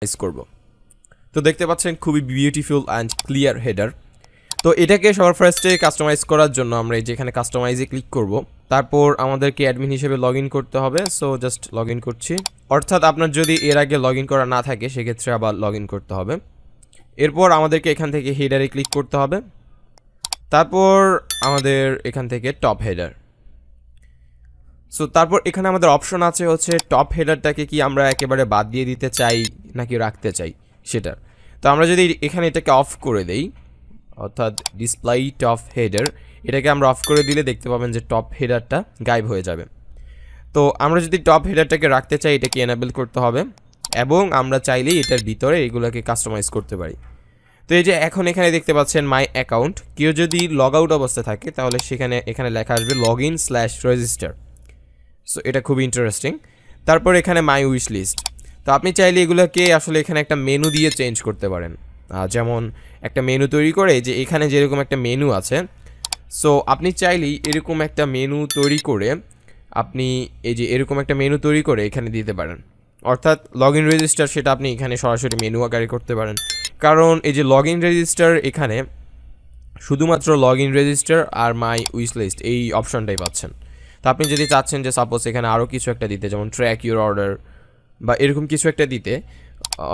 করব। তো দেখতে পাচ্ছেন খুবই বিউটিফুল অ্যান্ড ক্লিয়ার হেডার। তো এটাকে সবার ফার্স্টে কাস্টমাইজ করার জন্য আমরা যেখানে কাস্টমাইজে ক্লিক করব, তারপর আমাদেরকে অ্যাডমিন হিসেবে লগ ইন করতে হবে। সো জাস্ট লগ ইন করছি, অর্থাৎ আপনার যদি এর আগে লগ ইন করা না থাকে সেক্ষেত্রে আবার লগ ইন করতে হবে। এরপর আমাদেরকে এখান থেকে হেডারে ক্লিক করতে হবে, তারপর আমাদের এখান থেকে টপ হেডার। সো তারপর এখানে আমাদের অপশন আছে হচ্ছে টপ হেডারটাকে কি আমরা একেবারে বাদ দিয়ে দিতে চাই নাকি রাখতে চাই সেটার। তো আমরা যদি এখানে এটাকে অফ করে দেই, অর্থাৎ ডিসপ্লে টপ হেডার, এটাকে আমরা অফ করে দিলে দেখতে পাবেন যে টপ হেডারটা গায়েব হয়ে যাবে। তো আমরা যদি টপ হেডারটাকে রাখতে চাই এটাকে এনেবল করতে হবে, এবং আমরা চাইলেই এটার ভিতরে এগুলোকে কাস্টমাইজ করতে পারি। তো এই যে এখন এখানে দেখতে পাচ্ছেন মাই অ্যাকাউন্ট, কেউ যদি লগ আউট অবস্থায় থাকে তাহলে এখানে লেখা আসবে login/register। সো এটা খুবই ইন্টারেস্টিং। তারপর এখানে মাই উইশ লিস্ট। তো আপনি চাইলে এগুলোকে আসলে এখানে একটা মেনু দিয়ে চেঞ্জ করতে পারেন, যেমন একটা মেনু তৈরি করে, যে এখানে যেরকম একটা মেনু আছে, সো আপনি চাইলেই এরকম একটা মেনু তৈরি করে আপনি এই যে এরকম একটা মেনু তৈরি করে এখানে দিতে পারেন। অর্থাৎ লগ ইন রেজিস্টার সেটা আপনি এখানে সরাসরি মেনু আকারে করতে পারেন, কারণ এই যে লগ ইন রেজিস্টার এখানে শুধুমাত্র লগ ইন রেজিস্টার আর মাই উইশ লিস্ট এই অপশনটাই পাচ্ছেন। তো আপনি যদি চাচ্ছেন যে সাপোজ এখানে আরও কিছু একটা দিতে, যেমন ট্র্যাক ইউর অর্ডার বা এরকম কিছু একটা দিতে,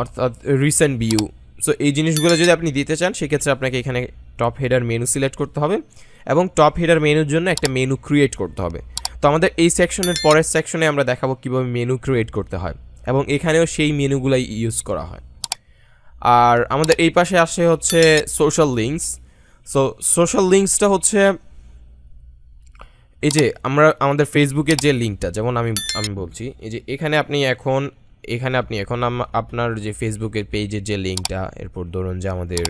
অর্থাৎ রিসেন্ট ভিউ, সো এই জিনিসগুলো যদি আপনি দিতে চান সেক্ষেত্রে আপনাকে এখানে টপ হেডার মেনু সিলেক্ট করতে হবে এবং টপ হেডার মেনুর জন্য একটা মেনু ক্রিয়েট করতে হবে। তো আমাদের এই সেকশনের পরের সেকশনে আমরা দেখাবো কীভাবে মেনু ক্রিয়েট করতে হয়, এবং এখানেও সেই মেনুগুলাই ইউজ করা হয়। আর আমাদের এই পাশে আসে হচ্ছে সোশ্যাল লিঙ্কস। সো সোশ্যাল লিঙ্কসটা হচ্ছে এই যে আমাদের ফেসবুকের যে লিঙ্কটা, যেমন আমি বলছি এই যে এখানে আপনি এখন আপনার যে ফেসবুকের পেজের যে লিঙ্কটা, এরপর ধরুন যে আমাদের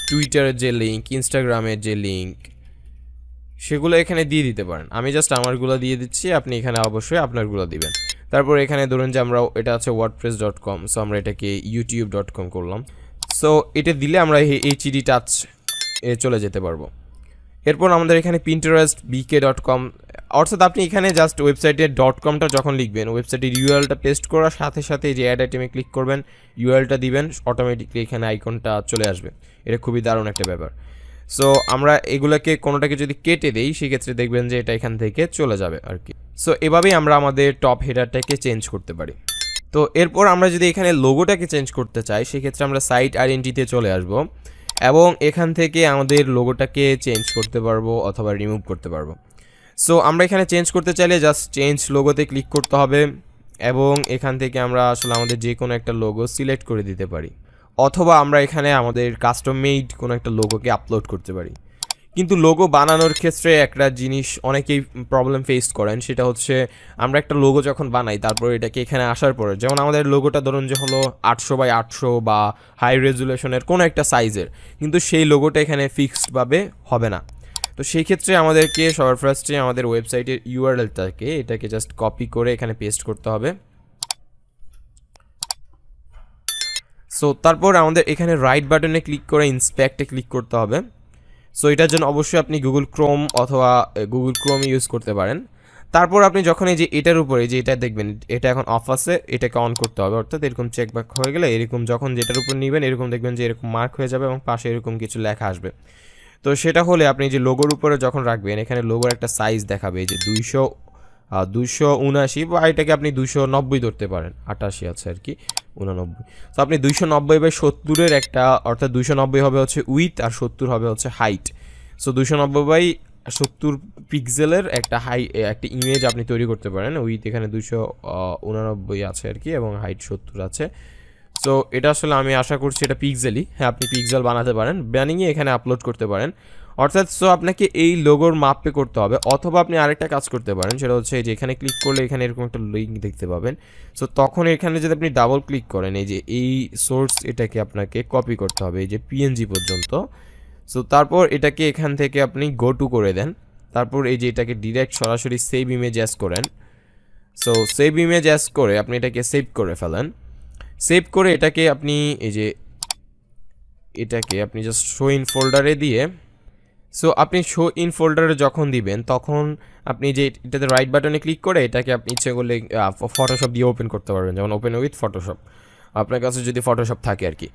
টুইটারের যে লিঙ্ক, ইনস্টাগ্রামের যে লিঙ্ক, সেগুলো এখানে দিয়ে দিতে পারেন। আমি জাস্ট আমারগুলো দিয়ে দিচ্ছি, আপনি এখানে অবশ্যই আপনারগুলো দিবেন। তারপর এখানে ধরুন যে এটা আছে wordpress.com, সো আমরা এটাকে youtube.com করলাম। সো এটা দিলে আমরা এইচডি টাচ চলে যেতে পারবো। এরপর আমাদের এখানে Pinterest bk.com, অর্থাৎ আপনি এখানে জাস্ট ওয়েবসাইটের .comটা যখন লিখবেন, ওয়েবসাইটের ইউআরএলটা পেস্ট করার সাথে সাথে যে অ্যাড আইটেমে ক্লিক করবেন, ইউআরএলটা দিবেন, অটোমেটিকলি এখানে আইকনটা চলে আসবে। এটা খুবই দারুণ একটা ব্যাপার। সো আমরা এগুলোকে কোনোটাকে যদি কেটে দেই সেক্ষেত্রে দেখবেন যে এটা এখান থেকে চলে যাবে আর কি। সো এভাবেই আমরা আমাদের টপ হেডারটাকে চেঞ্জ করতে পারি। তো এরপর আমরা যদি এখানে লোগোটাকে চেঞ্জ করতে চাই সেক্ষেত্রে আমরা সাইট আইডেন্টিটিতে চলে আসব এবং এখান থেকে আমাদের লোগোটাকে চেঞ্জ করতে পারবো অথবা রিমুভ করতে পারবো। সো আমরা এখানে চেঞ্জ করতে চাইলে জাস্ট চেঞ্জ লোগোতে ক্লিক করতে হবে এবং এখান থেকে আমরা আসলে আমাদের যে কোনো একটা লোগো সিলেক্ট করে দিতে পারি, অথবা আমরা এখানে আমাদের কাস্টম মেড কোনো একটা লোগোকে আপলোড করতে পারি। কিন্তু লোগো বানানোর ক্ষেত্রে একটা জিনিস অনেকেই প্রবলেম ফেস করেন, সেটা হচ্ছে আমরা একটা লোগো যখন বানাই তারপর এটাকে এখানে আসার পরে, যেমন আমাদের লোগোটা ধরুন যে হলো 800x800 বা হাই রেজুলেশনের কোনো একটা সাইজের, কিন্তু সেই লোগোটা এখানে ফিক্সডভাবে হবে না। তো সেই ক্ষেত্রে আমাদেরকে সবার ফার্স্টে আমাদের ওয়েবসাইটের ইউআরএলটাকে এটাকে জাস্ট কপি করে এখানে পেস্ট করতে হবে। সো তারপর আমাদের এখানে রাইট বাটনে ক্লিক করে ইন্সপেক্টে ক্লিক করতে হবে। সো এটার জন্য অবশ্যই আপনি গুগল ক্রোম অথবা গুগল ক্রোম ইউজ করতে পারেন। তারপর আপনি যখন এই যে এটার উপরে যে এটা দেখবেন এটা এখন অফ আছে, এটাকে অন করতে হবে, অর্থাৎ এরকম চেক ব্যাক হয়ে গেলে এরকম যখন যেটার উপর নেবেন এরকম দেখবেন যে এরকম মার্ক হয়ে যাবে এবং পাশে এরকম কিছু লেখা আসবে। তো সেটা হলে আপনি যে লোগোর উপরে যখন রাখবেন এখানে লোগোর একটা সাইজ দেখাবে যে 279 বা এটাকে আপনি 290 ধরতে পারেন, 88 আছে আর কি 89। তো আপনি 290/70 একটা, অর্থাৎ 290 হবে হচ্ছে উইথ আর 70 হবে হচ্ছে হাইট। সো 290/70 পিক্সেলের একটা একটা ইমেজ আপনি তৈরি করতে পারেন। উইথ এখানে 289 আছে আর কি এবং হাইট 70 আছে। সো এটা আসলে আমি আশা করছি এটা পিক্সেলই, হ্যাঁ আপনি পিক্সেল বানাতে পারেন, বানিয়ে এখানে আপলোড করতে পারেন। অর্থাৎ সো আপনাকে এই লোগোর মাপে করতে হবে, অথবা আপনি আরেকটা কাজ করতে পারেন, সেটা হচ্ছে যে এখানে ক্লিক করলে এখানে এরকম একটা লিঙ্ক দেখতে পাবেন। সো তখন এখানে যদি আপনি ডাবল ক্লিক করেন এই যে এই সোর্স, এটাকে আপনাকে কপি করতে হবে এই যে পিএনজি পর্যন্ত। সো তারপর এটাকে এখান থেকে আপনি গো টু করে দেন, তারপর এই যে এটাকে ডিরেক্ট সরাসরি সেভ ইমেজ অ্যাজ করেন। সো সেভ ইমেজ অ্যাজ করে আপনি এটাকে সেভ করে ফেলেন। সেভ করে এটাকে আপনি এই যে এটাকে আপনি জাস্ট শো ইন ফোল্ডারে দিয়ে, সো আপনি শো ইন ফোল্ডারে যখন দিবেন তখন আপনি যে এটাতে রাইট বাটনে ক্লিক করে এটাকে আপনি ইচ্ছে করলে ফটোশপ দিয়ে ওপেন করতে পারবেন, যেমন ওপেন উইথ ফটোশপ। আপনার কাছে যদি ফটোশপ থাকে আর কি।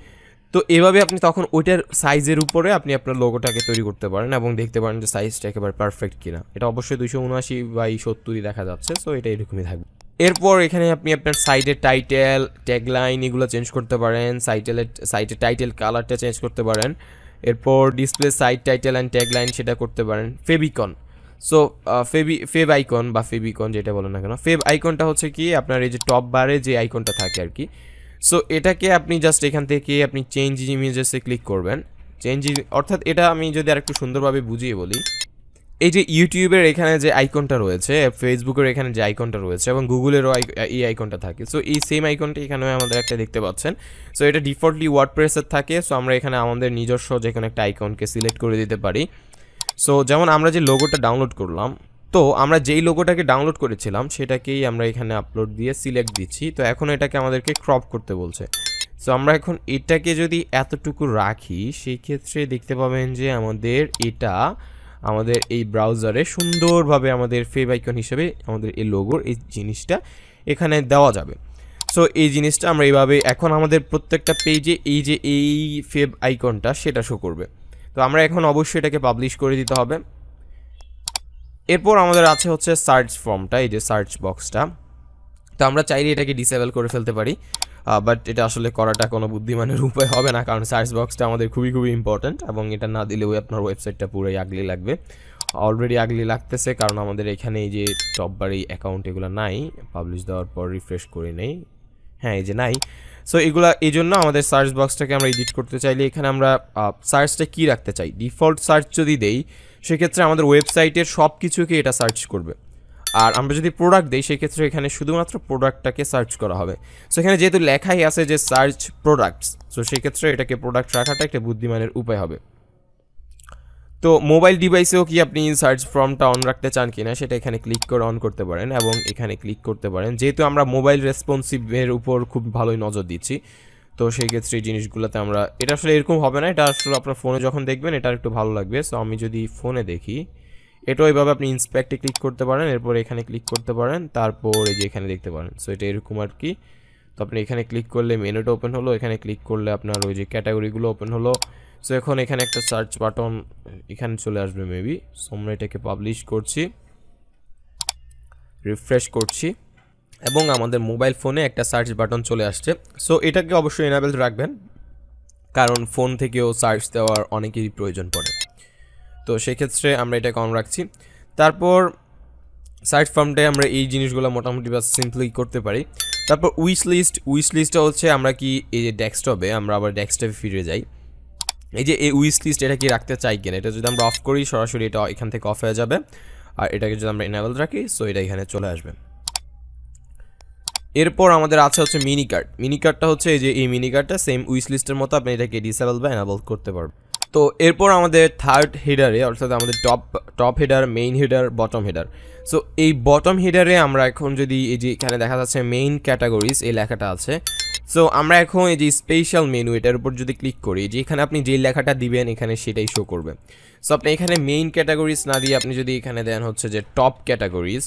তো এভাবে আপনি তখন ওইটার সাইজের উপরে আপনি আপনার লোগোটাকে তৈরি করতে পারেন এবং দেখতে পারেন যে সাইজটা একেবারে পারফেক্ট কিনা। এটা অবশ্যই 279/70 দেখা যাচ্ছে, সো এটা এরকমই থাকবে। এরপর এখানে আপনি আপনার সাইটের টাইটেল, ট্যাগলাইন এগুলো চেঞ্জ করতে পারেন, সাইটের টাইটেল কালারটা চেঞ্জ করতে পারেন। এরপর display site title and tagline সেটা করতে পারেন। ফেভিকন, সো ফেভ আইকন বা ফেভিকন যেটা বলেন না কেন, ফেভ আইকনটা হচ্ছে কি আপনার এই যে টপ বারে যে আইকনটা থাকে আর কি। সো এটাকে আপনি জাস্ট এখান থেকে আপনি চেঞ্জ ইমেজেসে ক্লিক করবেন। অর্থাৎ এটা আমি যদি আরেকটু সুন্দরভাবে বুঝিয়ে বলি, এই যে ইউটিউবের এখানে যে আইকনটা রয়েছে, ফেসবুকের এখানে যে আইকনটা রয়েছে এবং গুগলেরও এই আইকনটা থাকে, সো এই সেম আইকনটা এখানে আমাদের একটা দেখতে পাচ্ছেন। সো এটা ডিফল্টলি ওয়ার্ডপ্রেসের থাকে। সো আমরা এখানে আমাদের নিজস্ব যে কোনো একটা আইকনকে সিলেক্ট করে দিতে পারি। সো যেমন আমরা যে লোগোটা ডাউনলোড করলাম, তো আমরা যেই লোগোটাকে ডাউনলোড করেছিলাম সেটাকেই আমরা এখানে আপলোড দিয়ে সিলেক্ট দিচ্ছি। তো এখন এটাকে আমাদেরকে ক্রপ করতে বলছে। সো আমরা এখন এটাকে যদি এতটুকু রাখি, সেই ক্ষেত্রে দেখতে পাবেন যে আমাদের এই ব্রাউজারে সুন্দরভাবে আমাদের ফেভ আইকন হিসেবে আমাদের এই লোগোর এই জিনিসটা এখানে দেওয়া যাবে। সো এই জিনিসটা আমরা এইভাবে এখন আমাদের প্রত্যেকটা পেজে এই ফেভ আইকনটা সেটা শো করবে। তো আমরা এখন অবশ্যই এটাকে পাবলিশ করে দিতে হবে। এরপর আমাদের আছে হচ্ছে সার্চ ফর্মটা, এই যে সার্চ বক্সটা। তো আমরা চাইলে এটাকে ডিসেবল করে ফেলতে পারি, বাট এটা আসলে করাটা কোনো বুদ্ধিমানের উপায় হবে না, কারণ সার্চ বক্সটা আমাদের খুবই ইম্পর্ট্যান্ট এবং এটা না দিলেও আপনার ওয়েবসাইটটা পুরোই আগলি লাগবে। অলরেডি আগলি লাগতেছে, কারণ আমাদের এখানে এই যে টপ বার এই অ্যাকাউন্ট এগুলো নাই, পাবলিশ দেওয়ার পর রিফ্রেশ করে নেই, হ্যাঁ এই যে নাই। সো এগুলা এই জন্য আমাদের সার্চ বক্সটাকে আমরা এডিট করতে চাইলে এখানে আমরা সার্চটা কী রাখতে চাই, ডিফল্ট সার্চ যদি দেই সেক্ষেত্রে আমাদের ওয়েবসাইটের সব কিছুকে এটা সার্চ করবে। আর আমরা যদি প্রোডাক্ট দিই সেক্ষেত্রে এখানে শুধুমাত্র প্রোডাক্টটাকে সার্চ করা হবে। সো এখানে যেহেতু লেখাই আছে যে সার্চ প্রোডাক্টস, সো সেক্ষেত্রে এটাকে প্রোডাক্ট রাখাটা একটা বুদ্ধিমানের উপায় হবে। তো মোবাইল ডিভাইসেও কি আপনি সার্চ ফর্মটা অন রাখতে চান কিনা সেটা এখানে ক্লিক করে অন করতে পারেন এবং এখানে ক্লিক করতে পারেন। যেহেতু আমরা মোবাইল রেসপন্সিভের উপর খুব ভালোই নজর দিচ্ছি, তো সেই ক্ষেত্রে এই জিনিসগুলোতে আমরা এটা আসলে এরকম হবে না, এটা আসলে আপনার ফোনে যখন দেখবেন এটা একটু ভালো লাগবে। সো আমি যদি ফোনে দেখি, এটাও এইভাবে আপনি ইন্সপেক্টে ক্লিক করতে পারেন, এরপর এখানে ক্লিক করতে পারেন, তারপর এই যে এখানে দেখতে পারেন। সো এটা এরকম আর কি। তো আপনি এখানে ক্লিক করলে মেনুটা ওপেন হলো, এখানে ক্লিক করলে আপনার ওই যে ক্যাটাগরিগুলো ওপেন হলো। সো এখন এখানে একটা সার্চ বাটন এখানে চলে আসবে মেবি। সো আমরা এটাকে পাবলিশ করছি, রিফ্রেশ করছি এবং আমাদের মোবাইল ফোনে একটা সার্চ বাটন চলে আসছে। সো এটাকে অবশ্যই এনাবেল রাখবেন, কারণ ফোন থেকেও সার্চ দেওয়ার অনেকেরই প্রয়োজন পড়ে। তো সেক্ষেত্রে আমরা এটাকে অন রাখছি। তারপর সার্চ ফর্মটায় আমরা এই জিনিসগুলো মোটামুটি বা সিম্পলি করতে পারি। তারপর উইশ লিস্টটা হচ্ছে আমরা কি এই যে ডেস্কটপে, আমরা আবার ডেস্কটপে ফিরে যাই, এই যে এই উইশ লিস্ট এটা কি রাখতে চাই কিনা, এটা যদি আমরা অফ করি সরাসরি এটা এখান থেকে অফ হয়ে যাবে। আর এটাকে যদি আমরা এনাবেল রাখি, সো এটা এখানে চলে আসবে। এরপর আমাদের আছে হচ্ছে মিনি কার্ডটা হচ্ছে এই যে এই মিনি কার্ডটা সেম উইশ লিস্টের মতো আপনি এটাকে ডিসেবল বা এনাবেল করতে পারবেন। তো এরপর আমাদের থার্ড হেডারে, অর্থাৎ আমাদের top header, main header, bottom header. So এই বটম হেডারে আমরা এখন যদি এই যে এখানে দেখা যাচ্ছে মেইন ক্যাটাগরিজ এই লেখাটা আছে, সো আমরা এখন এই যে স্পেশাল মেনু এটার উপর যদি ক্লিক করি, যে এখানে আপনি যে লেখাটা দিবেন এখানে সেটাই শো করবে। সো আপনি এখানে মেইন ক্যাটাগরিজ না দিয়ে আপনি যদি এখানে দেন হচ্ছে যে টপ ক্যাটাগরিজ,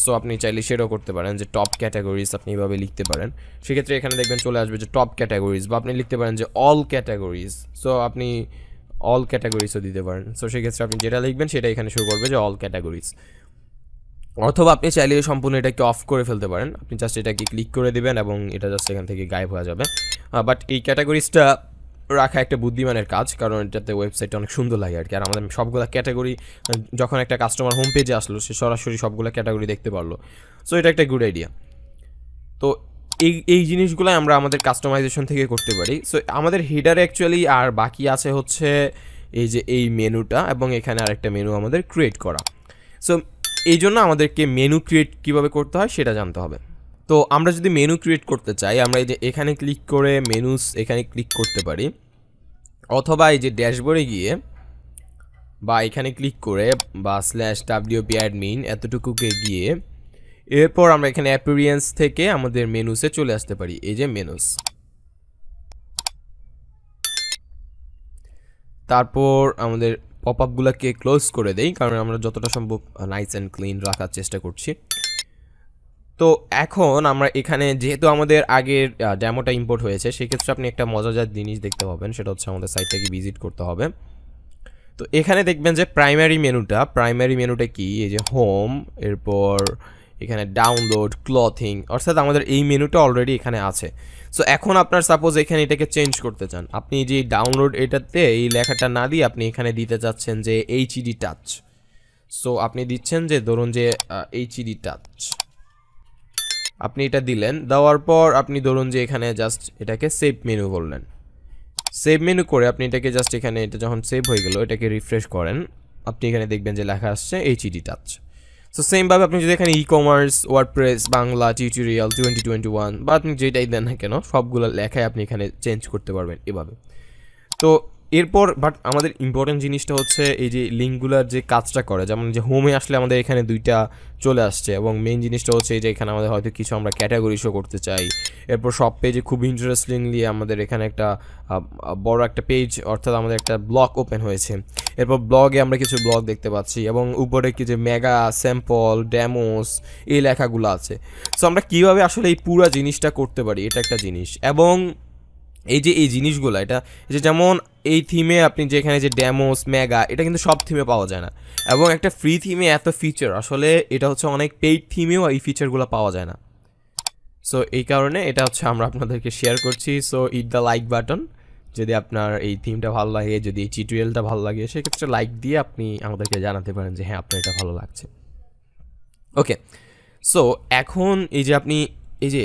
সো আপনি চাইলে সেটাও করতে পারেন যে টপ ক্যাটাগরিজ আপনি এভাবে লিখতে পারেন। সেক্ষেত্রে এখানে দেখবেন চলে আসবে যে টপ ক্যাটাগরিজ, বা আপনি লিখতে পারেন যে অল ক্যাটাগরিজ, সো আপনি অল ক্যাটাগরিজও দিতে পারেন। সো সেক্ষেত্রে আপনি যেটা লিখবেন সেটা এখানে শো করবে যে অল ক্যাটাগরিজ। অথবা আপনি চাইলে সম্পূর্ণ এটাকে অফ করে ফেলতে পারেন, আপনি জাস্ট এটাকে ক্লিক করে দেবেন এবং এটা জাস্ট এখান থেকে গায়েব হয়ে যাবে। বাট এই ক্যাটাগরিজটা রাখা একটা বুদ্ধিমানের কাজ, কারণ এটাতে ওয়েবসাইটটা অনেক সুন্দর লাগে আর কি। আর আমাদের সবগুলো ক্যাটাগরি, যখন একটা কাস্টমার হোম পেজে আসলো সে সরাসরি সবগুলো ক্যাটাগরি দেখতে পারলো। সো এটা একটা গুড আইডিয়া। তো এই জিনিসগুলো আমরা আমাদের কাস্টমাইজেশন থেকে করতে পারি। সো আমাদের হেডারে অ্যাকচুয়ালি আর বাকি আছে হচ্ছে এই যে এই মেনুটা এবং এখানে আরেকটা মেনু আমাদের ক্রিয়েট করা। সো এই জন্য আমাদেরকে মেনু ক্রিয়েট কীভাবে করতে হয় সেটা জানতে হবে। তো আমরা যদি মেনু ক্রিয়েট করতে চাই, আমরা এই যে এখানে ক্লিক করে মেনুস এখানে ক্লিক করতে পারি, অথবা এই যে ড্যাশবোর্ডে গিয়ে বা এখানে ক্লিক করে বা /wp-admin এতটুকুকে গিয়ে এরপর আমরা এখানে অ্যাপিয়ারেন্স থেকে আমাদের মেনুসে চলে আসতে পারি, এই যে মেনুস। তারপর আমাদের পপ আপগুলোকে ক্লোজ করে দেই, কারণ আমরা যতটা সম্ভব নাইস অ্যান্ড ক্লিন রাখার চেষ্টা করছি। তো এখন আমরা এখানে যেহেতু আমাদের আগের ডেমোটা ইম্পোর্ট হয়েছে, সেক্ষেত্রে আপনি একটা মজাদার জিনিস দেখতে পাবেন, সেটা হচ্ছে আমাদের সাইটটাকে ভিজিট করতে হবে। তো এখানে দেখবেন যে প্রাইমারি মেনুটা কি, এই যে হোম, এরপর এখানে ডাউনলোড, ক্লথিং, অর্থাৎ আমাদের এই মেনুটা অলরেডি এখানে আছে। সো এখন আপনার সাপোজ এখানে এটাকে চেঞ্জ করতে চান, আপনি যে ডাউনলোড এটাতে এই লেখাটা না দিয়ে আপনি এখানে দিতে চাচ্ছেন যে এইচডি টাচ। সো আপনি দিচ্ছেন যে ধরুন যে এইচডি টাচ, আপনি এটা দিলেন, দেওয়ার পর আপনি ধরুন যে এখানে জাস্ট এটাকে সেভ মেনু করলেন। সেভ মেনু করে আপনি এটাকে জাস্ট এখানে, এটা যখন সেভ হয়ে গেল এটাকে রিফ্রেশ করেন, আপনি এখানে দেখবেন যে লেখা আসছে এইচডি টাচ। সো সেমভাবে আপনি যদি এখানে e commerce, WordPress, Bangla tutorial 2021 বা আপনি যেটাই দেন না কেন সবগুলো লেখায় আপনি এখানে চেঞ্জ করতে পারবেন এভাবে। তো এরপর বাট আমাদের ইম্পর্টেন্ট জিনিসটা হচ্ছে এই যে লিঙ্কগুলোর যে কাজটা করে, যেমন যে হোমে আসলে আমাদের এখানে দুইটা চলে আসছে, এবং মেইন জিনিসটা হচ্ছে এই যে এখানে আমাদের হয়তো কিছু আমরা ক্যাটাগরি শো করতে চাই। এরপর সব পেজে খুব ইন্টারেস্টিংলি আমাদের এখানে একটা বড় একটা পেজ, অর্থাৎ আমাদের একটা ব্লগ ওপেন হয়েছে। এরপর ব্লগে আমরা কিছু ব্লগ দেখতে পাচ্ছি, এবং উপরে কি যে মেগা, স্যাম্পল, ডেমোস এই লেখাগুলো আছে। সো আমরা কীভাবে আসলে এই পুরো জিনিসটা করতে পারি, এটা একটা জিনিস। এবং এই যে এই জিনিসগুলো, এটা যে যেমন এই থিমে আপনি যেখানে যে ডেমোস, মেগা, এটা কিন্তু সব থিমে পাওয়া যায় না, এবং একটা ফ্রি থিমে এত ফিচার আসলে এটা হচ্ছে অনেক পেইড থিমেও এই ফিচারগুলো পাওয়া যায় না। সো এই কারণে এটা হচ্ছে আমরা আপনাদেরকে শেয়ার করছি। So it the like button, যদি আপনার এই থিমটা ভালো লাগে, যদি এই টিউটোরিয়ালটা ভালো লাগে, সেক্ষেত্রে লাইক দিয়ে আপনি আমাদেরকে জানাতে পারেন যে হ্যাঁ আপনার এটা ভালো লাগছে। ওকে, সো এখন এই যে আপনি এই যে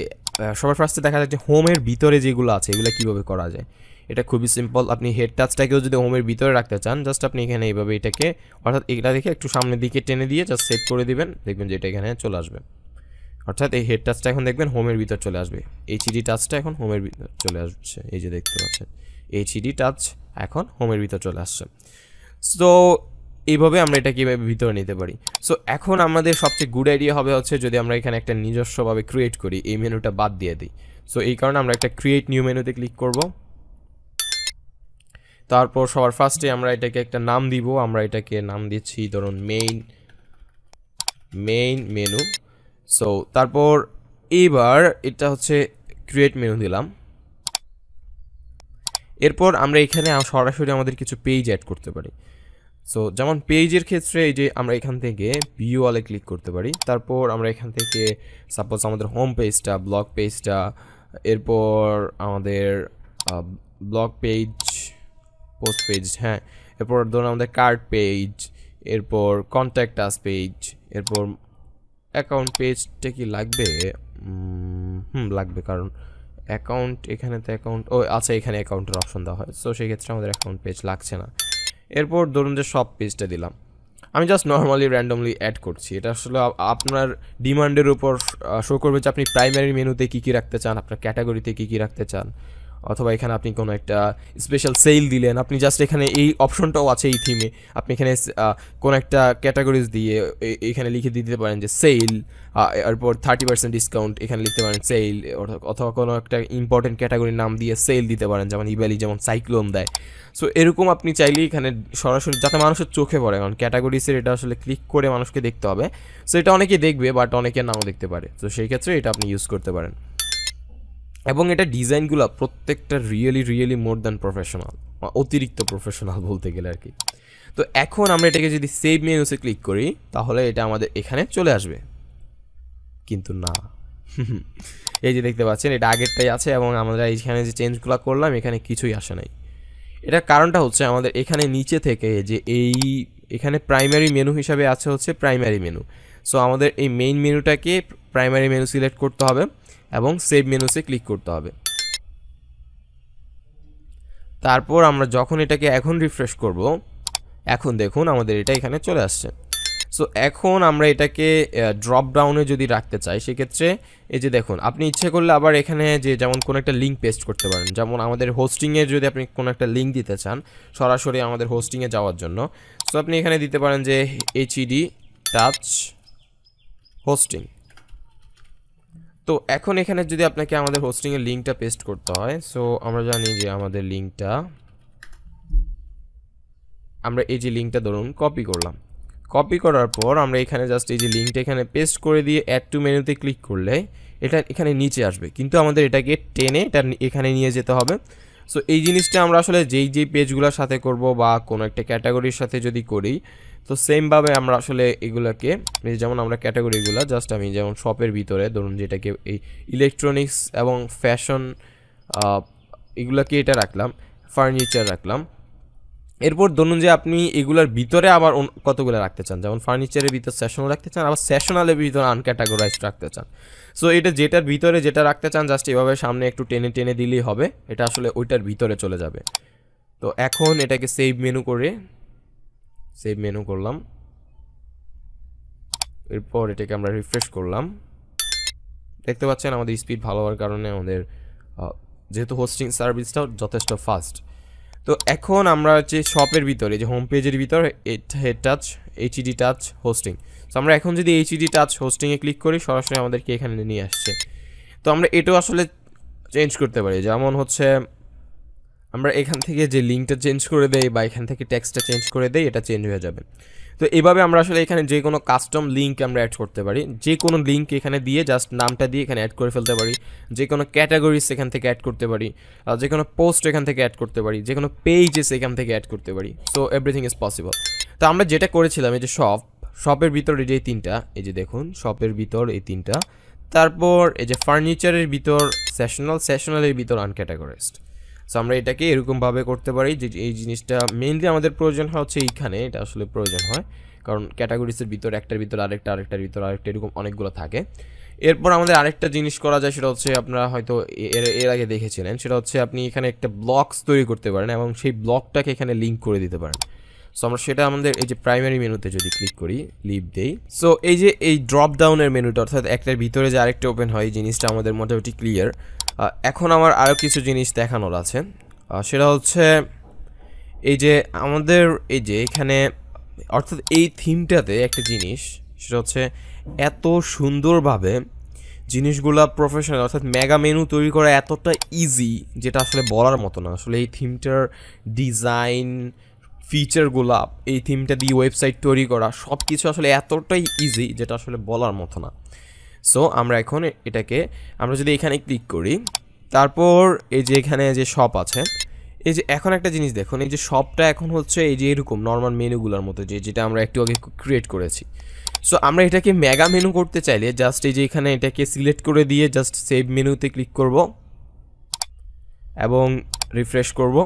সবার ফার্স্টে দেখা যায় যে হোমের ভিতরে যেগুলো আছে এগুলো কীভাবে করা যায়, এটা খুবই সিম্পল। আপনি হেড টাচটাকেও যদি হোমের ভিতরে রাখতে চান, জাস্ট আপনি এখানে এইভাবে এটাকে, অর্থাৎ এটা দেখে একটু সামনের দিকে টেনে দিয়ে জাস্ট সেট করে দিবেন, দেখবেন যে এটা এখানে চলে আসবে। অর্থাৎ এই হেড টাচটা এখন দেখবেন হোমের ভিতর চলে আসবে, এইচডি টাচটা এখন হোমের ভিতর চলে আসছে, এই যে দেখতে পাচ্ছেন এইচডি টাচ এখন হোমের ভিতর চলে আসছে। সো এইভাবে আমরা এটা কীভাবে ভিতরে নিতে পারি। সো এখন আমাদের সবচেয়ে গুড আইডিয়া হবে হচ্ছে যদি আমরা এখানে একটা নিজস্বভাবে ক্রিয়েট করি, এই মেনুটা বাদ দিয়ে দিই। সো এই কারণে আমরা একটা ক্রিয়েট নিউ মেনুতে ক্লিক করব। তারপর সবার ফার্স্টে আমরা এটাকে একটা নাম দিব, আমরা এটাকে নাম দিচ্ছি ধরুন মেইন মেনু। সো তারপর এবার এটা হচ্ছে ক্রিয়েট মেনু দিলাম। এরপর আমরা এখানে সরাসরি আমাদের কিছু পেজ অ্যাড করতে পারি। সো যেমন পেজের ক্ষেত্রে এই যে আমরা এখান থেকে ভিউ অলে ক্লিক করতে পারি, তারপর আমরা এখান থেকে সাপোজ আমাদের হোম পেজটা, ব্লগ পেজটা, এরপর আমাদের ব্লগ পেজ, পোস্ট পেজ, হ্যাঁ, এরপর ধরুন আমাদের কার্ড পেজ, এরপর কন্ট্যাক্ট আস পেজ, এরপর অ্যাকাউন্ট পেজটা কি লাগবে? লাগবে, কারণ অ্যাকাউন্ট এখানে তো অ্যাকাউন্ট, ও আচ্ছা এখানে অ্যাকাউন্টের অপশন দেওয়া হয়, সো সেক্ষেত্রে আমাদের অ্যাকাউন্ট পেজ লাগছে না। এরপর ধরুন যে সব পেজটা দিলাম, আমি জাস্ট নর্মালি র্যান্ডমলি অ্যাড করছি। এটা আসলে আপনার ডিমান্ডের উপর শো করবে যে আপনি প্রাইমারি মেনুতে কী কী রাখতে চান, আপনার ক্যাটাগরিতে কী কী রাখতে চান, অথবা এখানে আপনি কোনো একটা স্পেশাল সেল দিলেন, আপনি জাস্ট এখানে এই অপশনটাও আছে এই থিমে, আপনি এখানে কোনো একটা ক্যাটাগরিজ দিয়ে এখানে লিখে দিতে পারেন যে সেল, এরপর 30% ডিসকাউন্ট এখানে লিখতে পারেন সেল, অথবা কোনো একটা ইম্পর্টেন্ট ক্যাটাগরির নাম দিয়ে সেল দিতে পারেন, যেমন ইভ্যালি যেমন সাইক্লোন দেয়। সো এরকম আপনি চাইলে এখানে সরাসরি যাতে মানুষের চোখে পড়ে, কারণ ক্যাটাগরিসের এটা আসলে ক্লিক করে মানুষকে দেখতে হবে। সো এটা অনেকে দেখবে বাট অনেকে নাও দেখতে পারে, তো সেই ক্ষেত্রে এটা আপনি ইউজ করতে পারেন। এবং এটা ডিজাইনগুলো প্রত্যেকটা রিয়েলি মোর দ্যান প্রফেশনাল, অতিরিক্ত প্রফেশনাল বলতে গেলে আর কি। তো এখন আমরা এটাকে যদি সেভ মেনুসে ক্লিক করি তাহলে এটা আমাদের এখানে চলে আসবে, কিন্তু না, এই যে দেখতে পাচ্ছেন এটা আগেরটাই আছে, এবং আমরা এইখানে যে চেঞ্জগুলো করলাম এখানে কিছুই আসে নাই। এটার কারণটা হচ্ছে আমাদের এখানে নিচে থেকে যে এখানে প্রাইমারি মেনু হিসাবে আছে হচ্ছে প্রাইমারি মেনু। সো আমাদের এই মেইন মেনুটাকে প্রাইমারি মেনু সিলেক্ট করতে হবে এবং সেভ মেনুসে ক্লিক করতে হবে। তারপর আমরা যখন এটাকে এখন রিফ্রেশ করব, এখন দেখুন আমাদের এটা এখানে চলে আসছে। সো এখন আমরা এটাকে ড্রপ ডাউনে যদি রাখতে চাই, সেক্ষেত্রে এই যে দেখুন আপনি ইচ্ছে করলে আবার এখানে যে যেমন কোনো একটা লিঙ্ক পেস্ট করতে পারেন, যেমন আমাদের হোস্টিংয়ে যদি আপনি কোনো একটা লিঙ্ক দিতে চান সরাসরি আমাদের হোস্টিংয়ে যাওয়ার জন্য, সো আপনি এখানে দিতে পারেন যে এইচডি টাচ হোস্টিং। তো এখন এখানে যদি আপনাকে আমাদের হোস্টিংয়ের লিঙ্কটা পেস্ট করতে হয়, সো আমরা জানি যে আমাদের লিঙ্কটা, আমরা এই যে লিঙ্কটা ধরুন কপি করলাম, কপি করার পর আমরা এখানে জাস্ট এই যে লিঙ্কটা এখানে পেস্ট করে দিয়ে অ্যাড টু মেনুতে ক্লিক করলে এটা এখানে নিচে আসবে, কিন্তু আমাদের এটাকে টেনে এটা এখানে নিয়ে যেতে হবে। সো এই জিনিসটা আমরা আসলে যেই পেজগুলোর সাথে করব বা কোনো একটা ক্যাটাগরির সাথে যদি করি, তো সেমভাবে আমরা আসলে এগুলোকে, যেমন আমরা ক্যাটাগরিগুলো জাস্ট আমি যেমন শপের ভিতরে ধরুন যেটাকে এই ইলেকট্রনিক্স এবং ফ্যাশন এগুলোকে এটা রাখলাম, ফার্নিচার রাখলাম। এরপর ধরুন যে আপনি এগুলোর ভিতরে আবার কতগুলো রাখতে চান, যেমন ফার্নিচারের ভিতর সেশনাল রাখতে চান, আবার সেশনালের ভিতরে আনক্যাটাগরাইজড রাখতে চান। সো এটা যেটার ভিতরে যেটা রাখতে চান জাস্ট এভাবে সামনে একটু টেনে টেনে দিলেই হবে, এটা আসলে ওইটার ভিতরে চলে যাবে। তো এখন এটাকে সেভ মেনু করলাম, এরপর এটাকে আমরা রিফ্রেশ করলাম। দেখতে পাচ্ছেন আমাদের স্পিড ভালো হওয়ার কারণে আমাদের যেহেতু হোস্টিং সার্ভিসটাও যথেষ্ট ফাস্ট। তো এখন আমরা যে শপের ভিতরে যে হোম পেজের ভিতরে head touch HD touch hosting, তো আমরা এখন যদি এইচডি টাচ হোস্টিংয়ে ক্লিক করি সরাসরি আমাদেরকে এখানে নিয়ে আসছে। তো আমরা এটাও আসলে চেঞ্জ করতে পারি, যেমন হচ্ছে আমরা এখান থেকে যে লিঙ্কটা চেঞ্জ করে দেই বা এখান থেকে টেক্সটটা চেঞ্জ করে দেই, এটা চেঞ্জ হয়ে যাবে। তো এভাবে আমরা আসলে এখানে যে কোনো কাস্টম লিঙ্ক আমরা অ্যাড করতে পারি, যে কোনো লিঙ্ক এখানে দিয়ে জাস্ট নামটা দিয়ে এখানে অ্যাড করে ফেলতে পারি, যে কোনো ক্যাটাগরিজ এখান থেকে অ্যাড করতে পারি, যে কোনো পোস্ট এখান থেকে অ্যাড করতে পারি, যে কোনো পেজেস এখান থেকে অ্যাড করতে পারি। So everything is possible. তো আমরা যেটা করেছিলাম এই যে শপের ভিতরে যে তিনটা, এই যে দেখুন শপের ভিতর এই তিনটা, তারপর এই যে ফার্নিচারের ভিতর সেশনালের ভিতর আনক্যাটাগরাইজড। সো আমরা এটাকে এরকমভাবে করতে পারি যে এই জিনিসটা মেইনলি আমাদের প্রয়োজন হয় হচ্ছে এইখানে, এটা আসলে প্রয়োজন হয় কারণ ক্যাটাগরিজের ভিতর একটার ভিতর আরেকটার ভিতর আরেকটা এরকম অনেকগুলো থাকে। এরপর আমাদের আরেকটা জিনিস করা যায়, সেটা হচ্ছে আপনারা হয়তো এর আগে দেখেছিলেন, সেটা হচ্ছে আপনি এখানে একটা ব্লকস তৈরি করতে পারেন এবং সেই ব্লকটাকে এখানে লিঙ্ক করে দিতে পারেন। সো আমরা সেটা আমাদের এই যে প্রাইমারি মেনুতে যদি ক্লিক করি, লিভ দেই, সো এই যে এই ড্রপ ডাউনের মেনুটা অর্থাৎ একটার ভিতরে যে আরেকটা ওপেন হয়, এই জিনিসটা আমাদের মোটামুটি ক্লিয়ার। এখন আমার আরও কিছু জিনিস দেখানোর আছে, সেটা হচ্ছে এই যে আমাদের এই যে এখানে অর্থাৎ এই থিমটাতে একটা জিনিস, সেটা হচ্ছে এত সুন্দরভাবে জিনিসগুলা প্রফেশনাল, অর্থাৎ মেগা মেনু তৈরি করা এতটা ইজি যেটা আসলে বলার মতো না। আসলে এই থিমটার ডিজাইন ফিচারগুলা, এই থিমটা দিয়ে ওয়েবসাইট তৈরি করা সব কিছু আসলে এতটাই ইজি যেটা আসলে বলার মতো না। সো আমরা এখন এটাকে আমরা যদি এখানে ক্লিক করি, তারপর এই যে এখানে যে শপ আছে, এই যে এখন একটা জিনিস দেখুন, এই যে শপটা এখন হচ্ছে এই যে এরকম নর্মাল মেনুগুলোর মতো যেটা আমরা একটু আগে ক্রিয়েট করেছি। সো আমরা এটাকে মেগা মেনু করতে চাইলে জাস্ট এই যে এখানে এটাকে সিলেক্ট করে দিয়ে জাস্ট সেভ মেনুতে ক্লিক করব এবং রিফ্রেশ করব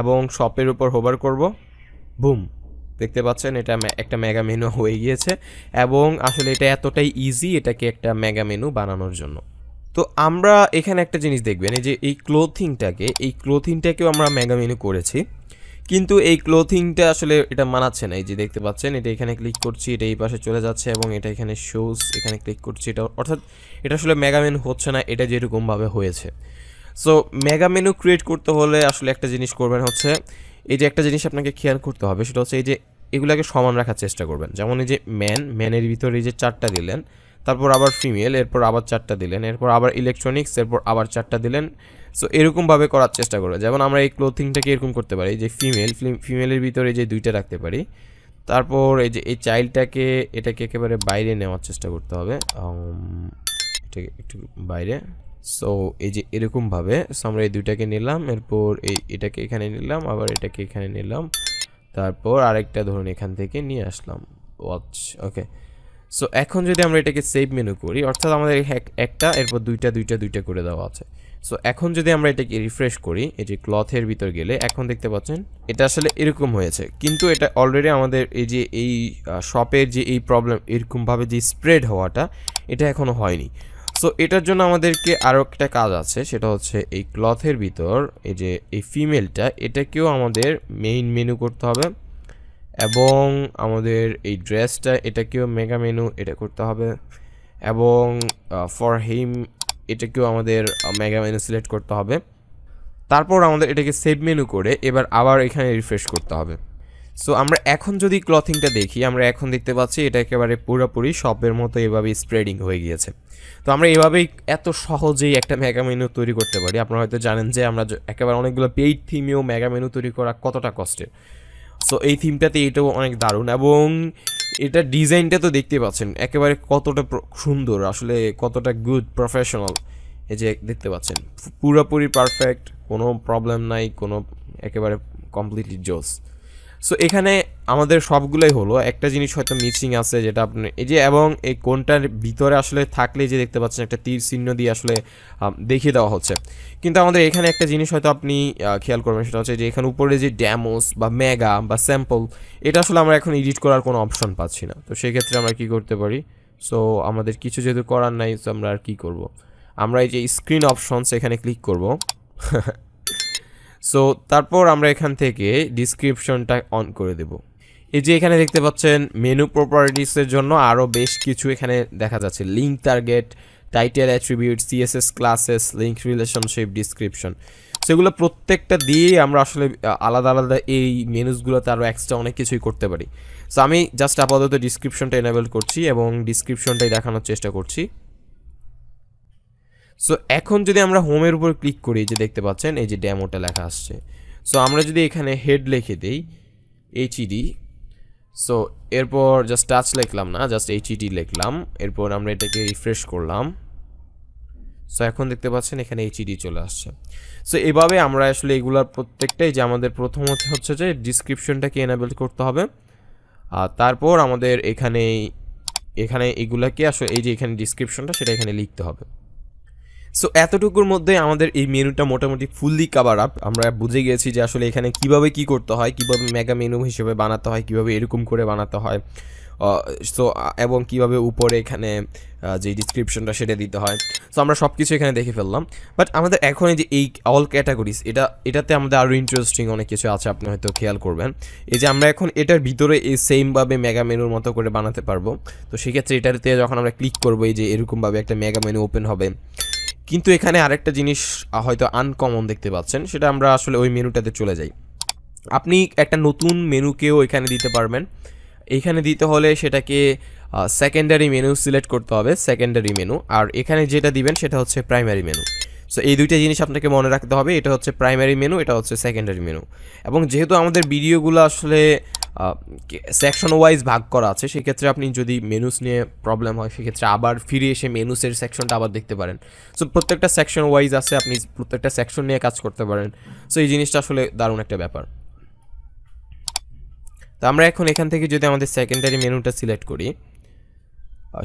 এবং শপের উপর হোভার করব, বুম, দেখতে পাচ্ছেন এটা একটা মেগা মেনু হয়ে গিয়েছে। এবং আসলে এটা এতটাই ইজি এটাকে একটা মেগা মেনু বানানোর জন্য। তো আমরা এখানে একটা জিনিস দেখবেন, এই যে এই ক্লোথিংটাকেও আমরা মেগা মেনু করেছি, কিন্তু এই ক্লোথিংটা আসলে এটা মানাচ্ছে না। এই যে দেখতে পাচ্ছেন এটা এখানে ক্লিক করছি, এটা এই পাশে চলে যাচ্ছে এবং এটা এখানে শোজ, এখানে ক্লিক করছি, এটা অর্থাৎ এটা আসলে মেগা মেনু হচ্ছে না, এটা যেরকমভাবে হয়েছে। সো মেগা মেনু ক্রিয়েট করতে হলে আসলে একটা জিনিস করবেন হচ্ছে, এই যে একটা জিনিস আপনাকে খেয়াল করতে হবে, সেটা হচ্ছে এই যে এগুলাকে সমান রাখার চেষ্টা করবেন। যেমন এই যে ম্যানের ভিতরে এই যে 4টা দিলেন, তারপর আবার ফিমেল, এরপর আবার 4টা দিলেন, এরপর আবার ইলেকট্রনিক্স, এরপর আবার 4টা দিলেন। সো এরকমভাবে করার চেষ্টা করবেন। যেমন আমরা এই ক্লোথিংটাকে এরকম করতে পারি যে ফিমেলের ভিতরে যে 2টা রাখতে পারি, তারপর এই যে এই চাইল্ডটাকে এটাকে একেবারে বাইরে নেওয়ার চেষ্টা করতে হবে, এটাকে একটু বাইরে। সো এই যে এরকমভাবে আমরা এই 2টাকে নিলাম, এরপর এটাকে এখানে নিলাম, আবার এটাকে এখানে নিলাম, তারপর আরেকটা ধরুন এখান থেকে নিয়ে আসলাম, ওয়াচ, ওকে। সো এখন যদি আমরা এটাকে সেভ মেনু করি, অর্থাৎ আমাদের একটা এরপর দুইটা করে দেওয়া আছে। সো এখন যদি আমরা এটাকে রিফ্রেশ করি, এই যে ক্লথের ভিতর গেলে এখন দেখতে পাচ্ছেন এটা আসলে এরকম হয়েছে, কিন্তু এটা অলরেডি আমাদের এই যে এই শপের যে এই প্রবলেম এরকমভাবে যে স্প্রেড হওয়াটা, এটা এখনও হয়নি। সো এটার জন্য আমাদেরকে আরও একটা কাজ আছে, সেটা হচ্ছে এই ক্লথের ভিতর এই যে এই ফিমেলটা, এটাকেও আমাদের মেইন মেনু করতে হবে এবং আমাদের এই ড্রেসটা এটাকেও মেগা মেনু এটা করতে হবে এবং ফর হিম এটাকেও আমাদের মেগা মেনু সিলেক্ট করতে হবে। তারপর আমাদের এটাকে সেভ মেনু করে এবার আবার এখানে রিফ্রেশ করতে হবে। সো আমরা এখন যদি ক্লথিংটা দেখি, আমরা এখন দেখতে পাচ্ছি এটা একেবারে পুরোপুরি শপের মতো এভাবেই স্প্রেডিং হয়ে গিয়েছে। তো আমরা এভাবেই এত সহজেই একটা মেগা মেনু তৈরি করতে পারি। আপনারা হয়তো জানেন যে আমরা একেবারে অনেকগুলো পেইড থিমেও মেগা মেনু তৈরি করা কতটা কষ্টের। সো এই থিমটাতে এটাও অনেক দারুণ, এবং এটা ডিজাইনটা তো দেখতে পাচ্ছেন একেবারে কতটা সুন্দর, আসলে কতটা গুড প্রফেশনাল। এই যে দেখতে পাচ্ছেন পুরোপুরি পারফেক্ট, কোনো প্রবলেম নাই, কোনো একেবারে কমপ্লিটলি জোস। সো এখানে আমাদের সবগুলোই হলো, একটা জিনিস হয়তো মিসিং আছে যেটা আপনি এই যে, এবং এই কোনটার ভিতরে আসলে থাকলে যে দেখতে পাচ্ছেন একটা তীর চিহ্ন দিয়ে আসলে দেখিয়ে দেওয়া হচ্ছে, কিন্তু আমাদের এখানে একটা জিনিস হয়তো আপনি খেয়াল করবেন, সেটা হচ্ছে যে এখানে উপরে যে ড্যামোস বা মেগা বা স্যাম্পল, এটা আসলে আমরা এখন এডিট করার কোনো অপশন পাচ্ছি না। তো সেক্ষেত্রে আমরা কি করতে পারি, সো আমাদের কিছু যেহেতু করার নাই, সো আমরা আর কি করব, আমরা এই যে স্ক্রিন অপশনস এখানে ক্লিক করব। সো তারপর আমরা এখান থেকে ডিসক্রিপশনটা অন করে দেব। এই যে এখানে দেখতে পাচ্ছেন মেনু প্রপার্টিসের জন্য আরও বেশ কিছু এখানে দেখা যাচ্ছে, link target, title attribute, CSS classes, link relationship, description. সেগুলো প্রত্যেকটা দিয়ে আমরা আসলে আলাদা আলাদা এই মেনুসগুলোতে আরও এক্সট্রা অনেক কিছুই করতে পারি। সো আমি জাস্ট আপাতত ডিসক্রিপশনটা এনেবল করছি এবং ডিসক্রিপশনটাই দেখানোর চেষ্টা করছি। সো এখন যদি আমরা হোমের উপর ক্লিক করি, যে দেখতে পাচ্ছেন এই যে ডেমোটা লেখা আসছে। সো আমরা যদি এখানে হেড লিখে দিই এইচইডি, সো এরপর জাস্ট টাচ লিখলাম না, জাস্ট এইচইডি লিখলাম, এরপর আমরা এটাকে রিফ্রেশ করলাম। সো এখন দেখতে পাচ্ছেন এখানে এইচইডি চলে আসছে। সো এভাবে আমরা আসলে এগুলার প্রত্যেকটাই, যে আমাদের প্রথমত হচ্ছে যে ডিসক্রিপশনটাকে এনেবল করতে হবে, আর তারপর আমাদের এখানে এগুলাকে আসলে এই যে এখানে ডিসক্রিপশনটা সেটা এখানে লিখতে হবে। সো এতটুকুর মধ্যে আমাদের এই মেনুটা মোটামুটি ফুললি কাভার আপ। আমরা বুঝে গেছি যে আসলে এখানে কিভাবে কি করতে হয়, কিভাবে মেগা মেনু হিসেবে বানাতে হয়, কিভাবে এরকম করে বানাতে হয়, সো এবং কিভাবে উপরে এখানে যে ডিসক্রিপশনটা সেটা দিতে হয়। সো আমরা সব কিছু এখানে দেখে ফেললাম। বাট আমাদের এখন এই যে এই অল ক্যাটাগরিজ, এটাতে আমাদের আরও ইন্টারেস্টিং অনেক কিছু আছে, আপনি হয়তো খেয়াল করবেন। এই যে আমরা এখন এটার ভিতরে এই সেমভাবে মেগা মেনুর মতো করে বানাতে পারবো। তো সেক্ষেত্রে এটাতে যখন আমরা ক্লিক করবো, এই যে এরকমভাবে একটা মেগা মেনু ওপেন হবে। কিন্তু এখানে আরেকটা জিনিস হয়তো আনকমন দেখতে পাচ্ছেন, সেটা আমরা আসলে ওই মেনুটাতে চলে যাই। আপনি একটা নতুন মেনুকেও এখানে দিতে পারবেন। এইখানে দিতে হলে সেটাকে সেকেন্ডারি মেনু সিলেক্ট করতে হবে, সেকেন্ডারি মেনু, আর এখানে যেটা দিবেন সেটা হচ্ছে প্রাইমারি মেনু। সো এই দুইটা জিনিস আপনাকে মনে রাখতে হবে, এটা হচ্ছে প্রাইমারি মেনু, এটা হচ্ছে সেকেন্ডারি মেনু। এবং যেহেতু আমাদের ভিডিওগুলো আসলে সেকশন ওয়াইজ ভাগ করা আছে, সেক্ষেত্রে আপনি যদি মেনুস নিয়ে প্রবলেম হয়, সেক্ষেত্রে আবার ফিরে এসে মেনুসের সেকশনটা আবার দেখতে পারেন। সো প্রত্যেকটা সেকশন ওয়াইজ আছে, আপনি প্রত্যেকটা সেকশন নিয়ে কাজ করতে পারেন। সো এই জিনিসটা আসলে দারুণ একটা ব্যাপার। তো আমরা এখন এখান থেকে যদি আমাদের সেকেন্ডারি মেনুটা সিলেক্ট করি,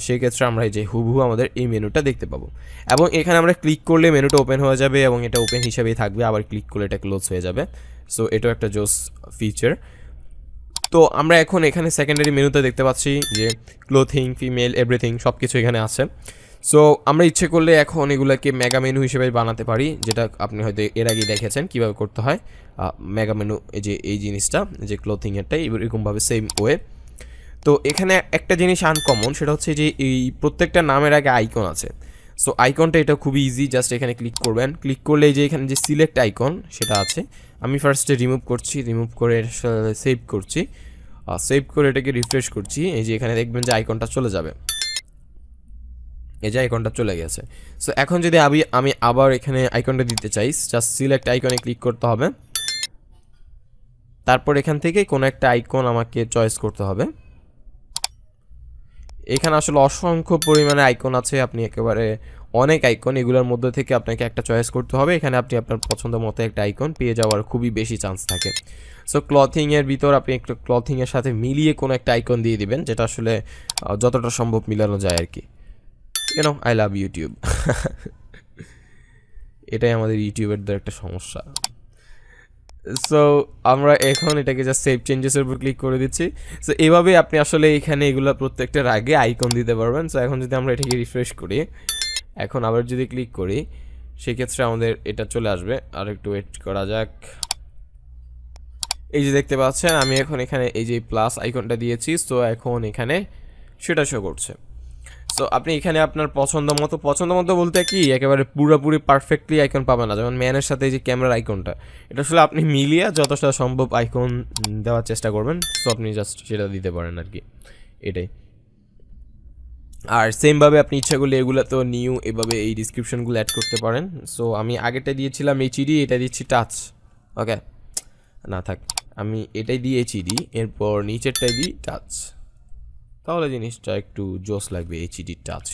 সেই ক্ষেত্রে আমরা এই যে হুবহু আমাদের এই মেনুটা দেখতে পাবো, এবং এখানে আমরা ক্লিক করলে মেনুটা ওপেন হয়ে যাবে এবং এটা ওপেন হিসেবেই থাকবে, আবার ক্লিক করলে এটা ক্লোজ হয়ে যাবে। সো এটাও একটা জোস ফিচার। তো আমরা এখন এখানে সেকেন্ডারি মেনুতে দেখতে পাচ্ছি যে ক্লোথিং, ফিমেল, এভরিথিং সব কিছু এখানে আছে। সো আমরা ইচ্ছে করলে এখন এগুলোকে মেগা মেনু হিসেবে বানাতে পারি, যেটা আপনি হয়তো এর আগে দেখেছেন কীভাবে করতে হয় মেগা মেনু। এই যে এই জিনিসটা, যে ক্লোথিংয়েরটাই এরকমভাবে সেম ওয়ে। তো এখানে একটা জিনিস আনকমন, সেটা হচ্ছে যে এই প্রত্যেকটা নামের আগে আইকন আছে। সো আইকনটা এটা খুবই ইজি, জাস্ট এখানে ক্লিক করবেন, ক্লিক করলে এই যে এখানে যে সিলেক্ট আইকন সেটা আছে, আমি ফার্স্টে রিমুভ করছি, রিমুভ করে সেভ করছি, সেভ করে এটাকে রিফ্রেশ করছি। এই যে এখানে দেখবেন যে আইকনটা চলে যাবে, এই যে আইকনটা চলে গেছে। সো এখন যদি আমি আবার এখানে আইকনটা দিতে চাই, জাস্ট সিলেক্ট আইকনে ক্লিক করতে হবে, তারপর এখান থেকে কোনো একটা আইকন আমাকে চয়েস করতে হবে। এখানে আসলে অসংখ্য পরিমাণে আইকন আছে, আপনি একেবারে অনেক আইকন, এগুলোর মধ্যে থেকে আপনাকে একটা চয়েস করতে হবে। এখানে আপনি আপনার পছন্দ মতো একটা আইকন পেয়ে যাওয়ার খুবই বেশি চান্স থাকে। সো ক্লথিংয়ের ভিতর আপনি একটু ক্লথিংয়ের সাথে মিলিয়ে কোনো একটা আইকন দিয়ে দিবেন, যেটা আসলে যতটা সম্ভব মিলানো যায় আর কি। You know, I love YouTube. এটাই আমাদের ইউটিউবের একটা সমস্যা। সো আমরা এখন এটাকে জাস্ট সেভ চেঞ্জেসের উপর ক্লিক করে দিচ্ছি। সো এইভাবে আপনি আসলে এখানে এগুলো প্রত্যেকটার আগে আইকন দিতে পারবেন। সো এখন যদি আমরা এটাকে রিফ্রেশ করি, এখন আবার যদি ক্লিক করি, সেক্ষেত্রে আমাদের এটা চলে আসবে। আর একটু ওয়েট করা যাক। এই যে দেখতে পাচ্ছেন আমি এখন এখানে এই যে প্লাস আইকনটা দিয়েছি, সো এখন এখানে সেটা শো করছে। সো আপনি এখানে আপনার পছন্দ মতো বলতে কি একেবারে পুরোপুরি পারফেক্টলি আইকন পাবেন না, যেমন ম্যানের সাথে এই যে ক্যামেরার আইকনটা, এটা আসলে আপনি মিলিয়ে যতটা সম্ভব আইকন দেওয়ার চেষ্টা করবেন। সো আপনি জাস্ট সেটা দিতে পারেন আর কি, এটাই। আর সেমভাবে আপনি ইচ্ছা করলে এগুলো তো নিউ এভাবে এই ডিসক্রিপশনগুলো অ্যাড করতে পারেন। সো আমি আগেরটা দিয়েছিলাম এইচডি, এটা দিচ্ছি টাচ। ওকে, না থাক, আমি এটাই দিই HED, এরপর নিচেরটাই দিই টাচ, তাহলে জিনিসটা একটু জোস লাগবে। HED touch,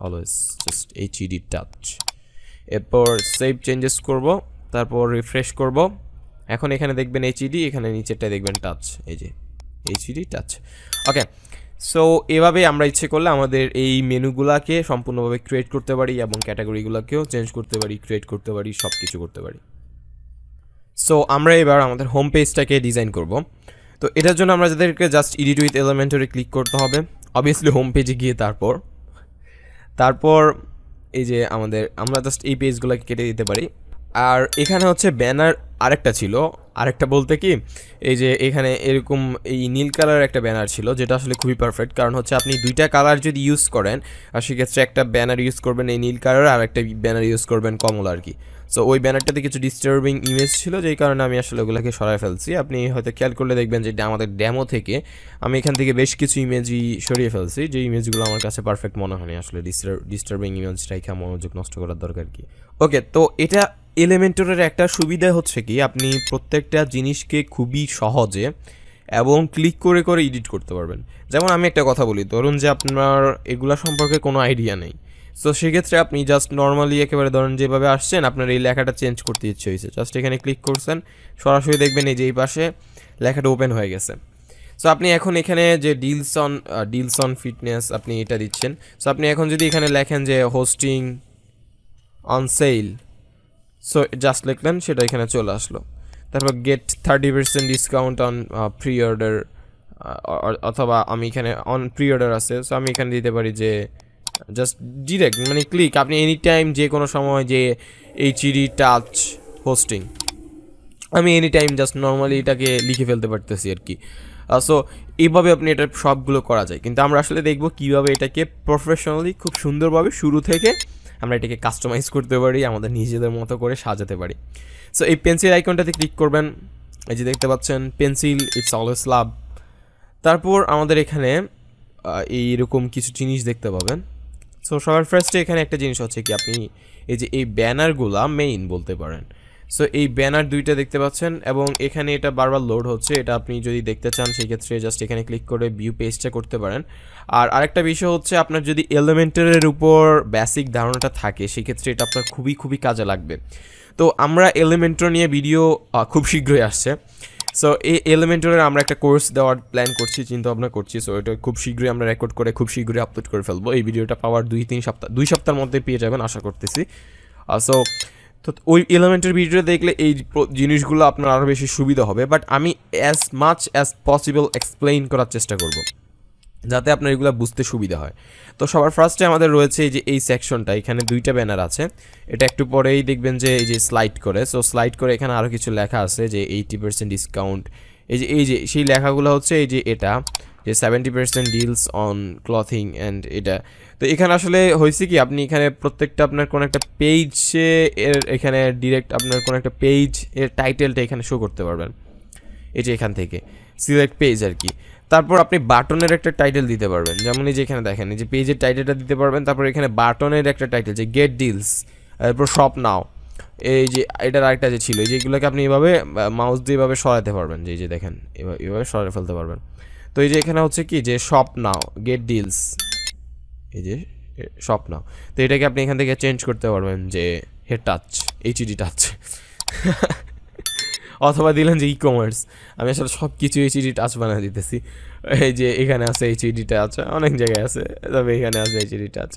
always just HED touch. এরপর সেভ চেঞ্জেস করব, তারপর রিফ্রেশ করব। এখন এখানে দেখবেন HED, এখানে নিচেরটাই দেখবেন টাচ, এই যে HED টাচ। ওকে, সো এভাবে আমরা ইচ্ছে করলে আমাদের এই মেনুগুলাকে সম্পূর্ণভাবে ক্রিয়েট করতে পারি এবং ক্যাটাগরিগুলোকেও চেঞ্জ করতে পারি, ক্রিয়েট করতে পারি, সব কিছু করতে পারি। সো আমরা এবার আমাদের হোম পেজটাকে ডিজাইন করব। তো এটার জন্য আমরা যাদেরকে জাস্ট এডিট উইথ এলিমেন্টরে ক্লিক করতে হবে, অবভিয়াসলি হোম পেজে গিয়ে তারপর এই যে আমরা জাস্ট এই পেজগুলোকে কেটে দিতে পারি। আর এখানে হচ্ছে ব্যানার আরেকটা ছিল, আরেকটা বলতে কি এই যে এখানে এরকম এই নীল কালার একটা ব্যানার ছিল, যেটা আসলে খুবই পারফেক্ট। কারণ হচ্ছে আপনি দুইটা কালার যদি ইউজ করেন, আর সেক্ষেত্রে একটা ব্যানার ইউজ করবেন এই নীল কালার, আর একটা ব্যানার ইউজ করবেন কমলা আর কি। সো ওই ব্যানারটাতে কিছু ডিস্টার্বিং ইমেজ ছিল, যেই কারণে আমি আসলে ওগুলোকে সরাই ফেলছি। আপনি হয়তো খেয়াল করলে দেখবেন যে আমাদের ডেমো থেকে আমি এখান থেকে বেশ কিছু ইমেজই সরিয়ে ফেলছি, যে ইমেজগুলো আমার কাছে পারফেক্ট মনে হয়নি। আসলে ডিস্টার্বিং ইমেজ রেখে মনোযোগ নষ্ট করার দরকার কি। ওকে, তো এটা এলিমেন্টরের একটা সুবিধা হচ্ছে কি আপনি প্রত্যেকটা জিনিসকে খুবই সহজে এবং ক্লিক করে করে এডিট করতে পারবেন। যেমন আমি একটা কথা বলি, ধরুন যে আপনার এগুলা সম্পর্কে কোনো আইডিয়া নেই, সো সেক্ষেত্রে আপনি জাস্ট নর্মালি একেবারে ধরেন যেভাবে আসছেন আপনার এই লেখাটা চেঞ্জ করতে ইচ্ছে হয়েছে, জাস্ট এখানে ক্লিক করছেন, সরাসরি দেখবেন এই যে এই পাশে লেখাটা ওপেন হয়ে গেছে। সো আপনি এখন এখানে যে ডিলস অন ফিটনেস আপনি এটা দিচ্ছেন। সো আপনি এখন যদি এখানে লেখেন যে hosting on sale, so just লিখলেন, সেটা এখানে চলে আসলো। তারপর get 30% discount on pre order, অথবা আমি এখানে অন প্রি অর্ডার আছে, সো আমি এখানে দিতে পারি যে জাস্ট ডিরেক্ট মানে ক্লিক, আপনি এনি টাইম যে কোনো সময় যে HED টাচ হোস্টিং, আমি এনি টাইম জাস্ট নর্মালি এটাকে লিখে ফেলতে পারতেছি আর কি। সো এইভাবে আপনি এটা সবগুলো করা যায়, কিন্তু আমরা আসলে দেখবো কীভাবে এটাকে প্রফেশনালি খুব সুন্দরভাবে শুরু থেকে আমরা এটাকে কাস্টমাইজ করতে পারি, আমাদের নিজেদের মতো করে সাজাতে পারি। সো এই পেন্সিল আইকনটাতে ক্লিক করবেন, এই যে দেখতে পাচ্ছেন পেন্সিল, ইটস অলওয়েজ লাভ। তারপর আমাদের এখানে এইরকম কিছু জিনিস দেখতে পাবেন। সো সবার ফার্স্টে এখানে একটা জিনিস হচ্ছে কি আপনি এই যে এই ব্যানারগুলা মেইন বলতে পারেন। সো এই ব্যানার দুইটা দেখতে পাচ্ছেন এবং এখানে এটা বারবার লোড হচ্ছে, এটা আপনি যদি দেখতে চান সেক্ষেত্রে জাস্ট এখানে ক্লিক করে ভিউ পেজটা করতে পারেন। আর আরেকটা বিষয় হচ্ছে আপনার যদি এলিমেন্টরের উপর বেসিক ধারণাটা থাকে সেক্ষেত্রে এটা আপনার খুবই খুবই কাজে লাগবে। তো আমরা এলিমেন্টর নিয়ে ভিডিও খুব শীঘ্রই আসছে। সো এই এলিমেন্টরের আমরা একটা কোর্স দেওয়ার প্ল্যান করছি, চিন্তা ভাবনা করছি। সো এটা খুব শীঘ্রই আমরা রেকর্ড করে খুব শীঘ্রই আপলোড করে ফেলবো। এই ভিডিওটা পাওয়ার 2 সপ্তাহের মধ্যে পেয়ে যাবেন আশা করতেছি। সো তো ওই এলিমেন্টের ভিডিও দেখলে এই জিনিসগুলো আপনার আরও বেশি সুবিধা হবে, বাট আমি as much as possible explain করার চেষ্টা করব যাতে আপনার এগুলো বুঝতে সুবিধা হয়। তো সবার ফার্স্টে আমাদের রয়েছে এই যে এই সেকশনটা, এখানে দুইটা ব্যানার আছে, এটা একটু পরেই দেখবেন যে এই যে স্লাইড করে। সো স্লাইড করে এখানে আরও কিছু লেখা আছে যে 80% ডিসকাউন্ট, এই যে সেই লেখাগুলো হচ্ছে এই যে এটা যে 70% ডিলস অন ক্লথিং অ্যান্ড এটা। তো এখানে আসলে হয়েছে কি আপনি এখানে প্রত্যেকটা আপনার কোনো একটা পেজে এর এখানে ডিরেক্ট আপনার কোনো একটা পেজ এর টাইটেলটা এখানে শো করতে পারবেন, এই যে এখান থেকে সিলেক্ট পেজ আর কি। তারপর আপনি বাটনের একটা টাইটেল দিতে পারবেন, যেমন এই যে এখানে দেখেন এই যে পেজের টাইটেলটা দিতে পারবেন। তারপর এখানে বাটনের একটা টাইটেল যে গেট ডিলস, তারপর শপ নাও, এই যে এটার আরেকটা যে ছিল, এই যেগুলোকে আপনি এভাবে মাউস দিয়ে এভাবে সরাতে পারবেন, যে এই যে দেখেন এভাবে সরাতে ফেলতে পারবেন। তো এই যে এখানে হচ্ছে কি যে শপ নাও গেট ডিলস, এই যে শপ নাও, তো এটাকে আপনি এখান থেকে চেঞ্জ করতে পারবেন যে হেড টাচ HED টাচ অথবা দিলেন যে ই-কমার্স। আমি আসলে সব কিছু HED টাচ বানিয়ে দিতেছি। এই যে এখানে আছে HED টাচ, অনেক জায়গায় আছে, তবে এখানে আছে HED টাচ।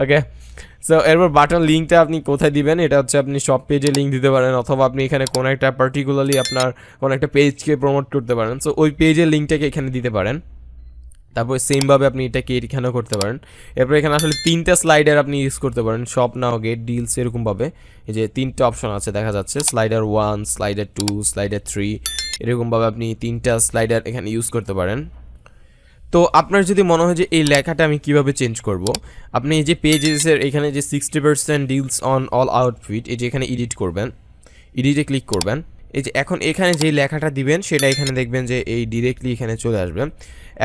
ওকে, সো এরপর বাটন লিঙ্কটা আপনি কোথায় দিবেন, এটা হচ্ছে আপনি সব পেজে লিঙ্ক দিতে পারেন, অথবা আপনি এখানে কোনো একটা পার্টিকুলারলি আপনার কোনো একটা পেজকে প্রমোট করতে পারেন, সো ওই পেজের লিঙ্কটাকে এখানে দিতে পারেন। তারপর সেমভাবে আপনি এটাকে এখানেও করতে পারেন। এরপর এখানে আসলে 3টা স্লাইডার আপনি ইউজ করতে পারেন, শপ নাও গেট ডিলস এরকমভাবে। এই যে 3টা অপশন আছে দেখা যাচ্ছে, স্লাইডার 1, স্লাইডার 2, স্লাইডার 3, এরকমভাবে আপনি 3টা স্লাইডার এখানে ইউজ করতে পারেন। তো আপনার যদি মনে হয় যে এই লেখাটা আমি কিভাবে চেঞ্জ করব, আপনি এই যে পেজেসের এখানে যে 60% ডিলস অন অল আউটফিট, এই যে এখানে এডিট করবেন, এডিটে ক্লিক করবেন। এই যে এখন এখানে যেই লেখাটা দিবেন সেটা এখানে দেখবেন যে এই ডিরেক্টলি এখানে চলে আসবে।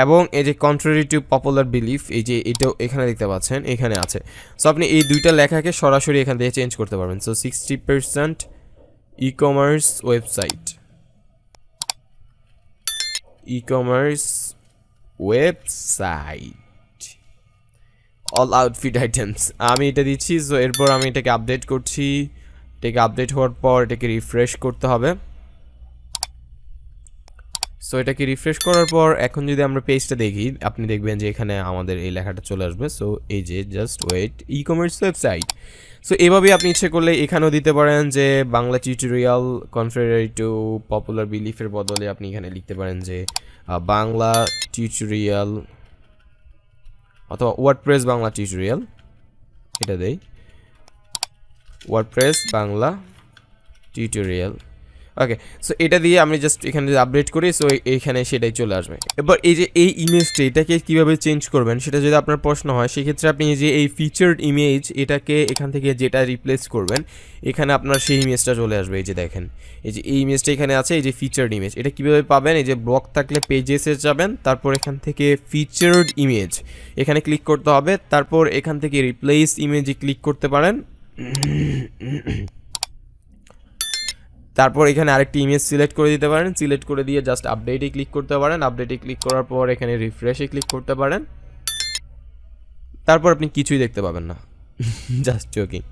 এবং এই যে কন্ট্রারি টু পপুলার বিলিফ, এই যে এটাও এখানে দেখতে পাচ্ছেন এখানে আছে। সো আপনি এই দুইটা লেখাকে সরাসরি এখান থেকে চেঞ্জ করতে পারবেন। So 60% e-commerce website, e-commerce website all outfit items আমি এটা দিচ্ছি। সো এরপর আমি এটাকে আপডেট করছি। এটাকে আপডেট হওয়ার পর এটাকে রিফ্রেশ করতে হবে। সো এটাকে রিফ্রেশ করার পর এখন যদি আমরা পেজটা দেখি আপনি দেখবেন যে এখানে আমাদের এই লেখাটা চলে আসবে। সো এই যে just wait ecommerce website. So এভাবেই আপনি ইচ্ছে করলে এখানেও দিতে পারেন যে Bangla tutorial contrary to popular বিলিফের বদলে আপনি এখানে লিখতে পারেন যে বাংলা টিউটোরিয়াল অথবা ওয়ার্ডপ্রেস বাংলা টিউটোরিয়াল, এটা দেই WordPress Bangla tutorial. Okay, so এটা দিয়ে আমি জাস্ট এখানে যদি আপডেট করি সো এইখানে সেটাই চলে আসবে। এবার এই যে এই ইমেজটা এটাকে কীভাবে চেঞ্জ করবেন সেটা যদি আপনার প্রশ্ন হয় সেক্ষেত্রে আপনি যে এই ফিচার্ড ইমেজ এটাকে এখান থেকে যেটা রিপ্লেস করবেন এখানে আপনার সেই ইমেজটা চলে আসবে। এই যে দেখেন এই যে এই ইমেজটা এখানে আছে, এই যে ফিচার্ড ইমেজ, এটা কীভাবে পাবেন? এই যে ব্লক থাকলে পেজেসে যাবেন, তারপর এখান থেকে ফিচার্ড ইমেজ এখানে ক্লিক করতে হবে, তারপর এখান থেকে রিপ্লেস ইমেজে ক্লিক করতে পারেন। তারপর এখানে আরেকটি ইমেজ সিলেক্ট করে দিতে পারেন, সিলেক্ট করে দিয়ে জাস্ট আপডেটে ক্লিক করতে পারেন। আপডেটে ক্লিক করার পর এখানে রিফ্রেশে ক্লিক করতে পারেন, তারপর আপনি কিছুই দেখতে পাবেন না, জাস্ট জোকিং।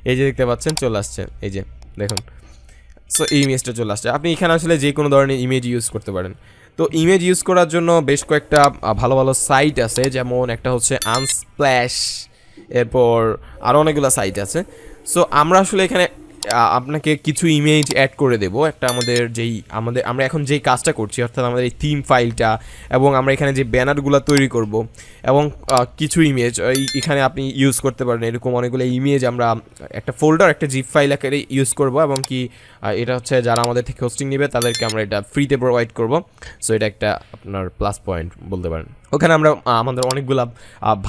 এই যে দেখতে পাচ্ছেন চলে আসছে, এই যে দেখুন। সো এই ইমেজটা চলে আসছে। আপনি এখানে আসলে যে কোনো ধরনের ইমেজ ইউজ করতে পারেন। তো ইমেজ ইউজ করার জন্য বেশ কয়েকটা ভালো ভালো সাইট আছে, যেমন একটা হচ্ছে আনস্প্ল্যাশ, এরপর আরও অনেকগুলো সাইট আছে। সো আমরা আসলে এখানে আপনাকে কিছু ইমেজ অ্যাড করে দেব একটা আমরা এখন যেই কাজটা করছি, অর্থাৎ আমাদের এই থিম ফাইলটা, এবং আমরা এখানে যে ব্যানারগুলো তৈরি করব এবং কিছু ইমেজ এখানে আপনি ইউজ করতে পারেন। এরকম অনেকগুলো ইমেজ আমরা একটা ফোল্ডার, একটা জিপ ফাইল আকারে ইউজ করব, এবং কি এটা হচ্ছে যারা আমাদের থেকে হোস্টিং নেবে তাদেরকে আমরা এটা ফ্রিতে প্রোভাইড করব। সো এটা একটা আপনার প্লাস পয়েন্ট বলতে পারেন। ওখানে আমরা আমাদের অনেকগুলো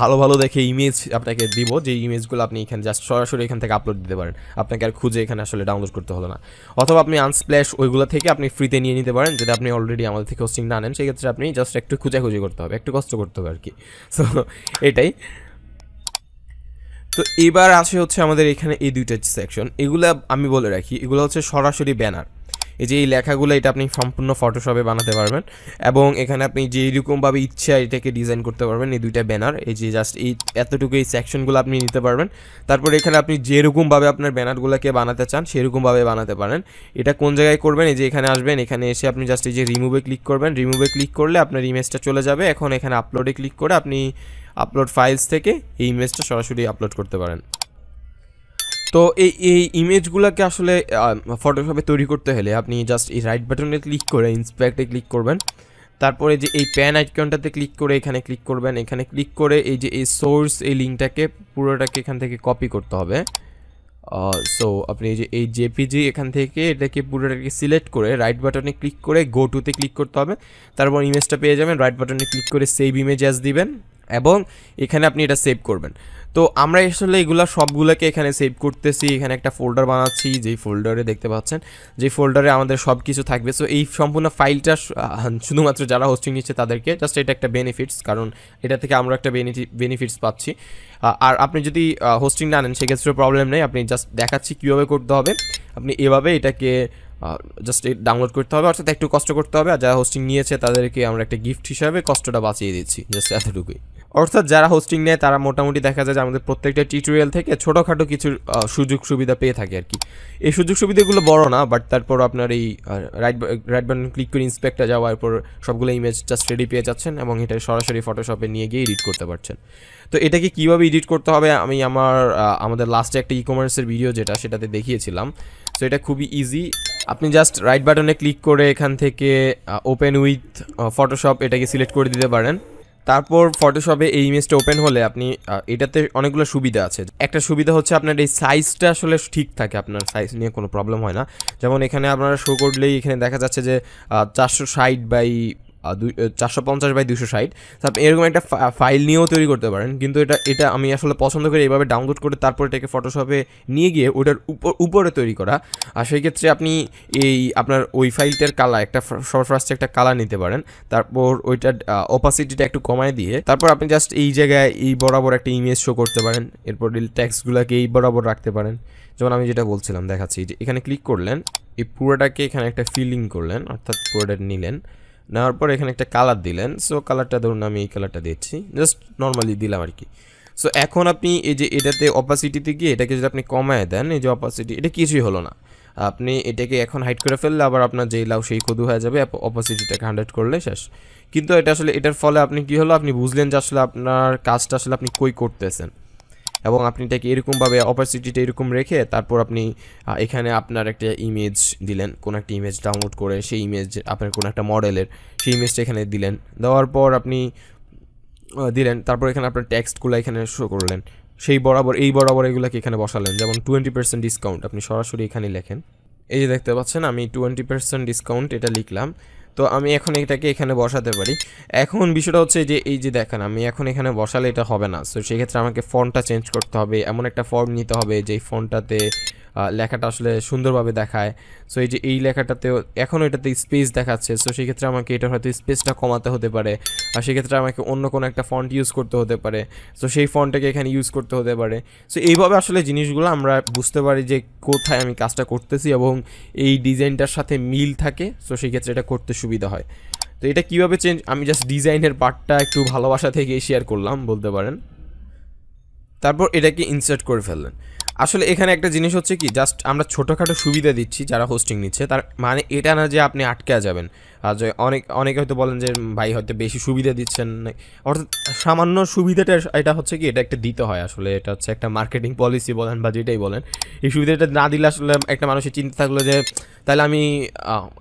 ভালো ভালো দেখে ইমেজ আপনাকে দিব, যে ইমেজগুলো আপনি এখানে জাস্ট সরাসরি এখান থেকে আপলোড দিতে পারেন, আপনাকে আর খুঁজে এখানে আসলে ডাউনলোড করতে হলো না। অথবা আপনি আনস্প্ল্যাশ ওইগুলো থেকে আপনি ফ্রিতে নিয়ে নিতে পারেন, যদি আপনি অলরেডি আমাদের থেকে হোস্টিং না নেন, সেক্ষেত্রে আপনি জাস্ট একটু খুঁজাখুঁজি করতে হবে, একটু কষ্ট করতে হবে আর কি। সো এটাই। তো এবার আসে হচ্ছে আমাদের এখানে এই দুইটা সেকশন, এগুলো আমি বলে রাখি এগুলো হচ্ছে সরাসরি ব্যানার। এই যে এই লেখাগুলো এটা আপনি সম্পূর্ণ ফটোশপে বানাতে পারবেন, এবং এখানে আপনি যেরকমভাবে ইচ্ছা এটাকে ডিজাইন করতে পারবেন। এই দুইটা ব্যানার, এই যে জাস্ট এই এতটুকু এই সেকশনগুলো আপনি নিতে পারবেন। তারপর এখানে আপনি যেরকমভাবে আপনার ব্যানারগুলোকে বানাতে চান সেরকমভাবে বানাতে পারেন। এটা কোন জায়গায় করবেন? এই যে এখানে আসবেন, এখানে এসে আপনি জাস্ট এই যে রিমুভে ক্লিক করবেন। রিমুভে ক্লিক করলে আপনার ইমেজটা চলে যাবে। এখন এখানে আপলোডে ক্লিক করে আপনি আপলোড ফাইলস থেকে এই ইমেজটা সরাসরি আপলোড করতে পারেন। তো এই ইমেজগুলোকে আসলে ফটোশপে তৈরি করতে হলে আপনি জাস্ট এই রাইট বাটনে ক্লিক করে ইন্সপেক্টে ক্লিক করবেন, তারপরে যে এই প্যান আইকনটাতে ক্লিক করে এখানে ক্লিক করবেন। এখানে ক্লিক করে এই যে এই সোর্স এই লিঙ্কটাকে পুরোটাকে এখান থেকে কপি করতে হবে। সো আপনি এই যে এই জেপিজি এখান থেকে এটাকে পুরোটাকে সিলেক্ট করে রাইট বাটনে ক্লিক করে গো টুতে ক্লিক করতে হবে। তারপর ইমেজটা পেয়ে যাবেন, রাইট বাটনে ক্লিক করে সেভ ইমেজ অ্যাজ দিবেন, এবং এখানে আপনি এটা সেভ করবেন। তো আমরা আসলে এগুলা সবগুলোকে এখানে সেভ করতেছি, এখানে একটা ফোল্ডার বানাচ্ছি, যেই ফোল্ডারে দেখতে পাচ্ছেন যেই ফোল্ডারে আমাদের সব কিছু থাকবে। সো এই সম্পূর্ণ ফাইলটা শুধুমাত্র যারা হোস্টিং নিচ্ছে তাদেরকে, জাস্ট এটা একটা বেনিফিটস, কারণ এটা থেকে আমরা একটা বেনিফিটস পাচ্ছি। আর আপনি যদি হোস্টিং না নেন সেক্ষেত্রে প্রবলেম নেই, আপনি জাস্ট দেখাচ্ছি কীভাবে করতে হবে। আপনি এভাবে এটাকে জাস্ট ডাউনলোড করতে হবে, অর্থাৎ একটু কষ্ট করতে হবে। আর যারা হোস্টিং নিয়েছে তাদেরকে আমরা একটা গিফট হিসাবে কষ্টটা বাঁচিয়ে দিচ্ছি, জাস্ট এতটুকুই। অর্থাৎ যারা হোস্টিং নেয় তারা মোটামুটি দেখা যায় যে আমাদের প্রত্যেকটা টিউটোরিয়াল থেকে ছোটোখাটো কিছু সুযোগ সুবিধা পেয়ে থাকে আর কি। এই সুযোগ সুবিধাগুলো বড় না, বাট তারপর আপনার এই রাইট বাটন ক্লিক করে ইন্সপেক্টে যাওয়ার পর সবগুলো ইমেজ জাস্ট রেডি পেয়ে যাচ্ছেন, এবং এটা সরাসরি ফটোশপে নিয়ে গিয়ে এডিট করতে পারছেন। তো এটাকে কীভাবে এডিট করতে হবে আমি আমাদের লাস্টে একটা ই-কমার্সের ভিডিও সেটাতে দেখিয়েছিলাম। সো এটা খুবই ইজি। আপনি জাস্ট রাইট বাটনে ক্লিক করে এখান থেকে ওপেন উইথ ফটোশপ এটাকে সিলেক্ট করে দিতে পারেন। তারপর ফটোশপে এই ইমেজটা ওপেন হলে আপনি এটাতে অনেকগুলো সুবিধা আছে। একটা সুবিধা হচ্ছে আপনার এই সাইজটা আসলে ঠিক থাকে, আপনার সাইজ নিয়ে কোনো প্রবলেম হয় না। যেমন এখানে আপনারা শো করলেই এখানে দেখা যাচ্ছে যে 460 বাই 450 বাই 260। আপনি এরকম একটা ফাইল নিয়েও তৈরি করতে পারেন, কিন্তু এটা আমি আসলে পছন্দ করি এইভাবে ডাউনলোড করে তারপর এটাকে ফটোশপে নিয়ে গিয়ে ওটার উপরে তৈরি করা। আর সেই ক্ষেত্রে আপনি আপনার ওই ফাইলটার কালার ফার্স্টে একটা কালার নিতে পারেন, তারপর ওইটার অপাসিটিটা একটু কমায় দিয়ে তারপর আপনি জাস্ট এই জায়গায় এই বরাবর একটা ইমেজ শো করতে পারেন। এরপর টেক্সটগুলোকে এই বরাবর রাখতে পারেন। যেমন আমি যেটা বলছিলাম দেখাচ্ছি, যে এখানে ক্লিক করলেন, এই পুরোটাকে এখানে একটা ফিলিং করলেন, অর্থাৎ পুরোটা নিলেন, নেওয়ার পর এখানে একটা কালার দিলেন। সো কালারটা ধরুন আমি এই কালারটা দিচ্ছি, জাস্ট নর্মালি দিলাম আর কি। সো এখন আপনি এই যে এটাতে অপাসিটিতে গিয়ে এটাকে যদি আপনি কমায় দেন, এই যে অপাসিটি, এটা কিছুই হলো না। আপনি এটাকে এখন হাইড করে ফেললে আবার আপনার যেই লাউ সেই কদু হয়ে যাবে, অপাসিটিটাকে 100 করলে শেষ। কিন্তু এটা আসলে এটার ফলে আপনি কি হলো, আপনি বুঝলেন যে আসলে আপনার কাজটা আসলে আপনি কই করতেছেন, এবং আপনি এটাকে এরকমভাবে অপাসিটিটা এরকম রেখে তারপর আপনি এখানে আপনার একটা ইমেজ দিলেন, কোনো একটা ইমেজ ডাউনলোড করে সেই ইমেজ আপনার কোনো একটা মডেলের সেই ইমেজটা এখানে দিলেন। দেওয়ার পর আপনি দিলেন, তারপর এখানে আপনার টেক্সটগুলো এখানে শো করলেন, সেই বরাবর এই বরাবর এগুলোকে এখানে বসালেন। যেমন 20% ডিসকাউন্ট আপনি সরাসরি এখানে লেখেন, এই যে দেখতে পাচ্ছেন আমি 20% ডিসকাউন্ট এটা লিখলাম। তো আমি এখন এটাকে এখানে বসাতে পারি। এখন বিষয়টা হচ্ছে যে এই যে দেখেন আমি এখন এখানে বসালে এটা হবে না। সো সেক্ষেত্রে আমাকে ফন্টটা চেঞ্জ করতে হবে, এমন একটা ফন্ট নিতে হবে যেই ফন্টটাতে লেখাটা আসলে সুন্দরভাবে দেখায়। সো এই যে এই লেখাটাতেও এখন এটাতে স্পেস দেখাচ্ছে, সো সেক্ষেত্রে আমাকে এটা হয়তো স্পেসটা কমাতে হতে পারে, আর সেক্ষেত্রে আমাকে অন্য কোনো একটা ফন্ট ইউজ করতে হতে পারে। সো সেই ফন্টটাকে এখানে ইউজ করতে হতে পারে। সো এইভাবে আসলে জিনিসগুলো আমরা বুঝতে পারি যে কোথায় আমি কাজটা করতেছি এবং এই ডিজাইনটার সাথে মিল থাকে। সো সেই ক্ষেত্রে এটা করতে সুবিধা হয়। তো এটা কীভাবে চেঞ্জ, আমি জাস্ট ডিজাইনের পার্টটা একটু ভালোবাসা থেকে শেয়ার করলাম বলতে পারেন। তারপর এটাকে ইনসার্ট করে ফেললেন। আসলে এখানে একটা জিনিস হচ্ছে কি, জাস্ট আমরা ছোটোখাটো সুবিধা দিচ্ছি যারা হোস্টিং নিচ্ছে, তার মানে এটা না যে আপনি আটকে যাবেন। আর যে অনেকে হয়তো বলেন যে ভাই হয়তো বেশি সুবিধা দিচ্ছেন, অর্থাৎ সামান্য সুবিধাটা এটা হচ্ছে কি, এটা একটা দিতে হয় আসলে, এটা হচ্ছে একটা মার্কেটিং পলিসি বলেন বা যেটাই বলেন। এই সুবিধাটা না দিলে আসলে একটা মানুষের চিন্তা থাকলো যে তাহলে আমি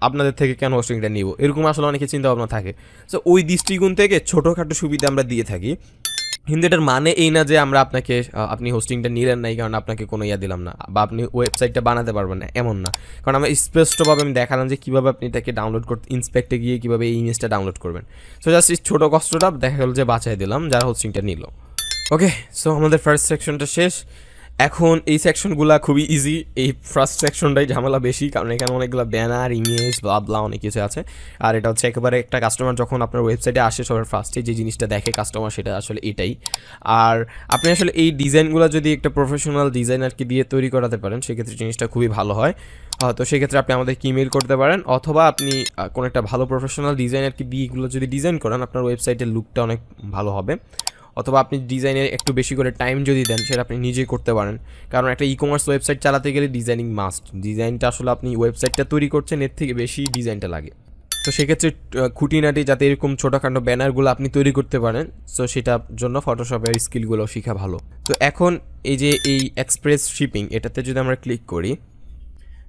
আপনাদের থেকে কেন হোস্টিংটা নিব, এরকম আসলে অনেকের চিন্তা ভাবনা থাকে। সো ওই দৃষ্টিকোণ থেকে ছোটোখাটো সুবিধা আমরা দিয়ে থাকি, কিন্তু এটার মানে এই না যে আমরা আপনাকে আপনি হোস্টিংটা নিলেন নাই কারণ আপনাকে কোনো দিলাম না, বা আপনি ওয়েবসাইটটা বানাতে পারবেন না, এমন না। কারণ আমরা স্পষ্টভাবে আমি দেখালাম যে কীভাবে আপনি এটাকে ডাউনলোড করতে, ইন্সপেক্টে গিয়ে কীভাবে এই ইমেজটা ডাউনলোড করবেন। সো জাস্ট এই ছোটো কষ্টটা দেখা গেল যে বাঁচাই দিলাম যারা হোস্টিংটা নিল। ওকে, সো আমাদের ফার্স্ট সেকশনটা শেষ। এখন এই সেকশনগুলো খুবই ইজি, এই ফার্স্ট সেকশনটাই ঝামেলা বেশি, কারণ এখানে অনেকগুলো ব্যানার, ইমেজ, ব্লা অনেক কিছু আছে। আর এটা হচ্ছে একেবারে একটা কাস্টমার যখন আপনার ওয়েবসাইটে আসে সবার ফার্স্টে যে জিনিসটা দেখে কাস্টমার, সেটা আসলে এটাই। আর আপনি আসলে এই ডিজাইনগুলো যদি একটা প্রফেশনাল ডিজাইনারকে দিয়ে তৈরি করাতে পারেন, সেক্ষেত্রে জিনিসটা খুবই ভালো হয়। তো সেক্ষেত্রে আপনি আমাদেরকে ইমেল করতে পারেন, অথবা আপনি কোনো একটা ভালো প্রফেশনাল ডিজাইনারকে দিয়ে এগুলো যদি ডিজাইন করেন, আপনার ওয়েবসাইটের লুকটা অনেক ভালো হবে। অথবা আপনি ডিজাইনের একটু বেশি করে টাইম যদি দেন, সেটা আপনি নিজেই করতে পারেন। কারণ একটা কমার্স ওয়েবসাইট চালাতে গেলে ডিজাইনিং মাস্ট। ডিজাইনটা আসলে আপনি ওয়েবসাইটটা তৈরি করছেন, এর থেকে বেশি ডিজাইনটা লাগে। তো সেক্ষেত্রে খুঁটিনাটি যাতে এরকম ছোটোখাটো ব্যানারগুলো আপনি তৈরি করতে পারেন, সো সেটার জন্য ফটোশপের স্কিলগুলো শেখা ভালো। তো এখন এই যে এই এক্সপ্রেস শিপিং, এটাতে যদি আমরা ক্লিক করি,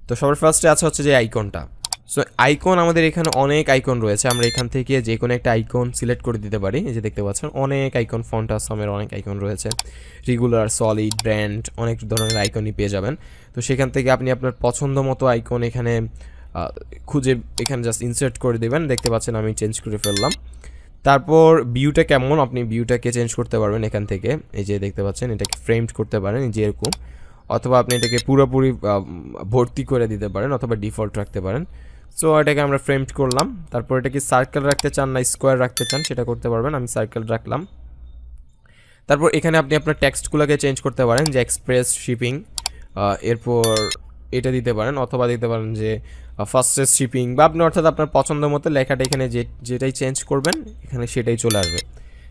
তো সবার ফার্স্টে আছে হচ্ছে যে আইকনটা। সো আইকন আমাদের এখানে অনেক আইকন রয়েছে, আমরা এখান থেকে যে কোনো একটা আইকন সিলেক্ট করে দিতে পারি। এই যে দেখতে পাচ্ছেন অনেক আইকন, ফন্ট আসামের অনেক আইকন রয়েছে, রেগুলার, সলিড, ব্র্যান্ড, অনেক ধরনের আইকনই পেয়ে যাবেন। তো সেখান থেকে আপনি আপনার পছন্দ মতো আইকন এখানে খুঁজে এখানে জাস্ট ইনসার্ট করে দেবেন। দেখতে পাচ্ছেন আমি চেঞ্জ করে ফেললাম। তারপর ভিউটা কেমন, আপনি ভিউটাকে চেঞ্জ করতে পারবেন এখান থেকে। এই যে দেখতে পাচ্ছেন এটাকে ফ্রেমড করতে পারেন যে এরকম, অথবা আপনি এটাকে পুরোপুরি ভর্তি করে দিতে পারেন, অথবা ডিফল্ট রাখতে পারেন। সো এটাকে আমরা ফ্রেমড করলাম। তারপর এটাকে সার্কেল রাখতে চান না স্কোয়ার রাখতে চান, সেটা করতে পারবেন। আমি সার্কেল রাখলাম। তারপর এখানে আপনি আপনার টেক্সটগুলোকে চেঞ্জ করতে পারেন, যে এক্সপ্রেস শিপিং, এরপর এটা দিতে পারেন, অথবা দিতে পারেন যে ফাস্টেস্ট শিপিং, বা আপনি অর্থাৎ আপনার পছন্দ মতো লেখাটা এখানে যেটাই চেঞ্জ করবেন এখানে সেটাই চলে আসবে।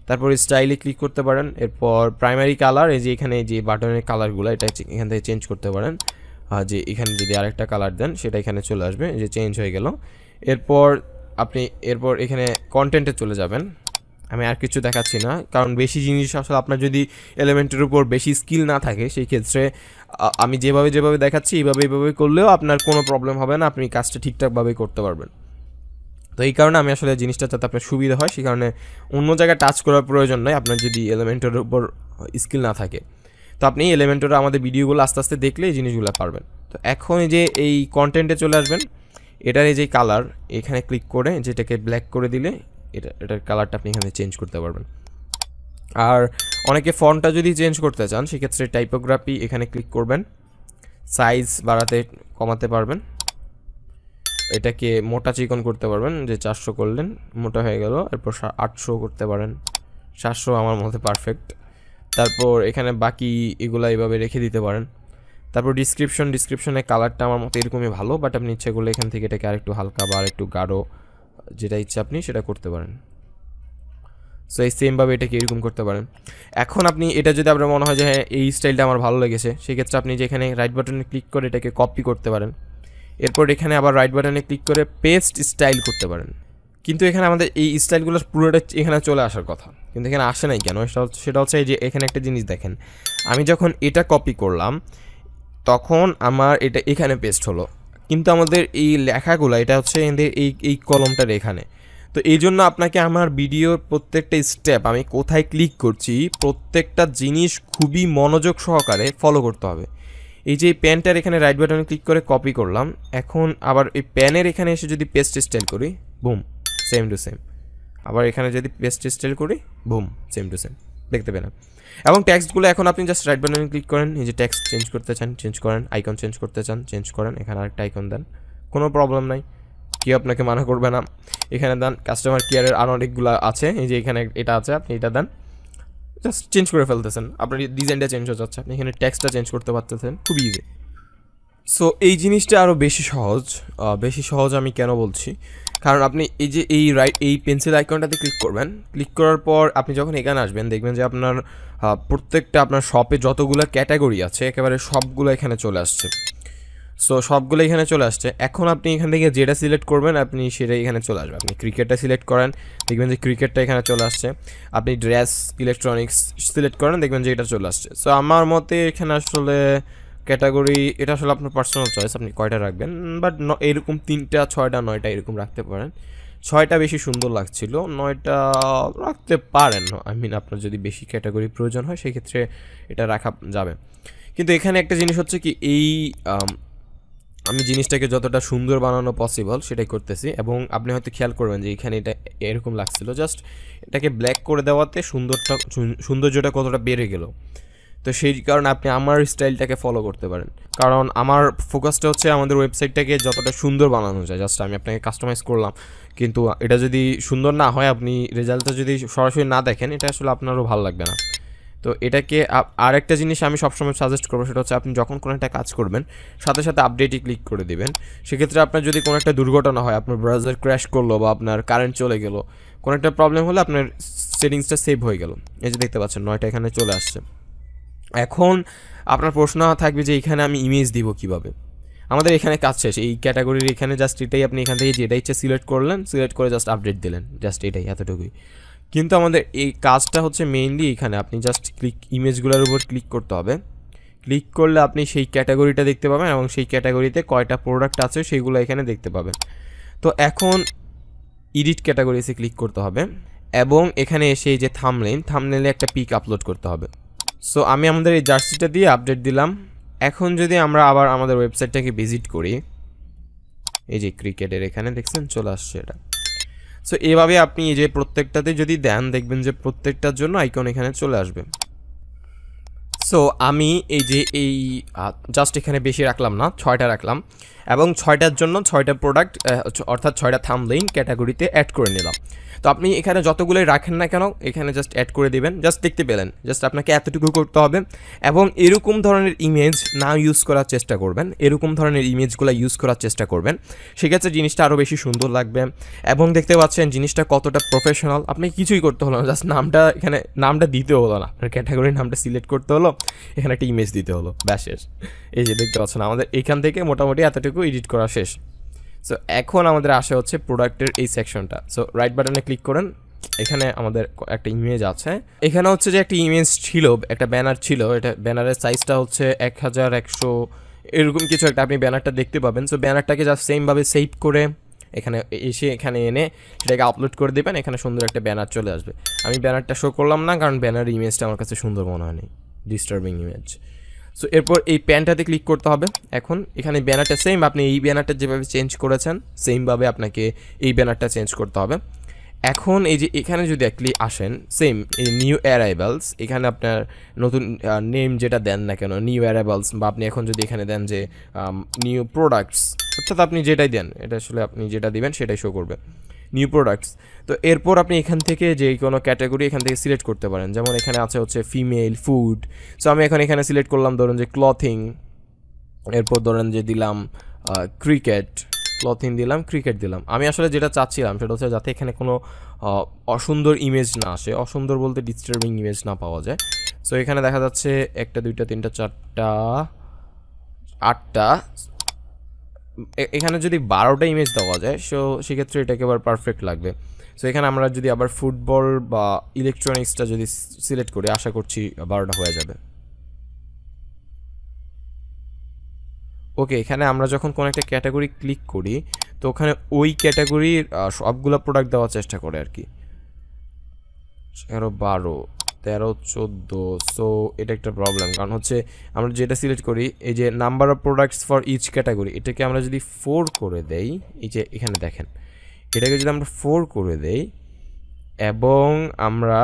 তারপর স্টাইলে ক্লিক করতে পারেন। এরপর প্রাইমারি কালার, এই যে এখানে যে বাটনের কালারগুলো এটা এখান থেকে চেঞ্জ করতে পারেন, যে এখানে যদি আরেকটা কালার দেন সেটা এখানে চলে আসবে, যে চেঞ্জ হয়ে গেল। এরপর আপনি এখানে কন্টেন্টে চলে যাবেন। আমি আর কিছু দেখাচ্ছি না, কারণ বেশি জিনিস আসলে আপনার যদি এলিমেন্টের উপর বেশি স্কিল না থাকে, সেই ক্ষেত্রে আমি যেভাবে দেখাচ্ছি এইভাবে করলেও আপনার কোনো প্রবলেম হবে না, আপনি কাজটা ঠিকঠাকভাবে করতে পারবেন। তো এই কারণে আমি আসলে জিনিসটা যাতে আপনার সুবিধা হয়, সেই কারণে অন্য জায়গায় টাচ করার প্রয়োজন নয় আপনার যদি এলিমেন্টের উপর স্কিল না থাকে। তো আপনি এলিমেন্টের আমাদের ভিডিওগুলো আস্তে আস্তে দেখলে এই জিনিসগুলো পারবেন। তো এখন এই যে এই কন্টেন্টে চলে আসবেন, এটার এই যে কালার এখানে ক্লিক করে যেটাকে ব্ল্যাক করে দিলে এটার কালারটা আপনি এখানে চেঞ্জ করতে পারবেন। আর অনেকে ফন্টটা যদি চেঞ্জ করতে চান, সেক্ষেত্রে টাইপোগ্রাফি এখানে ক্লিক করবেন, সাইজ বাড়াতে কমাতে পারবেন, এটাকে মোটা চিকন করতে পারবেন, যে 400 করলেন মোটা হয়ে গেল। এরপর 800 করতে পারেন, 700 আমার মধ্যে পারফেক্ট। তারপর এখানে বাকি এগুলো এইভাবে রেখে দিতে পারেন। তারপর ডিসক্রিপশনে কালারটা আমার মতো এরকমই ভালো, বাট আপনি ইচ্ছে করলে এখান থেকে এটাকে আরেকটু হালকা বা আরেকটু গাঢ় যেটা ইচ্ছা আপনি সেটা করতে পারেন। সো এই সেমভাবে এটাকে এরকম করতে পারেন। এখন আপনি এটা যদি আপনার মনে হয় যে হ্যাঁ এই স্টাইলটা আমার ভালো লেগেছে, সেক্ষেত্রে আপনি যেখানে রাইট বাটনে ক্লিক করে এটাকে কপি করতে পারেন। এরপর এখানে আবার রাইট বাটনে ক্লিক করে পেস্ট স্টাইল করতে পারেন। কিন্তু এখানে আমাদের এই স্টাইলগুলো পুরোটা এখানে চলে আসার কথা, কিন্তু এখানে আসে নাই কেন? সেটা হচ্ছে এই যে এখানে একটা জিনিস দেখেন, আমি যখন এটা কপি করলাম তখন আমার এটা এখানে পেস্ট হলো, কিন্তু আমাদের এই লেখাগুলো এটা হচ্ছে এদের এই কলমটার এখানে। তো এই জন্য আপনাকে আমার ভিডিওর প্রত্যেকটা স্টেপ আমি কোথায় ক্লিক করছি প্রত্যেকটা জিনিস খুবই মনোযোগ সহকারে ফলো করতে হবে। এই যে পেনটার এখানে রাইট বাটনে ক্লিক করে কপি করলাম, এখন আবার এই পেনের এখানে এসে যদি পেস্ট স্টাইল করি, বুম সেম টু সেম। আবার এখানে যদি পেস্ট স্টাইল করি, বুম সেম টু সেম, দেখতে পেলেন। এবং টেক্সটগুলো এখন আপনি জাস্ট রাইট বাটনে ক্লিক করেন, এই যে টেক্সট চেঞ্জ করতে চান চেঞ্জ করেন, আইকন চেঞ্জ করতে চান চেঞ্জ করেন, এখানে আরেকটা আইকন দেন, কোনো প্রবলেম নাই, কেউ আপনাকে মানা করবে না। এখানে দেন কাস্টমার কেয়ারের আরও অনেকগুলো আছে, এই যে এখানে এটা আছে, আপনি এটা দেন, জাস্ট চেঞ্জ করে ফেলতেছেন, আপনার ডিজাইনটা চেঞ্জ হয়ে যাচ্ছে, আপনি এখানে টেক্সটটা চেঞ্জ করতে পারতেছেন, খুব ইজি। সো এই জিনিসটা আরও বেশি সহজ আমি কেন বলছি, কারণ আপনি এই যে এই পেন্সিল আইকনটাতে ক্লিক করবেন, ক্লিক করার পর আপনি যখন এখানে আসবেন দেখবেন যে আপনার প্রত্যেকটা আপনার শপে যতগুলো ক্যাটাগরি আছে একেবারে সবগুলো এখানে চলে আসছে। সো সবগুলো এখানে চলে আসছে। এখন আপনি এখান থেকে যেটা সিলেক্ট করবেন আপনি সেটাই এখানে চলে আসবে। আপনি ক্রিকেটটা সিলেক্ট করেন, দেখবেন যে ক্রিকেটটা এখানে চলে আসছে। আপনি ড্রেস ইলেকট্রনিক্স সিলেক্ট করেন, দেখবেন যে এটা চলে আসছে। সো আমার মতে এখানে আসলে ক্যাটাগরি এটা আসলে আপনার পার্সোনাল চয়েস, আপনি কয়টা রাখবেন, বাট এরকম 3টা 6টা 9টা এরকম রাখতে পারেন। 6টা বেশি সুন্দর লাগছিল, 9টা রাখতে পারেন। আই মিন আপনার যদি বেশি ক্যাটাগরি প্রয়োজন হয় সেক্ষেত্রে এটা রাখা যাবে। কিন্তু এখানে একটা জিনিস হচ্ছে কি, আমি জিনিসটাকে যতটা সুন্দর বানানো পসিবল সেটাই করতেছি, এবং আপনি হয়তো খেয়াল করবেন যে এখানে এটা এরকম লাগছিল, জাস্ট এটাকে ব্ল্যাক করে দেওয়াতে সৌন্দর্যটা কতটা বেড়ে গেল। তো সেই কারণে আপনি আমার স্টাইলটাকে ফলো করতে পারেন, কারণ আমার ফোকাসটা হচ্ছে আমাদের ওয়েবসাইটটাকে যতটা সুন্দর বানানো যায়। জাস্ট আমি আপনাকে কাস্টমাইজ করলাম, কিন্তু এটা যদি সুন্দর না হয়, আপনি রেজাল্টটা যদি সরাসরি না দেখেন, এটা আসলে আপনারও ভালো লাগবে না। তো এটাকে আরেকটা জিনিস আমি সবসময় সাজেস্ট করবো, সেটা হচ্ছে আপনি যখন কোনো একটা কাজ করবেন সাথে সাথে আপডেটে ক্লিক করে দেবেন। সেক্ষেত্রে আপনার যদি কোনো একটা দুর্ঘটনা হয়, আপনার ব্রাউজার ক্র্যাশ করলো বা আপনার কারেন্ট চলে গেল, কোনো একটা প্রবলেম হলে আপনার সেটিংসটা সেভ হয়ে গেল। এই যে দেখতে পাচ্ছেন 9টা এখানে চলে আসছে। এখন আপনার প্রশ্ন থাকবে যে এখানে আমি ইমেজ দিব কিভাবে। আমাদের এখানে কাজ শেষ, এই ক্যাটাগরির এখানে জাস্ট এটাই আপনি এখান থেকে যেটা ইচ্ছে সিলেক্ট করলেন, সিলেক্ট করে জাস্ট আপডেট দিলেন, জাস্ট এটাই, এতটুকুই। কিন্তু আমাদের এই কাজটা হচ্ছে মেইনলি এখানে আপনি জাস্ট ইমেজগুলোর উপর ক্লিক করতে হবে। ক্লিক করলে আপনি সেই ক্যাটাগরিটা দেখতে পাবেন, এবং সেই ক্যাটাগরিতে কয়টা প্রোডাক্ট আছে সেগুলো এখানে দেখতে পাবেন। তো এখন এডিট ক্যাটাগরিতে ক্লিক করতে হবে, এবং এখানে এসে এই যে থাম্বনেইলে একটা পিক আপলোড করতে হবে। সো আমি আমাদের এই জার্সিটা দিয়ে আপডেট দিলাম। এখন যদি আমরা আবার আমাদের ওয়েবসাইটটাকে ভিজিট করি, এই যে ক্রিকেটের এখানে দেখছেন চলে আসছে এটা। সো এভাবে আপনি এই যে প্রত্যেকটাতে যদি দেন, দেখবেন যে প্রত্যেকটার জন্য আইকন এখানে চলে আসবে। সো আমি এই যে জাস্ট এখানে বেশি রাখলাম না, 6টা রাখলাম, এবং 6টার জন্য 6টা প্রোডাক্ট অর্থাৎ 6টা থাম্বনেইল ক্যাটাগরিতে অ্যাড করে নিলাম। তো আপনি এখানে যতগুলোই রাখেন না কেন এখানে জাস্ট অ্যাড করে দিবেন, জাস্ট দেখতে পেলেন। জাস্ট আপনাকে এতটুকু করতে হবে, এবং এরকম ধরনের ইমেজ না ইউজ করার চেষ্টা করবেন, এরকম ধরনের ইমেজগুলো ইউজ করার চেষ্টা করবেন, সেক্ষেত্রে জিনিসটা আরও বেশি সুন্দর লাগবে। এবং দেখতে পাচ্ছেন জিনিসটা কতটা প্রফেশনাল। আপনি কিছুই করতে হলো না, জাস্ট নামটা দিতে হলো না, আপনার ক্যাটাগরির নামটা সিলেক্ট করতে হলো, এখানে একটা ইমেজ দিতে হলো, ব্যাস শেষ। এই যে দেখতে পাচ্ছেন আমাদের এখান থেকে মোটামুটি এতটুকু এডিট করা শেষ। সো এখন আমাদের আসে হচ্ছে প্রোডাক্টের এই সেকশনটা। সো রাইট বাটনে ক্লিক করেন, এখানে আমাদের একটা ইমেজ আছে। এখানে হচ্ছে যে একটা ইমেজ ছিল, একটা ব্যানার ছিল, এটা ব্যানারের সাইজটা হচ্ছে 1100 এরকম কিছু একটা, আপনি ব্যানারটা দেখতে পাবেন। সো ব্যানারটাকে জাস্ট সেমভাবে সেভ করে এখানে এনে সেটাকে আপলোড করে দেবেন, এখানে সুন্দর একটা ব্যানার চলে আসবে। আমি ব্যানারটা শো করলাম না, কারণ ব্যানার ইমেজটা আমার কাছে সুন্দর মনে হয়নি, ডিস্টার্বিং ইমেজ। সো এরপর এই প্যানটাতে ক্লিক করতে হবে। এখন এখানে ব্যানারটা সেম, আপনি এই ব্যানারটা যেভাবে চেঞ্জ করেছেন সেমভাবে আপনাকে এই ব্যানারটা চেঞ্জ করতে হবে। এখন এই যে এখানে যদি আসেন, সেম এই নিউ অ্যারাইভালস, এখানে আপনার নতুন নেম যেটা দেন না কেন, নিউ অ্যারাইভালস, বা আপনি এখন যদি এখানে দেন যে নিউ প্রোডাক্টস, অর্থাৎ আপনি যেটাই দেন এটা আসলে আপনি যেটা দিবেন সেটাই শো করবে, নিউ প্রোডাক্টস। তো এরপর আপনি এখান থেকে যে কোনো ক্যাটাগরি এখান থেকে সিলেক্ট করতে পারেন, যেমন এখানে আছে হচ্ছে ফিমেল ফুড। সো আমি এখানে সিলেক্ট করলাম ধরুন যে ক্লথিং, এরপর ধরেন যে দিলাম ক্রিকেট, ক্লথিং দিলাম, ক্রিকেট দিলাম। আমি আসলে যেটা চাচ্ছিলাম সেটা হচ্ছে যাতে এখানে কোনো অসুন্দর ইমেজ না আসে, অসুন্দর বলতে ডিস্টার্বিং ইমেজ না পাওয়া যায়। সো এখানে দেখা যাচ্ছে 1 2 3 4 8টা, এখানে যদি 12টা ইমেজ দেওয়া যায় সেক্ষেত্রে এটা একেবারে পারফেক্ট লাগবে। সো এখানে আমরা যদি আবার ফুটবল বা ইলেকট্রনিক্সটা যদি সিলেক্ট করি, আশা করছি 12টা হয়ে যাবে। ওকে, এখানে আমরা যখন কোনো একটা ক্যাটাগরি ক্লিক করি তো ওখানে ওই ক্যাটাগরির সবগুলো প্রোডাক্ট দেওয়ার চেষ্টা করে আর কি। 11 12 13 14। সো এটা একটা প্রবলেম, কারণ হচ্ছে আমরা যেটা সিলেক্ট করি এই যে number of products for each category, এটাকে আমরা যদি 4 করে দেই, এই যে এখানে দেখেন এটাকে যদি আমরা 4 করে দেই এবং আমরা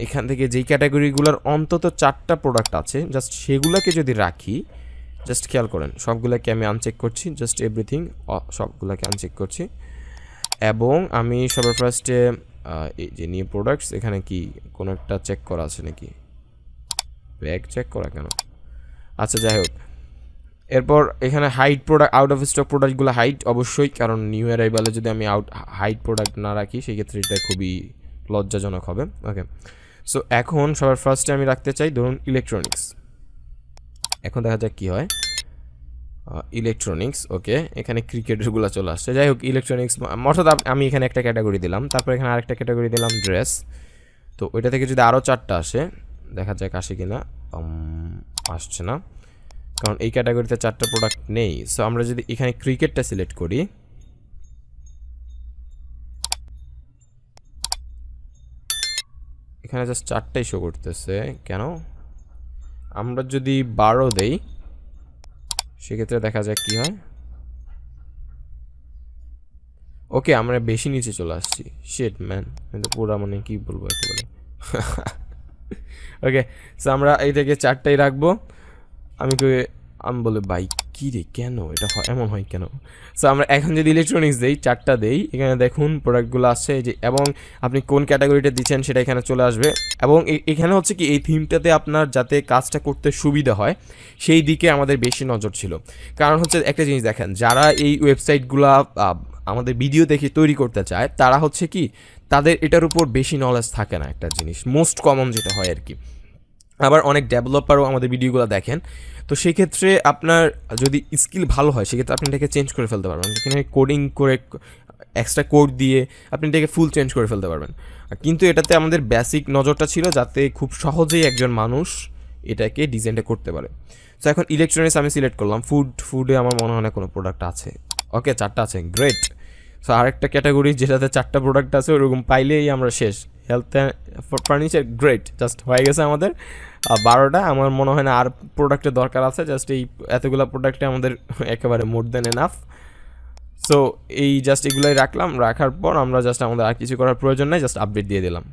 এখান থেকে যেই ক্যাটাগরিগুলোর অন্তত 4টা প্রোডাক্ট আছে জাস্ট সেগুলোকে যদি রাখি, জাস্ট খেয়াল করেন সবগুলোকে আমি আনচেক করছি, জাস্ট এভরিথিং সবগুলোকে আনচেক করছি এবং আমি সবার ফার্স্টে এই যে নিউ প্রোডাক্টস, এখানে কি কোনো একটা চেক করা আছে নাকি? ব্যাগ চেক করা কেন? আচ্ছা যাই হোক, এরপর এখানে hide product, out of stock প্রোডাক্টগুলো হাইড অবশ্যই, কারণ নিউ অ্যারাইভালে যদি আমি হাইড প্রোডাক্ট না রাখি সেক্ষেত্রে এটা খুবই লজ্জাজনক হবে। ওকে, সো এখন সবার ফার্স্টে আমি রাখতে চাই ধরুন ইলেকট্রনিক্স। এখন দেখা যাক কি হয়। ইলেকট্রনিক্স, ওকে, এখানে ক্রিকেটেরগুলো চলে আসছে। যাই হোক, ইলেকট্রনিক্স অর্থাৎ আমি এখানে একটা ক্যাটাগরি দিলাম, তারপর এখানে আরেকটা ক্যাটাগরি দিলাম ড্রেস। তো ওইটা থেকে যদি আরও 4টা আসে, দেখা যাক আসে কিনা। আসছে না, কারণ এই ক্যাটাগরিতে 4টা প্রোডাক্ট নেই। সো আমরা যদি এখানে ক্রিকেটটা সিলেক্ট করি, এখানে জাস্ট 4টাই শো করতেছে কেন? আমরা যদি 12 দেই সেক্ষেত্রে দেখা যাক কি হয়। ওকে, আমরা বেশি নিচে চলে আসছি। শিট ম্যান, কিন্তু পুরো মানে কি বলবো একেবারে। ওকে, সো আমরা এই থেকে 4টাই রাখবো। আমি বলে ভাই কী রে, কেন এটা হয়, এমন হয় কেন? সো আমরা এখন যদি ইলেকট্রনিক্স দেই, 4টা দেই, এখানে দেখুন প্রোডাক্টগুলো আসছে যে, এবং আপনি কোন ক্যাটাগরিটা দিচ্ছেন সেটা এখানে চলে আসবে। এবং এখানে হচ্ছে কি এই থিমটাতে আপনার যাতে কাজটা করতে সুবিধা হয় সেই দিকে আমাদের বেশি নজর ছিল। কারণ হচ্ছে একটা জিনিস দেখেন, যারা এই ওয়েবসাইটগুলা আমাদের ভিডিও দেখে তৈরি করতে চায় তারা হচ্ছে কি তাদের এটার উপর বেশি নলেজ থাকে না, একটা জিনিস মোস্ট কমন যেটা হয় আর কি। আবার অনেক ডেভেলপারও আমাদের ভিডিওগুলো দেখেন, তো সেই ক্ষেত্রে আপনার যদি স্কিল ভালো হয় সেক্ষেত্রে আপনি এটাকে চেঞ্জ করে ফেলতে পারবেন। এখানে কোডিং করে এক্সট্রা কোড দিয়ে আপনি এটাকে ফুল চেঞ্জ করে ফেলতে পারবেন। কিন্তু এটাতে আমাদের বেসিক নজরটা ছিল যাতে খুব সহজেই একজন মানুষ এটাকে ডিজাইনটা করতে পারে। সো এখন ইলেকট্রনিক্স আমি সিলেক্ট করলাম, ফুডে আমার মনে হয় না কোনো প্রোডাক্ট আছে। ওকে, 4টা আছে, গ্রেট। সো আরেকটা ক্যাটাগরি যেটাতে 4টা প্রোডাক্ট আছে ওরকম পাইলেই আমরা শেষ। হেলথ ফার্নিচার, গ্রেট, জাস্ট হয়ে গেছে আমাদের 12টা। আমার মনে হয় না আর প্রোডাক্টের দরকার আছে, জাস্ট এই এতগুলো প্রোডাক্টে আমাদের একেবারে মোর দেন এনাফ। সো এই জাস্ট এগুলোই রাখলাম, রাখার পর আমরা জাস্ট আমাদের আর কিছু করার প্রয়োজন নাই, জাস্ট আপডেট দিয়ে দিলাম।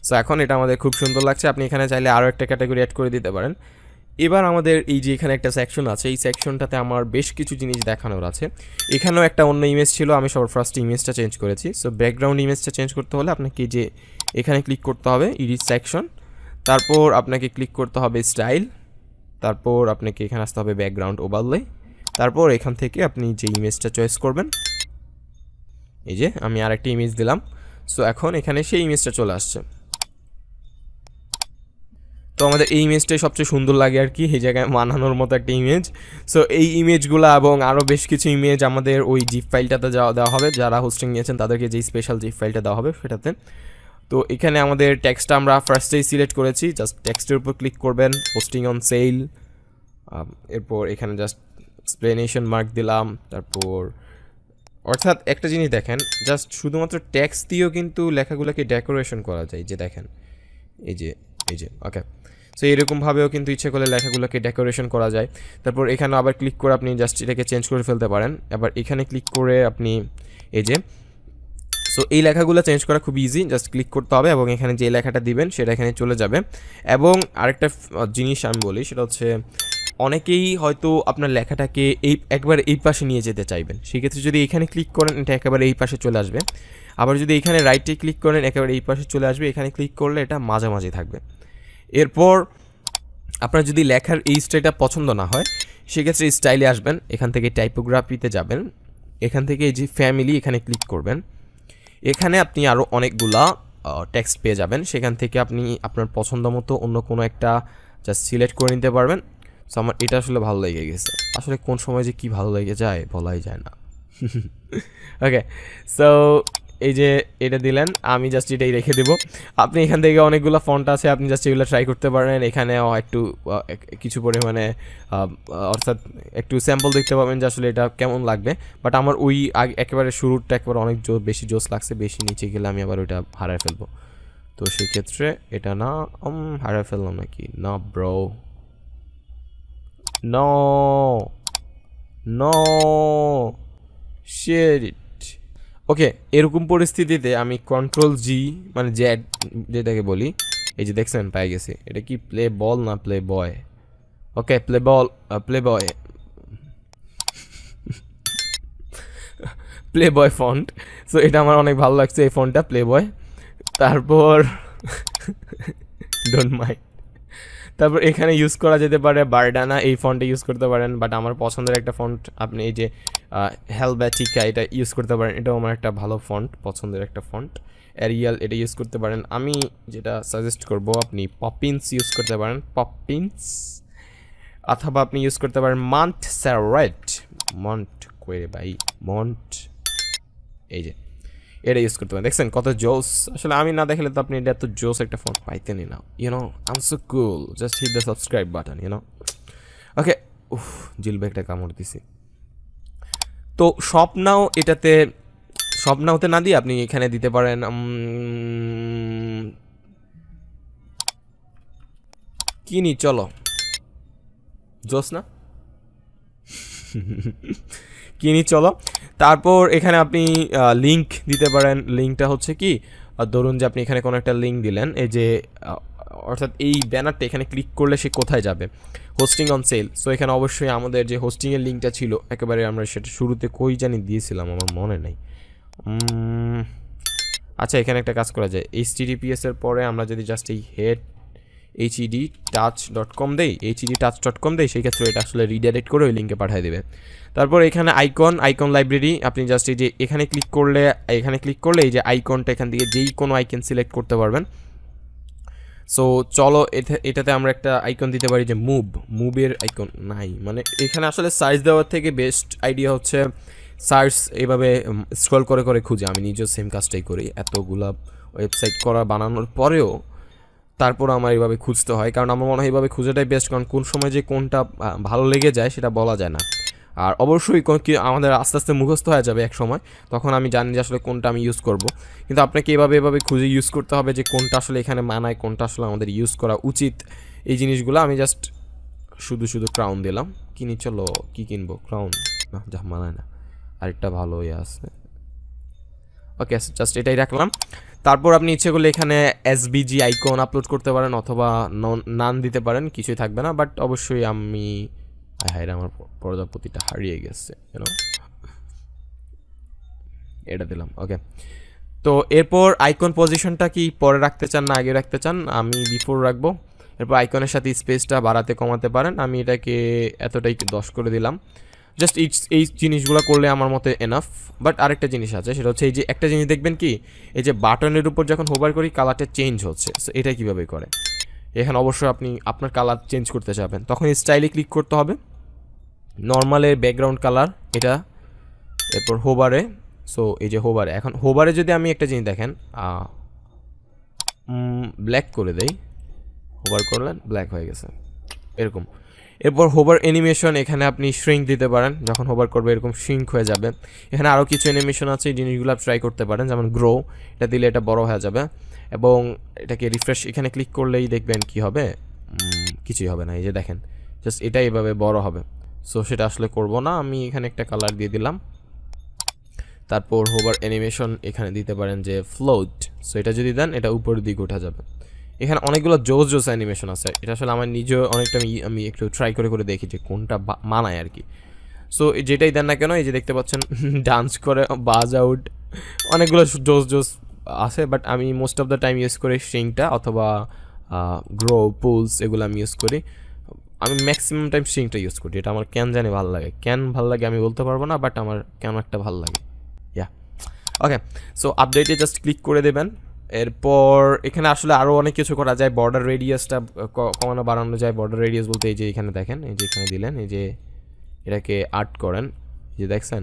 সো এখন এটা আমাদের খুব সুন্দর লাগছে। আপনি এখানে চাইলে আরও একটা ক্যাটাগরি অ্যাড করে দিতে পারেন। এবার আমাদের এই যে এখানে একটা সেকশন আছে, এই সেকশনটাতে আমার বেশ কিছু জিনিস দেখানোর আছে। এখানেও একটা অন্য ইমেজ ছিল, আমি সবার ফার্স্ট ইমেজটা চেঞ্জ করেছি। সো ব্যাকগ্রাউন্ড ইমেজটা চেঞ্জ করতে হলে আপনাকে যে এখানে ক্লিক করতে হবে এডিট সেকশন, তারপর আপনাকে ক্লিক করতে হবে স্টাইল, তারপর আপনাকে এখানে আসতে হবে ব্যাকগ্রাউন্ড ওভারলে, তারপর এখান থেকে আপনি যে ইমেজটা চয়েস করবেন, এই যে আমি আরেকটা ইমেজ দিলাম। সো এখন এখানে সেই ইমেজটা চলে আসছে। তো আমাদের এই ইমেজটাই সবচেয়ে সুন্দর লাগে আর কি, এই জায়গায় মানানোর মতো একটা ইমেজ। সো এই ইমেজগুলো এবং আরও বেশ কিছু ইমেজ আমাদের ওই জিপ ফাইলটাতে দেওয়া হবে, যারা হোস্টিং নিয়েছেন তাদেরকে যেই স্পেশাল জিপ ফাইলটা দেওয়া হবে সেটাতে। তো এখানে আমাদের টেক্সটটা আমরা ফার্স্টেই সিলেক্ট করেছি, জাস্ট টেক্সটের উপর ক্লিক করবেন, হোস্টিং অন সেল, এরপর এখানে জাস্ট এক্সপ্লেনেশন মার্ক দিলাম। তারপর অর্থাৎ একটা জিনিস দেখেন, জাস্ট শুধুমাত্র টেক্সট দিয়েও কিন্তু লেখাগুলোকে ডেকোরেশন করা যায়, যে দেখেন এই যে ওকে। সো এরকমভাবেও কিন্তু ইচ্ছে করলে লেখাগুলোকে ডেকোরেশন করা যায়। তারপর এখানে আবার ক্লিক করে আপনি জাস্ট এটাকে চেঞ্জ করে ফেলতে পারেন। আবার এখানে ক্লিক করে আপনি এই যে, সো এই লেখাগুলো চেঞ্জ করা খুব ইজি, জাস্ট ক্লিক করতে হবে এবং এখানে যে লেখাটা দিবেন সেটা এখানে চলে যাবে। এবং আরেকটা জিনিস আমি বলি, সেটা হচ্ছে অনেকেই হয়তো আপনার লেখাটাকে একবার এই পাশে নিয়ে যেতে চাইবেন, সেক্ষেত্রে যদি এখানে ক্লিক করেন এটা একেবারে এই পাশে চলে আসবে। আবার যদি এখানে রাইটে ক্লিক করেন একেবারে এই পাশে চলে আসবে, এখানে ক্লিক করলে এটা মাঝামাঝি থাকবে। এরপর আপনার যদি লেখার এই স্টাইলটা পছন্দ না হয় সেক্ষেত্রে স্টাইলে আসবেন, এখান থেকে টাইপোগ্রাফিতে যাবেন, এখান থেকে এই যে ফ্যামিলি এখানে ক্লিক করবেন। এখানে আপনি আরও অনেকগুলা টেক্সট পেয়ে যাবেন, সেখান থেকে আপনি আপনার পছন্দ মতো অন্য কোনো একটা জাস্ট সিলেক্ট করে নিতে পারবেন। সো আমার এটা আসলে ভালো লেগে গেছে, আসলে কোন সময় যে কি ভালো লেগে যায় বলাই যায় না। ওকে, সো এই যে এটা দিলেন, আমি জাস্ট এটাই রেখে দেবো। আপনি এখান থেকে অনেকগুলো ফন্ট আছে, আপনি জাস্ট এগুলো ট্রাই করতে পারেন। এখানেও একটু কিছু পরিমাণে অর্থাৎ একটু স্যাম্পল দেখতে পাবেন যে আসলে এটা কেমন লাগবে। বাট আমার ওই একেবারে শুরুরটা একেবারে অনেক বেশি জোস লাগছে, বেশি নিচে গেলে আমি আবার ওইটা হারায় ফেলবো। তো সেই ক্ষেত্রে এটা না, হারায় ফেললাম নাকি? না ব্রো, নো নো শিট। ওকে, এরকম পরিস্থিতিতে আমি কন্ট্রোল জি মানে জেড যেটাকে বলি, এই যে দেখছেন পাই গেছি। এটা কি প্লে বল না playboy? Okay, play ball, playboy, playboy font. So এটা আমার অনেক ভালো লাগছে এই ফন্টটা, প্লে বয়। তারপর ডোন্ট মাইন্ড, তারপর এখানে ইউজ করা যেতে পারে বারডানা, এই ফন্টে ইউজ করতে পারেন। বাট আমার পছন্দের একটা ফন্ট আপনি এই যে হেলব্যাটিকা এটা ইউজ করতে পারেন, এটাও আমার একটা ভালো ফন্ট, পছন্দের একটা ফন্ট। এরিয়াল এটা ইউজ করতে পারেন। আমি যেটা সাজেস্ট করব আপনি পপিন্স ইউজ করতে পারেন, পপিন্স, অথবা আপনি ইউজ করতে পারেন মন্ট সেরেট, মন্ট কোয়ে ভাই, মন্ট, এই যে এটা ইউজ করতে পারেন। দেখছেন কত জোস, আসলে আমি না দেখলে তো আপনি এটা এত জোস একটা ফন্ট পাইতেনই না। You know I am so cool, just hit the subscribe button, you know. Okay, উফ জিলবেকটা কামড় দিছি। তো স্বপ্নাও এটাতে, স্বপ্নাওতে না দিয়ে আপনি এখানে দিতে পারেন কিনি, চলো জোস না কিনি চলো। তারপর এখানে আপনি লিঙ্ক দিতে পারেন। লিঙ্কটা হচ্ছে কি, ধরুন যে আপনি এখানে কোনো একটা লিঙ্ক দিলেন, এই যে অর্থাৎ এই ব্যানারটা এখানে ক্লিক করলে সে কোথায় যাবে, হোস্টিং অন সেল। সো এখানে অবশ্যই আমাদের যে হোস্টিংয়ের লিঙ্কটা ছিল একেবারে, আমরা সেটা শুরুতে কই জানি দিয়েছিলাম, আমার মনে নেই। আচ্ছা, এখানে একটা কাজ করা যায়, HTTPS এর পরে আমরা যদি জাস্ট এই হেড hedtouch.com দেই, hedtouch.com দেই, সেই ক্ষেত্রে এটা আসলে রিডাইরেক্ট করে ওই লিঙ্কে পাঠিয়ে দেবে। তারপর এখানে আইকন লাইব্রেরি, আপনি জাস্ট এই যে এখানে ক্লিক করলে এই যে আইকনটা এখান থেকে যেই কোনো আইকন সিলেক্ট করতে পারবেন। সো চলো এটাতে আমরা একটা আইকন দিতে পারি যে মুভের আইকন নাই, মানে এখানে আসলে সার্চ দেওয়ার থেকে বেস্ট আইডিয়া হচ্ছে সার্চ এইভাবে স্ক্রল করে করে খুঁজে। আমি নিজেও সেম কাজটাই করি, এতগুলা ওয়েবসাইট বানানোর পরেও তারপর আমার এইভাবে খুঁজতে হয়, কারণ আমার মনে হয় এইভাবে খুঁজেটাই বেস্ট, কারণ কোন সময় যে কোনটা ভালো লেগে যায় সেটা বলা যায় না। আর অবশ্যই আমাদের আস্তে আস্তে মুখস্থ হয়ে যাবে এক সময়, তখন আমি জানি যে আসলে কোনটা আমি ইউজ করব। কিন্তু আপনাকে এভাবে খুঁজে ইউজ করতে হবে যে কোনটা আসলে এখানে মানায়, কোনটা আসলে আমাদের ইউজ করা উচিত, এই জিনিসগুলো। আমি জাস্ট শুধু ক্রাউন দিলাম, কিনি চলো, কি কিনবো, ক্রাউন না, যা মানায় না, আরেকটা ভালো ইয়ে আছে। ওকে, জাস্ট এটাই রাখলাম। তারপর আপনি ইচ্ছে করলে এখানে এসবিজি আইকন আপলোড করতে পারেন, অথবা নান দিতে পারেন, কিছুই থাকবে না। বাট অবশ্যই আমি আমার প্রজাপতিটা হারিয়ে গেছে, এটা দিলাম। ওকে, তো এরপর আইকন পজিশনটা কি পরে রাখতে চান না আগে রাখতে চান? আমি বিফোর রাখবো। এরপর আইকনের সাথে স্পেসটা বাড়াতে কমাতে পারেন, আমি এটাকে এতটাই 10 করে দিলাম। জাস্ট এই জিনিসগুলো করলে আমার মতে এনাফ। বাট আরেকটা জিনিস আছে, সেটা হচ্ছে এই যে একটা জিনিস দেখবেন কি, এই যে বাটনের উপর যখন হোভার করি কালারটা চেঞ্জ হচ্ছে। সো এটা কীভাবে করে, এখানে অবশ্যই আপনি আপনার কালার চেঞ্জ করতে চাবেন, তখন স্টাইলে ক্লিক করতে হবে, নর্মালের ব্যাকগ্রাউন্ড কালার এটা, এরপর হোভারে। সো এই যে হোভারে, এখন হোভারে যদি আমি একটা জিনিস দেখেন ব্ল্যাক করে দেই, হোভার করলেন ব্ল্যাক হয়ে গেছে এরকম। এরপর হোভার অ্যানিমেশন, এখানে আপনি শ্রিঙ্ক দিতে পারেন, যখন হোভার করবে এরকম শ্রিঙ্ক হয়ে যাবে। এখানে আরও কিছু অ্যানিমেশন আছে, এই জিনিসগুলো ট্রাই করতে পারেন, যেমন গ্রো, এটা দিলে এটা বড় হয়ে যাবে। এবং এটাকে রিফ্রেশ এখানে ক্লিক করলেই দেখবেন কি হবে, কিছুই হবে না, এই যে দেখেন জাস্ট এটা এভাবে বড় হবে। সো সেটা আসলে করব না, আমি এখানে একটা কালার দিয়ে দিলাম। তারপর হোভার অ্যানিমেশন এখানে দিতে পারেন যে ফ্লোট, সো এটা যদি দেন এটা উপরের দিকে উঠে যাবে। এখানে অনেকগুলো জোস অ্যানিমেশন আছে, এটা আসলে আমার নিজেও অনেকটা আমি একটু ট্রাই করে দেখি যে কোনটা মানায় আর কি। সো যেটাই দেন না কেন, এই যে দেখতে পাচ্ছেন ডান্স করে, বাজ আউট, অনেকগুলো জোস আছে। বাট আমি most of the time use করি শ্রিঙ্কটা, অথবা গ্রো, পুলস, এগুলো আমি ইউজ করি। আমি ম্যাক্সিমাম টাইম স্ট্রিংটা ইউজ করি, এটা আমার কেন জানি ভালো লাগে, কেন ভালো লাগে আমি বলতে পারবো না, বাট আমার কেন একটা ভালো লাগে। ইয়া ওকে, সো আপডেটে জাস্ট ক্লিক করে দেবেন। এরপর এখানে আসলে আরও অনেক কিছু করা যায়, বর্ডার রেডিয়াসটা কমানো বাড়ানো যায়। বর্ডার রেডিয়াস বলতে এই যে এখানে দেখেন, এই যে এখানে দিলেন, এই যে এটাকে আর্ট করেন, এই যে দেখছেন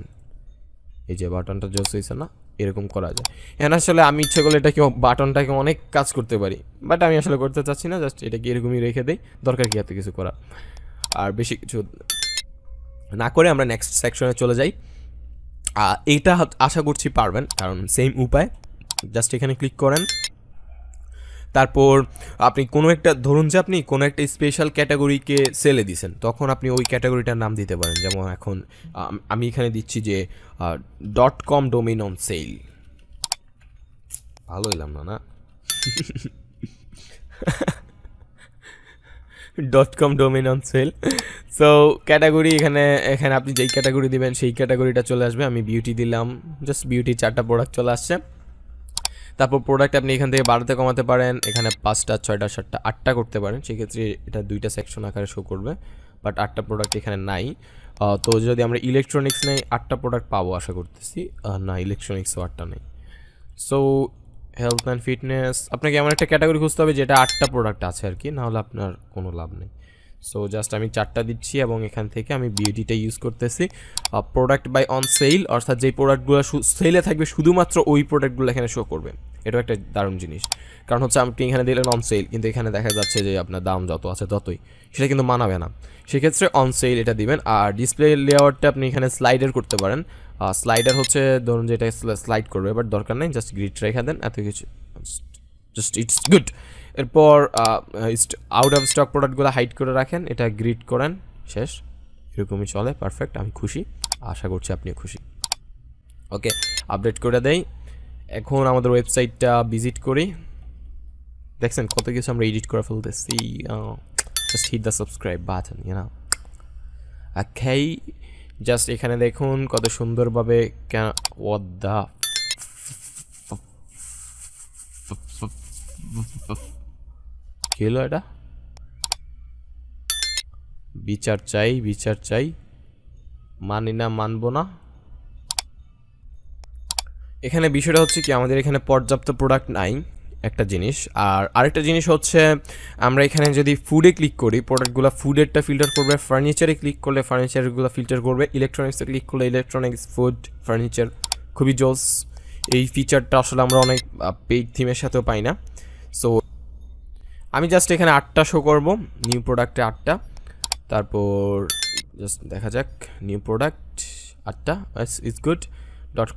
এই যে বাটনটা জোস হয়েছে না, এরকম করা যায়। এখানে আসলে আমি ইচ্ছে করলে এটাকে বাটনটাকে অনেক কাজ করতে পারি, বাট আমি আসলে করতে চাচ্ছি না, জাস্ট এটাকে এরকমই রেখে দেই, দরকার কি এত কিছু করা। আর বেশি কিছু না করে আমরা নেক্সট সেকশনে চলে যাই। এইটা আশা করছি পারবেন, কারণ সেম উপায়, জাস্ট এখানে ক্লিক করেন। তারপর আপনি কোনো একটা, ধরুন যে আপনি কোনো একটা স্পেশাল ক্যাটাগরিকে সেলে দিছেন, তখন আপনি ওই ক্যাটাগরিটার নাম দিতে পারেন। যেমন এখন আমি এখানে দিচ্ছি যে .com ডোমেইন অন সেল। ভালো এলাম না .com domain on sale. So category এখানে আপনি যেই ক্যাটাগরি দিবেন সেই ক্যাটাগরিটা চলে আসবে। আমি বিউটি দিলাম, জাস্ট বিউটি 4টা প্রোডাক্ট চলে আসছে। তারপর প্রোডাক্ট আপনি এখান থেকে বাড়াতে কমাতে পারেন, এখানে 5টা 6টা 7টা 8টা করতে পারেন, সেক্ষেত্রে এটা 2টা সেকশন আকারে শো করবে, বাট 8টা প্রোডাক্ট এখানে নাই। তো যদি আমরা ইলেকট্রনিক্স নেই 8টা প্রোডাক্ট পাবো আশা করতেছি, না ইলেকট্রনিক্সও 8টা নেই। সো হেলথ অ্যান্ড ফিটনেস, আপনাকে এমন একটা ক্যাটাগরি খুঁজতে হবে যেটা 8টা প্রোডাক্ট আছে আর কি, নাহলে আপনার কোনো লাভ নেই। সো জাস্ট আমি 4টা দিচ্ছি এবং এখান থেকে আমি বিউটিটা ইউজ করতেছি। প্রোডাক্ট বাই অন সেল, অর্থাৎ যেই প্রোডাক্টগুলো সেলে থাকবে শুধুমাত্র ওই প্রোডাক্টগুলো এখানে শো করবে। এটাও একটা দারুণ জিনিস, কারণ হচ্ছে আপনি এখানে দিলেন অন সেল, কিন্তু এখানে দেখা যাচ্ছে যে আপনার দাম যত আছে ততই, সেটা কিন্তু মানাবে না। সেক্ষেত্রে অন সেল এটা দিবেন। আর ডিসপ্লে লেআউটটা আপনি এখানে স্লাইডার করতে পারেন। স্লাইডার হচ্ছে ধরুন যেটা স্লাইড করবে, বাট দরকার নেই, জাস্ট গ্রিড রেখে দেন, এত কিছু, জাস্ট ইটস গুড। এরপর আউট অফ স্টক প্রোডাক্টগুলো হাইড করে রাখেন, এটা গ্রিড করেন, শেষ। এরকমই চলে, পারফেক্ট। আমি খুশি, আশা করছি আপনিও খুশি। ওকে, আপডেট করে দেই। এখন আমাদের ওয়েবসাইটটা ভিজিট করি, দেখছেন কত কিছু আমরা এডিট করে ফেলতেছি। Just hit the subscribe button, okay. Just এখানে দেখুন কত সুন্দরভাবে what the কি হলো এটা? বিচার চাই, মানি না, মানবো না। এখানে বিষয়টা হচ্ছে কি, আমাদের এখানে পর্যাপ্ত প্রোডাক্ট নাই একটা জিনিস। আর আরেকটা জিনিস হচ্ছে, আমরা এখানে যদি ফুডে ক্লিক করি, প্রোডাক্টগুলো ফুডেরটা ফিল্টার করবে, ফার্নিচারে ক্লিক করলে ফার্নিচারগুলো ফিল্টার করবে, ইলেকট্রনিক্সে ক্লিক করলে ইলেকট্রনিক্স, ফুড, ফার্নিচার। খুবই জোস এই ফিচারটা, আসলে আমরা অনেক পেইড থিমের সাথেও পাই না। সো আমি জাস্ট এখানে 8টা শো করব, নিউ প্রোডাক্টে 8টা। তারপর জাস্ট দেখা যাক, নিউ প্রোডাক্ট 8টা, it's good.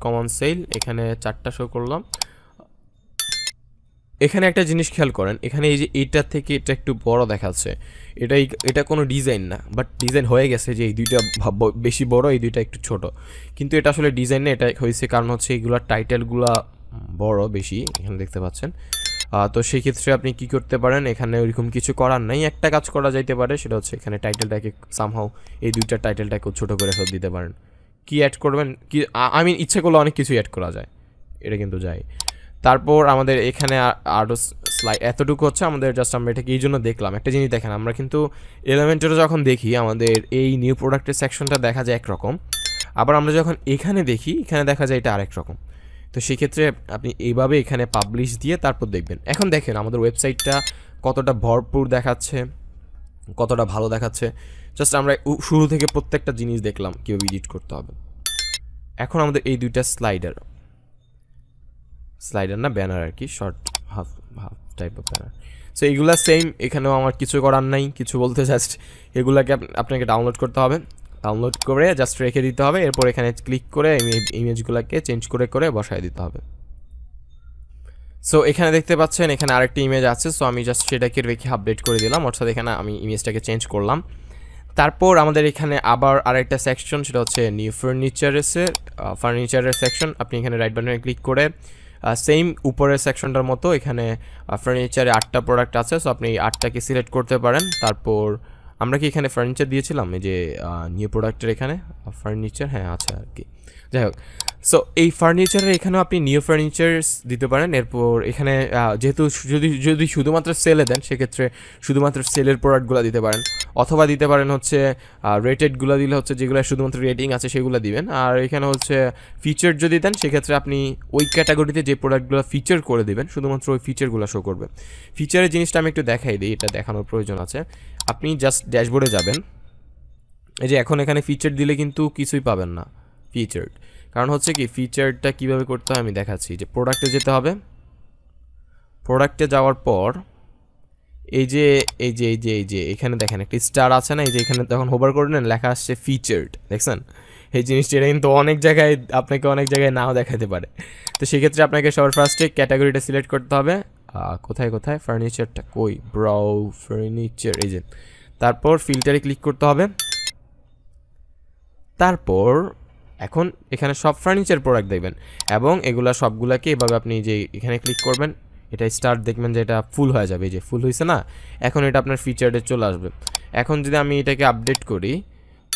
.com on sale এখানে 4টা শো করলাম। এখানে একটা জিনিস খেয়াল করেন, এখানে এই যে এইটা থেকে এটা একটু বড় দেখাচ্ছে, এটা কোনো ডিজাইন না, বাট ডিজাইন হয়ে গেছে যে এই দুইটা বেশি বড়, এই দুইটা একটু ছোট, কিন্তু এটা আসলে ডিজাইন না, এটা হয়েছে কারণ হচ্ছে এইগুলা টাইটেলগুলা বড় বেশি, এখানে দেখতে পাচ্ছেন। তো সেই ক্ষেত্রে আপনি কি করতে পারেন, এখানে ওইরকম কিছু করার নাই, একটা কাজ করা যাইতে পারে, সেটা হচ্ছে এখানে টাইটেলটাকে সামহাও এই দুইটা টাইটেলটাকে ছোট করে ফেলে দিতে পারেন। কি অ্যাড করবেন, কি আমি ইচ্ছে করলে অনেক কিছু অ্যাড করা যায়, এটা কিন্তু যায়। তারপর আমাদের এখানে আরও স্লাইড এতটুকু হচ্ছে আমাদের, জাস্ট আমরা এটাকে এই জন্য দেখলাম। একটা জিনিস দেখেন, আমরা কিন্তু এলিমেন্টরে যখন দেখি আমাদের এই নিউ প্রোডাক্টের সেকশনটা দেখা যায় একরকম, আবার আমরা যখন এখানে দেখি এখানে দেখা যায় এটা আরেক রকম। তো সেক্ষেত্রে আপনি এইভাবে এখানে পাবলিশ দিয়ে তারপর দেখবেন। এখন দেখেন আমাদের ওয়েবসাইটটা কতটা ভরপুর দেখাচ্ছে, কতটা ভালো দেখাচ্ছে। জাস্ট আমরা শুরু থেকে প্রত্যেকটা জিনিস দেখলাম কীভাবে এডিট করতে হবে। এখন আমাদের এই দুইটা স্লাইডার না ব্যানার আর কি, short half type of banner. So এইগুলা সেম, এখানেও আমার কিছু করার নাই, কিছু বলতে জাস্ট এগুলাকে আপনাকে ডাউনলোড করতে হবে, ডাউনলোড করে জাস্ট রেখে দিতে হবে। এরপর এখানে ক্লিক করে ইমেজগুলোকে চেঞ্জ করে বসায় দিতে হবে। সো এখানে দেখতে পাচ্ছেন এখানে আরেকটি ইমেজ আছে, সো আমি জাস্ট সেটাকে রেখে আপডেট করে দিলাম, অর্থাৎ এখানে আমি ইমেজটাকে চেঞ্জ করলাম। তারপর আমাদের এখানে আবার আরেকটা সেকশন, সেটা হচ্ছে নিউ ফার্নিচারের সেকশন। আপনি এখানে রাইট বাটনে ক্লিক করে সেম উপরের সেকশনটার মতো এখানে ফার্নিচারে 8টা প্রোডাক্ট আছে, সো আপনি 8টাকে সিলেক্ট করতে পারেন। তারপর আমরা কি এখানে ফার্নিচার দিয়েছিলাম, এই যে নিউ প্রোডাক্টের এখানে ফার্নিচার, হ্যাঁ আছে আর কি, যাই হোক। সো এই ফার্নিচারের এখানেও আপনি নিউ ফার্নিচার্স দিতে পারেন। এরপর এখানে যেহেতু যদি শুধুমাত্র সেলে দেন সেক্ষেত্রে শুধুমাত্র সেলের প্রোডাক্টগুলো দিতে পারেন, অথবা দিতে পারেন হচ্ছে রেটেডগুলো দিলে হচ্ছে যেগুলো শুধুমাত্র রেটিং আছে সেগুলো দিবেন। আর এখানে হচ্ছে ফিচার যদি দেন সেক্ষেত্রে আপনি ওই ক্যাটাগরিতে যে প্রোডাক্টগুলো ফিচার করে দেবেন শুধুমাত্র ওই ফিচারগুলো শো করবে। ফিচারের জিনিসটা আমি একটু দেখাই দিই, এটা দেখানোর প্রয়োজন আছে। আপনি জাস্ট ড্যাশবোর্ডে যাবেন, এই যে এখন এখানে ফিচার দিলে কিন্তু কিছুই পাবেন না ফিচার, কারণ হচ্ছে কি ফিচারটা কিভাবে করতে হয় আমি দেখাচ্ছি। যে প্রোডাক্টে যেতে হবে, প্রোডাক্টে যাওয়ার পর এই যে এখানে দেখেন একটি স্টার আছে না, এই যে এখানে তখন হোভার করে নেন লেখা আসছে ফিচার্ড, দেখছেন এই জিনিসটা। এটা কিন্তু অনেক জায়গায় আপনাকে অনেক জায়গায় নাও দেখাতে পারে। তো সেক্ষেত্রে আপনাকে সবার ফার্স্টে ক্যাটাগরিটা সিলেক্ট করতে হবে। কোথায় ফার্নিচারটা কই, ব্রাউ ফার্নিচার, এই যে। তারপর ফিল্টারে ক্লিক করতে হবে। তারপর এখন এখানে সব ফার্নিচার প্রোডাক্ট দেখবেন এবং এগুলা সবগুলাকে এভাবে আপনি যে এখানে ক্লিক করবেন, এটা স্টার্ট দেখবেন যে এটা ফুল হয়ে যাবে, এই যে ফুল হয়েছে না। এখন এটা আপনার ফিচারে চলে আসবে। এখন যদি আমি এটাকে আপডেট করি,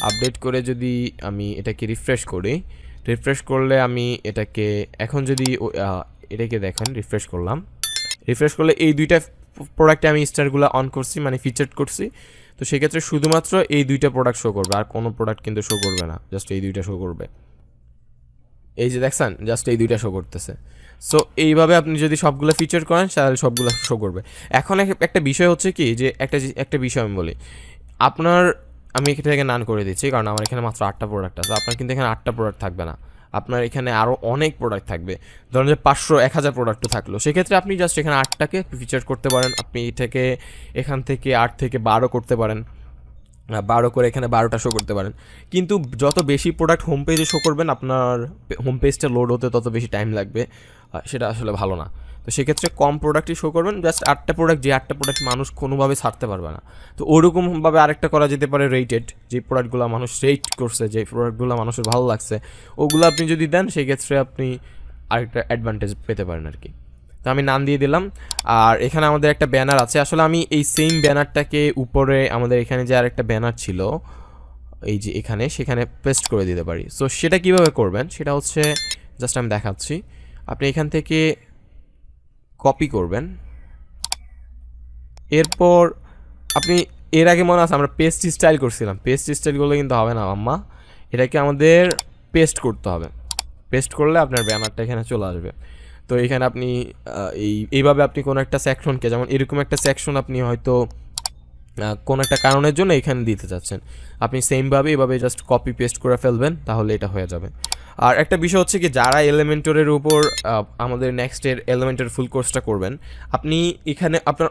আপডেট করে যদি আমি এটাকে রিফ্রেশ করি, রিফ্রেশ করলে আমি এটাকে এখন যদি এটাকে দেখেন রিফ্রেশ করলাম, রিফ্রেশ করলে এই দুইটা প্রোডাক্টে আমি স্টারগুলো অন করছি মানে ফিচার্ড করছি। তো সেক্ষেত্রে শুধুমাত্র এই দুইটা প্রোডাক্ট শো করবে, আর কোনো প্রোডাক্ট কিন্তু শো করবে না, জাস্ট এই দুইটা শো করবে। এই যে দেখছেন জাস্ট এই দুইটা শো করতেছে। সো এইভাবে আপনি যদি সবগুলো ফিচার করেন তাহলে সবগুলো শো করবে। এখন একটা বিষয় হচ্ছে কি যে একটা বিষয় আমি বলি, আপনার আমি এখান থেকে নান করে দিচ্ছি কারণ আমার এখানে মাত্র 8টা প্রোডাক্ট আছে। আপনার কিন্তু এখানে 8টা প্রোডাক্ট থাকবে না, আপনার এখানে আরও অনেক প্রোডাক্ট থাকবে। ধরুন যে 500-1000 প্রোডাক্টও থাকলো, সেক্ষেত্রে আপনি জাস্ট এখানে 8টাকে ফিচার করতে পারেন। আপনি এখান থেকে 8 থেকে 12 করতে পারেন, 12 করে এখানে 12টা শো করতে পারেন। কিন্তু যত বেশি প্রোডাক্ট হোম পেজে শো করবেন আপনার হোম পেজটা লোড হতে তত বেশি টাইম লাগবে, সেটা আসলে ভালো না। তো সেক্ষেত্রে কম প্রোডাক্টই শো করবেন, জাস্ট 8টা প্রোডাক্ট, যে 8টা প্রোডাক্ট মানুষ কোনোভাবে ছাড়তে পারবে না। তো ওরকমভাবে আরেকটা করা যেতে পারে রেটেড, যে প্রোডাক্টগুলো মানুষ রেট করছে, যে প্রোডাক্টগুলো মানুষের ভালো লাগছে ওগুলো আপনি যদি দেন সেক্ষেত্রে আপনি আরেকটা অ্যাডভান্টেজ পেতে পারেন আর কি। তো আমি নাম দিয়ে দিলাম। আর এখানে আমাদের একটা ব্যানার আছে, আসলে আমি এই সেম ব্যানারটাকে উপরে আমাদের এখানে যে আরেকটা ব্যানার ছিল এই যে এখানে, সেখানে পেস্ট করে দিতে পারি। সো সেটা কিভাবে করবেন সেটা হচ্ছে জাস্ট আমি দেখাচ্ছি। আপনি এখান থেকে কপি করবেন, এরপর আপনি এর আগে মনে আছে আমরা পেস্ট স্টাইল করছিলাম, পেস্ট স্টাইল করলে কিন্তু হবে না আম্মা, এটাকে আমাদের পেস্ট করতে হবে। পেস্ট করলে আপনার ব্যানারটা এখানে চলে আসবে। তো এখানে আপনি এইভাবে আপনি কোনো একটা সেকশনকে, যেমন এরকম একটা সেকশন আপনি হয়তো কোনো একটা কারণের জন্য এখানে দিতে চাচ্ছেন, আপনি সেমভাবে এভাবে জাস্ট কপি পেস্ট করে ফেলবেন, তাহলে এটা হয়ে যাবে। আর একটা বিষয় হচ্ছে কি, যারা এলিমেন্টরের উপর আমাদের নেক্সটের এলিমেন্টর ফুল কোর্সটা করবেন, আপনি এখানে আপনার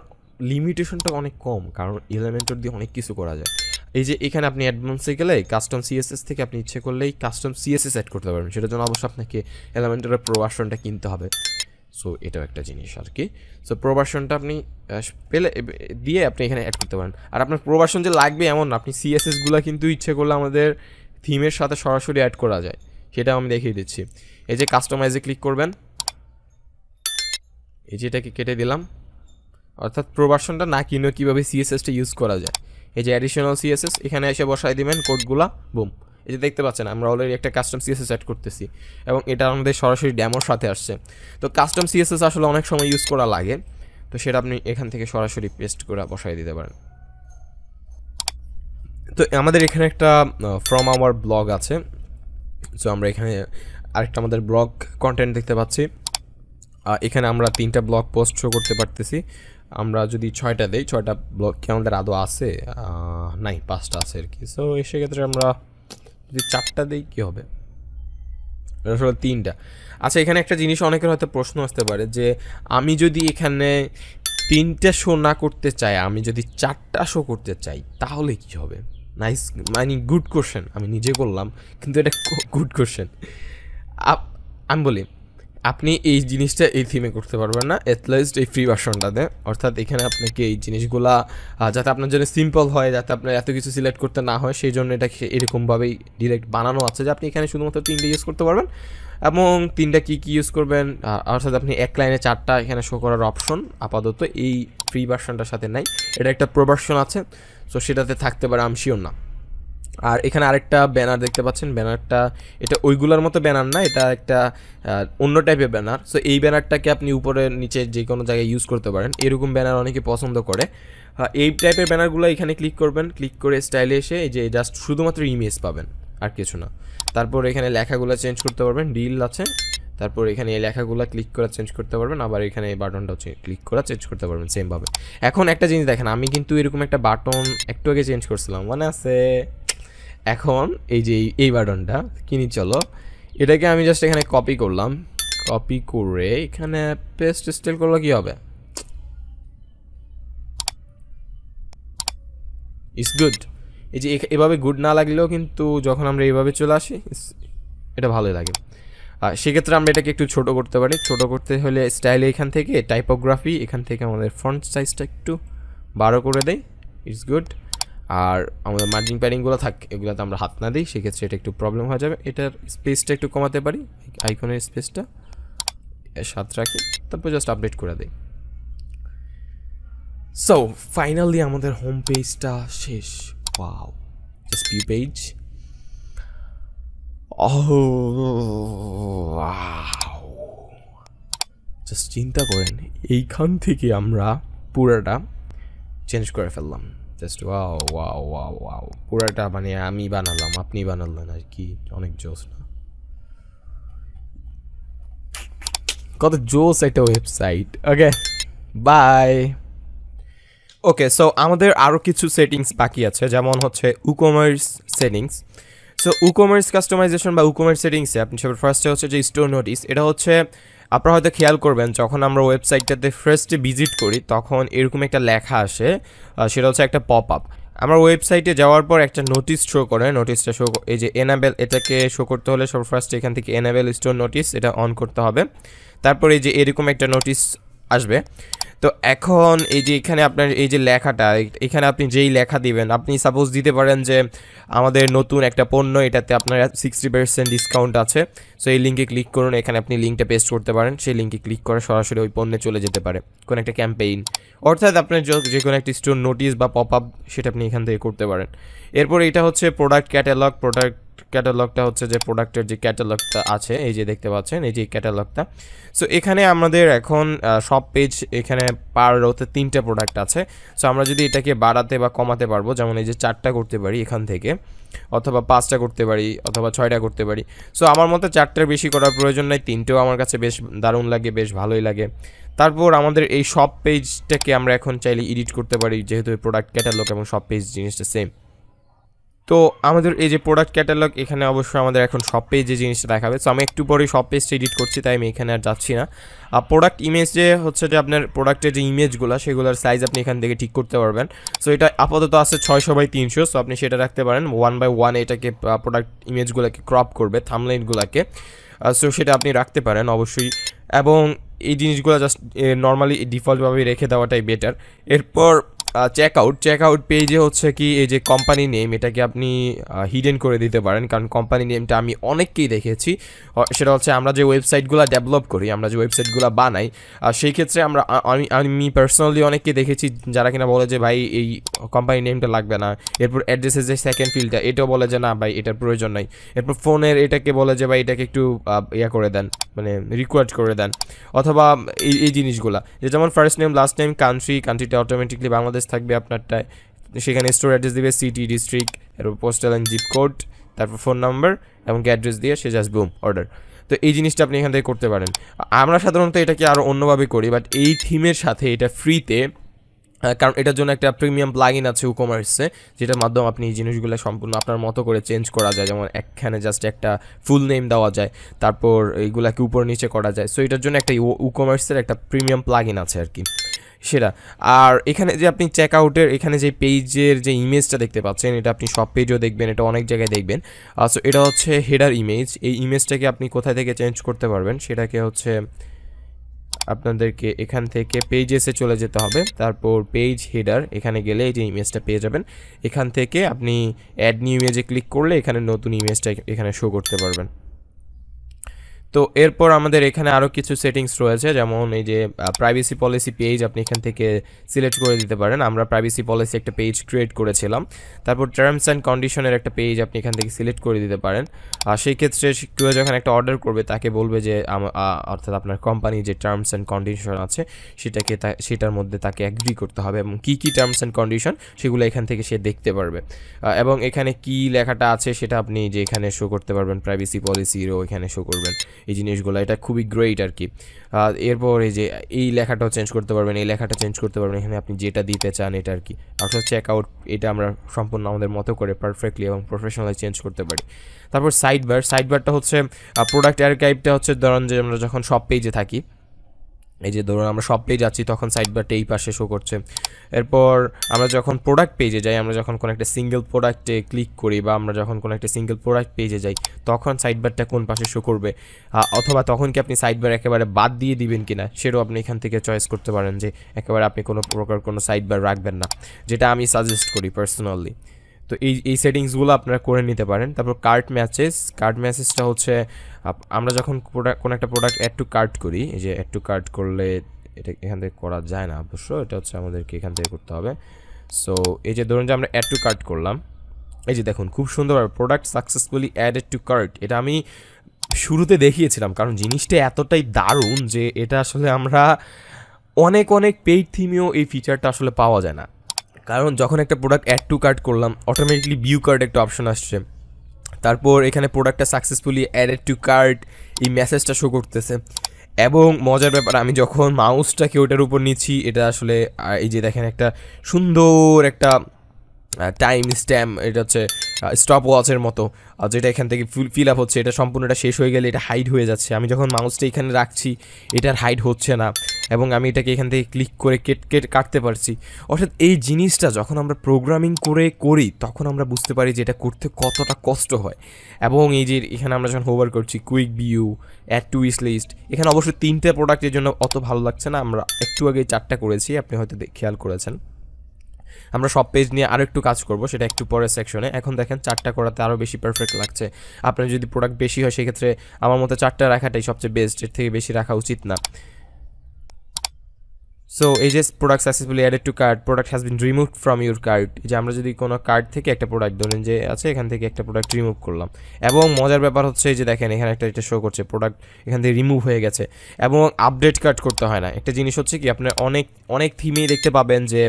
লিমিটেশনটা অনেক কম, কারণ এলিমেন্টর দিয়ে অনেক কিছু করা যায়। এই যে এখানে আপনি অ্যাডভান্সে গেলে কাস্টম সিএসএস থেকে আপনি ইচ্ছে করলেই কাস্টম সিএসএস অ্যাড করতে পারবেন, সেটার জন্য অবশ্যই আপনাকে এলিমেন্টরের প্রো ভার্সনটা কিনতে হবে। সো এটাও একটা জিনিস আর কি। সো প্রো ভার্সনটা আপনি পেলে দিয়ে আপনি এখানে অ্যাড করতে পারেন। আর আপনার প্রো ভার্সন যে লাগবে এমন না, আপনি সিএসএসগুলো কিন্তু ইচ্ছে করলে আমাদের থিমের সাথে সরাসরি অ্যাড করা যায়, সেটাও আমি দেখিয়ে দিচ্ছি। এই যে কাস্টমাইজে ক্লিক করবেন, এই যে এটাকে কেটে দিলাম, অর্থাৎ প্রো ভার্সনটা না কিনেও কীভাবে সিএসএসটা ইউজ করা যায়। এই যে অ্যাডিশনাল সিএসএস এখানে এসে বসাই দিবেন কোডগুলা, বুম, এই যে দেখতে পাচ্ছেন আমরা অলরেডি একটা কাস্টম সিএসএস অ্যাড করতেছি এবং এটা আমাদের সরাসরি ডেমোর সাথে আসছে। তো কাস্টম সিএসএস আসলে অনেক সময় ইউজ করা লাগে, তো সেটা আপনি এখান থেকে সরাসরি পেস্ট করে বসাই দিতে পারেন। তো আমাদের এখানে একটা ফ্রম আওয়ার ব্লগ আছে, সো আমরা এখানে আরেকটা আমাদের ব্লগ কন্টেন্ট দেখতে পাচ্ছি। এখানে আমরা 3টা ব্লগ পোস্ট শো করতে পারতেছি। আমরা যদি 6টা দেই, 6টা ব্লগ কি আমাদের আদৌ আছে? নাই, 5টা আছে আর কি। সো সেক্ষেত্রে আমরা যদি 4টা দিই কী হবে? আসলে 3টা। আচ্ছা, এখানে একটা জিনিস অনেকের হয়তো প্রশ্ন আসতে পারে যে আমি যদি এখানে 3টা শো না করতে চাই, আমি যদি 4টা শো করতে চাই তাহলে কি হবে? নাইস, মানে গুড কোশ্চেন, আমি নিজে করলাম কিন্তু এটা গুড কোশ্চেন। আমি বলি, আপনি এই জিনিসটা এই থিমে করতে পারবেন না, অ্যাটলিস্ট এই ফ্রি ভার্সনটাতে। অর্থাৎ এখানে আপনাকে এই জিনিসগুলা যাতে আপনার জন্য সিম্পল হয়, যাতে আপনার এত কিছু সিলেক্ট করতে না হয়, সেই জন্য এটাকে এরকমভাবেই ডিরেক্ট বানানো আছে যে আপনি এখানে শুধুমাত্র 3টে ইউজ করতে পারবেন। এবং 3টা কী কী ইউজ করবেন, অর্থাৎ আপনি এক লাইনে 4টা এখানে শো করার অপশন আপাতত এই ফ্রি ভার্সনটার সাথে নাই, এটা একটা প্রো ভার্সন আছে, সো সেটাতে থাকতে পারে, আমি শিওর না। আর এখানে আরেকটা ব্যানার দেখতে পাচ্ছেন, ব্যানারটা এটা ওইগুলোর মতো ব্যানার না, এটা একটা অন্য টাইপের ব্যানার। সো এই ব্যানারটাকে আপনি উপরে নিচে যে কোনো জায়গায় ইউজ করতে পারেন, এরকম ব্যানার অনেকে পছন্দ করে। এই টাইপের ব্যানারগুলো এখানে ক্লিক করবেন, ক্লিক করে স্টাইলে এসে এই যে জাস্ট শুধুমাত্র ইমেজ পাবেন আর কিছু না। তারপর এখানে লেখাগুলো চেঞ্জ করতে পারবেন, ডিল আছে, তারপর এখানে এই লেখাগুলো ক্লিক করে চেঞ্জ করতে পারবেন, আবার এখানে এই বাটনটা হচ্ছে ক্লিক করে চেঞ্জ করতে পারবেন সেমভাবে। এখন একটা জিনিস দেখেন, আমি কিন্তু এরকম একটা বাটন একটু আগে চেঞ্জ করছিলাম, মনে আছে? এখন এই যে এই বাটনটা কিনি, চলো এটাকে আমি জাস্ট এখানে কপি করলাম, কপি করে এখানে পেস্ট স্টাইল করলে কি হবে? It's good. এই যে এভাবে গুড না লাগলেও কিন্তু যখন আমরা এইভাবে চলে আসি এটা ভালোই লাগে। সেক্ষেত্রে আমরা এটাকে একটু ছোট করতে পারি। ছোট করতে হলে স্টাইলে এখান থেকে টাইপোগ্রাফি, এখান থেকে আমাদের ফন্ট সাইজটা একটু 12 করে দেই, ইটস গুড। আর আমাদের মার্জিং প্যাডিংগুলো থাকে, এগুলোতে আমরা হাত না দিই, সেক্ষেত্রে এটা একটু প্রবলেম হয়ে যাবে। এটার স্পেসটা একটু কমাতে পারি, আইকনের স্পেসটা 7 রাখি, তারপর জাস্ট আপডেট করে দিই। সো ফাইনালি আমাদের হোম পেজটা শেষ। Wow, just view page. Just চিন্তা করেন, এইখান থেকে আমরা পুরাটা চেঞ্জ করে ফেললাম। Just wow wow wow wow, পুরাটা মানে আমি বানালাম, আপনি বানালেন আর কি, অনেক জোস না? কত জোস একটা website. Okay, bye. Okay, so আমাদের আরও কিছু সেটিংস বাকি আছে, যেমন হচ্ছে WooCommerce settings. So WooCommerce customization বা উকমার্স সেটিংসে আপনি সবার ফার্স্টে হচ্ছে যে স্টোর নোটিস, এটা হচ্ছে আপনারা হয়তো খেয়াল করবেন যখন আমরা ওয়েবসাইটটাতে ফার্স্টে ভিজিট করি তখন এরকম একটা লেখা আসে, সেটা হচ্ছে একটা পপ আপ। আমরা ওয়েবসাইটে যাওয়ার পর একটা নোটিস শো করে, নোটিসটা শো এই যে এনাবেল, এটাকে শো করতে হলে সবার ফার্স্টে এখান থেকে এনাবেল স্টোর নোটিস এটা অন করতে হবে। তারপর এই যে এরকম একটা নোটিস আসবে। তো এখন এই যে এখানে আপনার এই যে লেখাটা, এখানে আপনি যেই লেখা দিবেন, আপনি সাপোজ দিতে পারেন যে আমাদের নতুন একটা পণ্য, এটাতে আপনার 60% ডিসকাউন্ট আছে, সো এই লিঙ্কে ক্লিক করুন, এখানে আপনি লিঙ্কটা পেস্ট করতে পারেন, সেই লিঙ্কে ক্লিক করে সরাসরি ওই পণ্যে চলে যেতে পারে কোনো একটা ক্যাম্পেইন, অর্থাৎ আপনার যে কোনো একটি স্টোর নোটিস বা পপ আপ সেটা আপনি এখান থেকে করতে পারেন। এরপর এটা হচ্ছে প্রোডাক্ট ক্যাটালগ। প্রোডাক্ট ক্যাটালগটা হচ্ছে যে প্রোডাক্টের যে ক্যাটালগটা আছে, এই যে দেখতে পাচ্ছেন এই যে ক্যাটালগটা। সো এখানে আমাদের এখন সব পেজ, এখানে পার রোতে 3টে প্রোডাক্ট আছে। সো আমরা যদি এটাকে বাড়াতে বা কমাতে পারবো, যেমন এই যে 4টা করতে পারি এখান থেকে, অথবা 5টা করতে পারি, অথবা 6টা করতে পারি। সো আমার মতে 4টার বেশি করার প্রয়োজন নাই, 3টেও আমার কাছে বেশ দারুণ লাগে, বেশ ভালোই লাগে। তারপর আমাদের এই সব পেজটাকে আমরা এখন চাইলে এডিট করতে পারি, যেহেতু প্রোডাক্ট ক্যাটালগ এবং সব পেজ জিনিসটা সেম। তো আমাদের এই যে প্রোডাক্ট ক্যাটালগ, এখানে অবশ্যই আমাদের এখন সব পেজে জিনিসটা দেখাবে। সো আমি একটু পরে সব পেজটা এডিট করছি, তাই আমি এখানে আর যাচ্ছি না। প্রোডাক্ট ইমেজ যে হচ্ছে যে আপনার প্রোডাক্টের যে ইমেজগুলো, সেগুলোর সাইজ আপনি এখান থেকে ঠিক করতে পারবেন। সো এটা আপাতত আছে 600x300, সো আপনি সেটা রাখতে পারেন। 1x1 এটাকে প্রোডাক্ট ইমেজগুলোকে ক্রপ করবে, থাম্বনেইলগুলোকে, সো সেটা আপনি রাখতে পারেন অবশ্যই। এবং এই জিনিসগুলো জাস্ট নর্মালি ডিফল্টভাবে রেখে দেওয়াটাই বেটার। এরপর চেকআউট পেজে হচ্ছে কি এই যে কোম্পানি নেম, এটাকে আপনি হিডেন করে দিতে পারেন, কারণ কোম্পানি নেমটা আমি অনেককেই দেখেছি, সেটা হচ্ছে আমরা যে ওয়েবসাইটগুলো ডেভেলপ করি, আমরা যে ওয়েবসাইটগুলো বানাই, সেই ক্ষেত্রে আমি পার্সোনালি অনেককে দেখেছি যারা কিনা বলে যে ভাই এই কোম্পানি নেমটা লাগবে না। এরপর অ্যাড্রেসের যে সেকেন্ড ফিল্ডটা, এটাও বলে যে না ভাই এটার প্রয়োজন নাই। এরপর ফোনের এটাকে বলে যে ভাই এটাকে একটু ইয়া করে দেন, মানে রিকোয়ার্ড করে দেন। অথবা এই জিনিসগুলা, যেমন ফার্স্ট নেম লাস্ট নেম কান্ট্রিটা অটোমেটিকলি বাংলাদেশ থাকবে আপনারটায়, সেখানে স্টোর অ্যাড্রেস দিবে সিটি, ডিস্ট্রিক্ট, এরপর পোস্টাল অ্যান্ড জিপ কোড, তারপর ফোন নাম্বার এবং অ্যাড্রেস দিয়ে সে জাস্ট বুম অর্ডার। তো এই জিনিসটা আপনি এখান থেকে করতে পারেন। আমরা সাধারণত এটাকে আরও অন্যভাবে করি, বাট এই থিমের সাথে এটা ফ্রিতে, কারণ এটার জন্য একটা প্রিমিয়াম প্লাগইন আছে উকমার্সে, যেটার মাধ্যমে আপনি এই জিনিসগুলো সম্পূর্ণ আপনার মতো করে চেঞ্জ করা যায়। যেমন এখানে জাস্ট একটা ফুল নেম দেওয়া যায়, তারপর এইগুলাকে উপর নিচে করা যায়। সো এটার জন্য একটা উকমার্সের একটা প্রিমিয়াম প্লাগইন আছে আর কি সেটা। আর এখানে যে আপনি চেকআউটের এখানে যে পেজের যে ইমেজটা দেখতে পাচ্ছেন, এটা আপনি সব পেজেও দেখবেন, এটা অনেক জায়গায় দেখবেন। সো এটা হচ্ছে হেডার ইমেজ। এই ইমেজটাকে আপনি কোথায় থেকে চেঞ্জ করতে পারবেন, সেটাকে হচ্ছে আপনাদেরকে এখান থেকে পেজেসে চলে যেতে হবে, তারপর পেজ হেডার, এখানে গেলে এই যে ইমেজটা পেয়ে যাবেন। এখান থেকে আপনি অ্যাড নিউ ইমেজে ক্লিক করলে এখানে নতুন ইমেজটা এখানে শো করতে পারবেন। তো এরপর আমাদের এখানে আরও কিছু সেটিংস রয়েছে, যেমন এই যে প্রাইভেসি পলিসি পেজ আপনি এখান থেকে সিলেক্ট করে দিতে পারেন। আমরা প্রাইভেসি পলিসি একটা পেজ ক্রিয়েট করেছিলাম। তারপর টার্মস অ্যান্ড কন্ডিশনের একটা পেজ আপনি এখান থেকে সিলেক্ট করে দিতে পারেন। আর সেই ক্ষেত্রে কেউ যখন একটা অর্ডার করবে তাকে বলবে যে অর্থাৎ আপনার কোম্পানি যে টার্মস অ্যান্ড কন্ডিশন আছে সেটার মধ্যে তাকে অ্যাগ্রি করতে হবে, এবং কী কী টার্মস অ্যান্ড কন্ডিশন সেগুলো এখান থেকে সে দেখতে পারবে। এবং এখানে কি লেখাটা আছে সেটা আপনি যে এখানে শো করতে পারবেন, প্রাইভেসি পলিসিরও এখানে শো করবেন এই জিনিসগুলো। এটা খুবই গ্রেট আর কি। এরপর এই যে এই লেখাটাও চেঞ্জ করতে পারবেন, এই লেখাটা চেঞ্জ করতে পারবেন, এখানে আপনি যেটা দিতে চান এটা আর কি। অর্থাৎ চেক আউট এটা আমরা সম্পূর্ণ আমাদের মতো করে পারফেক্টলি এবং প্রফেশনালি চেঞ্জ করতে পারি। তারপর সাইডবারটা হচ্ছে প্রোডাক্ট আর্কাইভটা হচ্ছে ধরুন যে আমরা যখন সব পেজে থাকি, এই যে ধরুন আমরা সব পেজ আছি তখন সাইডবারটা এই পাশে শো করছে। এরপর আমরা যখন প্রোডাক্ট পেজে যাই, আমরা যখন কোনো একটা সিঙ্গেল প্রোডাক্টে ক্লিক করি বা আমরা যখন কোনো একটা সিঙ্গেল প্রোডাক্ট পেজে যাই তখন সাইডবারটা কোন পাশে শো করবে, অথবা তখন কি আপনি সাইডবার একেবারে বাদ দিয়ে দিবেন কিনা সেটাও আপনি এখান থেকে চয়েস করতে পারেন, যে একেবারে আপনি কোনো প্রকার কোনো সাইডবার রাখবেন না, যেটা আমি সাজেস্ট করি পার্সোনালি। তো এই সেটিংসগুলো আপনারা করে নিতে পারেন। তারপর কার্ট ম্যাসেজটা হচ্ছে আমরা যখন কোনো একটা প্রোডাক্ট অ্যাড টু কার্ট করি, এই যে অ্যাড টু কার্ট করলে এটা এখান থেকে করা যায় না অবশ্য, এটা হচ্ছে আমাদেরকে এখান থেকে করতে হবে। সো এই যে ধরুন যে আমরা অ্যাড টু কার্ট করলাম, এই যে দেখুন খুব সুন্দরভাবে product successfully added to cart, এটা আমি শুরুতে দেখিয়েছিলাম কারণ জিনিসটা এতটাই দারুণ যে এটা আসলে আমরা অনেক পেইড থিমেও এই ফিচারটা আসলে পাওয়া যায় না। কারণ যখন একটা প্রোডাক্ট অ্যাড টু কার্ট করলাম অটোমেটিকলি ভিউ কার্ট একটা অপশন আসছে, তারপর এখানে প্রোডাক্টটা সাকসেসফুলি অ্যাডেড টু কার্ট এই মেসেজটা শো করতেছে। এবং মজার ব্যাপার, আমি যখন মাউসটাকে ওটার উপর নিচ্ছি এটা আসলে এই যে দেখেন একটা সুন্দর একটা টাইম স্ট্যাম্প, এটা হচ্ছে স্টপ ওয়াচের মতো, যেটা এখান থেকে ফিল আপ হচ্ছে, এটা সম্পূর্ণটা শেষ হয়ে গেলে এটা হাইড হয়ে যাচ্ছে। আমি যখন মাউসটা এখানে রাখছি এটার হাইড হচ্ছে না, এবং আমি এটাকে এখান থেকে ক্লিক করে কাটতে পারছি। অর্থাৎ এই জিনিসটা যখন আমরা প্রোগ্রামিং করি তখন আমরা বুঝতে পারি যে এটা করতে কতটা কষ্ট হয়। এবং এই যে এখানে আমরা যখন হোভার করছি quick view, add to wish list, এখানে অবশ্যই 3টে প্রোডাক্টের জন্য অত ভালো লাগছে না, আমরা একটু আগে 4টা করেছি, আপনি হয়তো খেয়াল করেছেন। আমরা সব পেজ নিয়ে আরও একটু কাজ করব, সেটা একটু পরের সেকশনে। এখন দেখেন 4টা করাতে আরও বেশি পারফেক্ট লাগছে। আপনার যদি প্রোডাক্ট বেশি হয় সেক্ষেত্রে আমার মতে 4টা রাখাটাই সবচেয়ে বেস্ট, এর থেকে বেশি রাখা উচিত না। সো এই যে product successfully added to cart, product has been removed from your cart, যে আমরা যদি কোনো কার্ট থেকে একটা প্রোডাক্ট ধরেন যে আছে এখান থেকে একটা প্রোডাক্ট রিমুভ করলাম, এবং মজার ব্যাপার হচ্ছে যে দেখেন এখানে একটা এটা শো করছে প্রোডাক্ট এখান থেকে রিমুভ হয়ে গেছে, এবং আপডেট কার্ট করতে হয় না। একটা জিনিস হচ্ছে কি আপনার অনেক থিমেই দেখতে পাবেন যে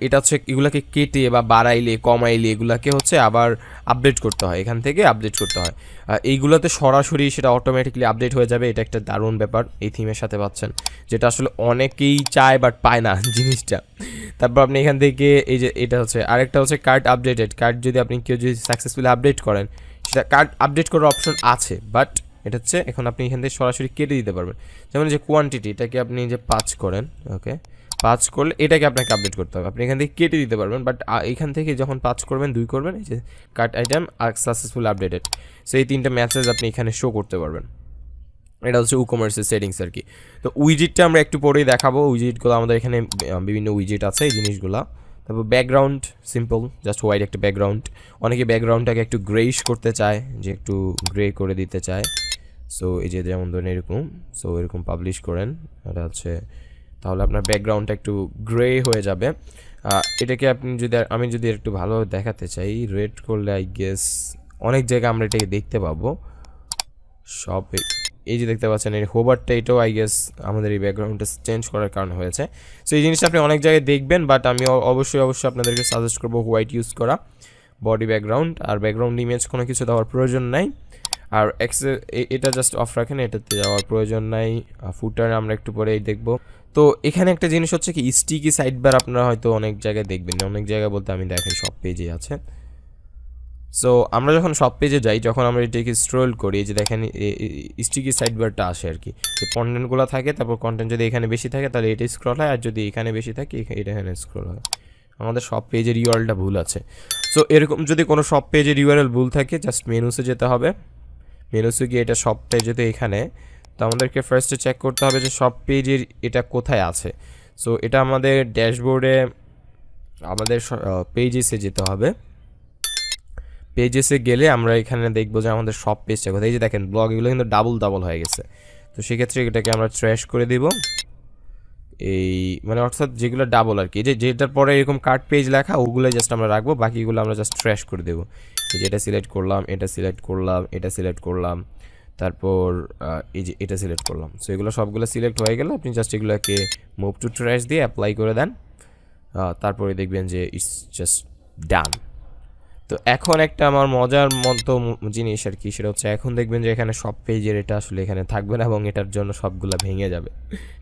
এটা হচ্ছে এগুলাকে কেটে বা বাড়াইলে কমাইলে এগুলাকে হচ্ছে আবার আপডেট করতে হয়, এখান থেকে আপডেট করতে হয়। এইগুলোতে সরাসরি সেটা অটোমেটিকলি আপডেট হয়ে যাবে, এটা একটা দারুণ ব্যাপার এই থিমের সাথে পাচ্ছেন, যেটা আসলে অনেকেই চায় বাট পায় না জিনিসটা। তারপর আপনি এখান থেকে এই যে এটা হচ্ছে আরেকটা হচ্ছে কার্ট আপডেটেড, কার্ট যদি আপনি কেউ যদি সাকসেসফুলি আপডেট করেন সেটা কার্ট আপডেট করার অপশন আছে, বাট এটা হচ্ছে এখন আপনি এখান থেকে সরাসরি কেটে দিতে পারবেন। যেমন যে কোয়ান্টিটি, এটাকে আপনি যে 5 করেন, ওকে 5 করলে এটাকে আপনাকে আপডেট করতে হবে, আপনি এখান থেকে কেটে দিতে পারবেন, বাট এখান থেকে যখন 5 করবেন 2 করবেন, এই যে কাট আইটেম আর সাকসেসফুল আপডেটেড, সো এই 3টা মেসেজ আপনি এখানে শো করতে পারবেন। এটা হচ্ছে WooCommerce সেটিংস আর কি। তো উইজেটটা আমরা একটু পরেই দেখাবো, উইজেটগুলো আমাদের এখানে বিভিন্ন উইজেট আছে এই জিনিসগুলো। তারপর ব্যাকগ্রাউন্ড সিম্পল, জাস্ট হোয়াইট একটা ব্যাকগ্রাউন্ড, অনেকে ব্যাকগ্রাউন্ডটাকে একটু গ্রেইশ করতে চায়, যে একটু গ্রে করে দিতে চায়। সো এই যে যেমন ধরেন এরকম, সো এরকম পাবলিশ করেন, এটা হচ্ছে তাহলে আপনার ব্যাকগ্রাউন্ডটা একটু গ্রে হয়ে যাবে। এটাকে আমি যদি একটু ভালোভাবে দেখাতে চাই, রেড করলে আই গেস অনেক জায়গায় আমরা এটাকে দেখতে পাবো সব, এই যে দেখতে পাচ্ছেন এই হোভারটা, এটাও আই গেস আমাদের এই ব্যাকগ্রাউন্ডটা চেঞ্জ করার কারণে হয়েছে। সো এই জিনিসটা আপনি অনেক জায়গায় দেখবেন, বাট আমি অবশ্যই আপনাদেরকে সাজেস্ট করবো হোয়াইট ইউজ করা বডি ব্যাকগ্রাউন্ড, আর ব্যাকগ্রাউন্ড ইমেজ কোনো কিছু দেওয়ার প্রয়োজন নাই, আর এটা জাস্ট অফ রাখেন, এটাতে যাওয়ার প্রয়োজন নাই। ফুটার আমরা একটু পরেই দেখব। তো এখানে একটা জিনিস হচ্ছে কি স্টিকি সাইডবার আপনারা হয়তো অনেক জায়গায় দেখবেন, অনেক জায়গায় বলতে আমি দেখাই সব পেজে আছে। সো আমরা যখন সব পেজে যাই, যখন আমরা এটাকে স্ক্রল করি, যে দেখেন স্টিকি সাইডবারটা আসে আর কি, যে কন্টেন্টগুলো থাকে, তারপর কন্টেন্ট যদি এখানে বেশি থাকে তাহলে এটা স্ক্রল হয়, আর যদি এখানে বেশি থাকে এটা এখানে স্ক্রল হয়। আমাদের সব পেজের ইউআরএলটা ভুল আছে। সো এরকম যদি কোনো সব পেজের ইউআরএল ভুল থাকে জাস্ট মেনুসে যেতে হবে, মেনুসে গিয়ে এটা সবটাই যেতে এখানে, তো আমাদেরকে ফার্স্টে চেক করতে হবে যে সব পেজের এটা কোথায় আছে। সো এটা আমাদের ড্যাশবোর্ডে আমাদের পেজেসে যেতে হবে, পেজেসে গেলে আমরা এখানে দেখবো যে আমাদের সব পেজটা কোথায়। এই যে দেখেন ব্লগ এগুলো কিন্তু ডাবল হয়ে গেছে। তো সেক্ষেত্রে এটাকে আমরা ট্র্যাশ করে দিব। এই মানে অর্থাৎ যেগুলো ডাবল আর কি, যেটার পরে এরকম কার্ড পেজ লেখা ওগুলো জাস্ট আমরা রাখবো, বাকিগুলো আমরা জাস্ট ট্র্যাশ করে দেবো। এই যে এটা সিলেক্ট করলাম, এটা সিলেক্ট করলাম, এটা সিলেক্ট করলাম, তারপর এই যে এটা সিলেক্ট করলাম। সো এগুলো সবগুলো সিলেক্ট হয়ে গেলে আপনি জাস্ট এগুলোকে মুভ টু ট্র্যাশ দিয়ে অ্যাপ্লাই করে দেন, তারপরে দেখবেন যে ইটস জাস্ট ডান। তো এখন একটা আমার মজার মতো জিনিস আর কি, সেটা হচ্ছে এখন দেখবেন যে এখানে সব পেজের এটা আসলে এখানে থাকবে না এবং এটার জন্য সবগুলা ভেঙে যাবে।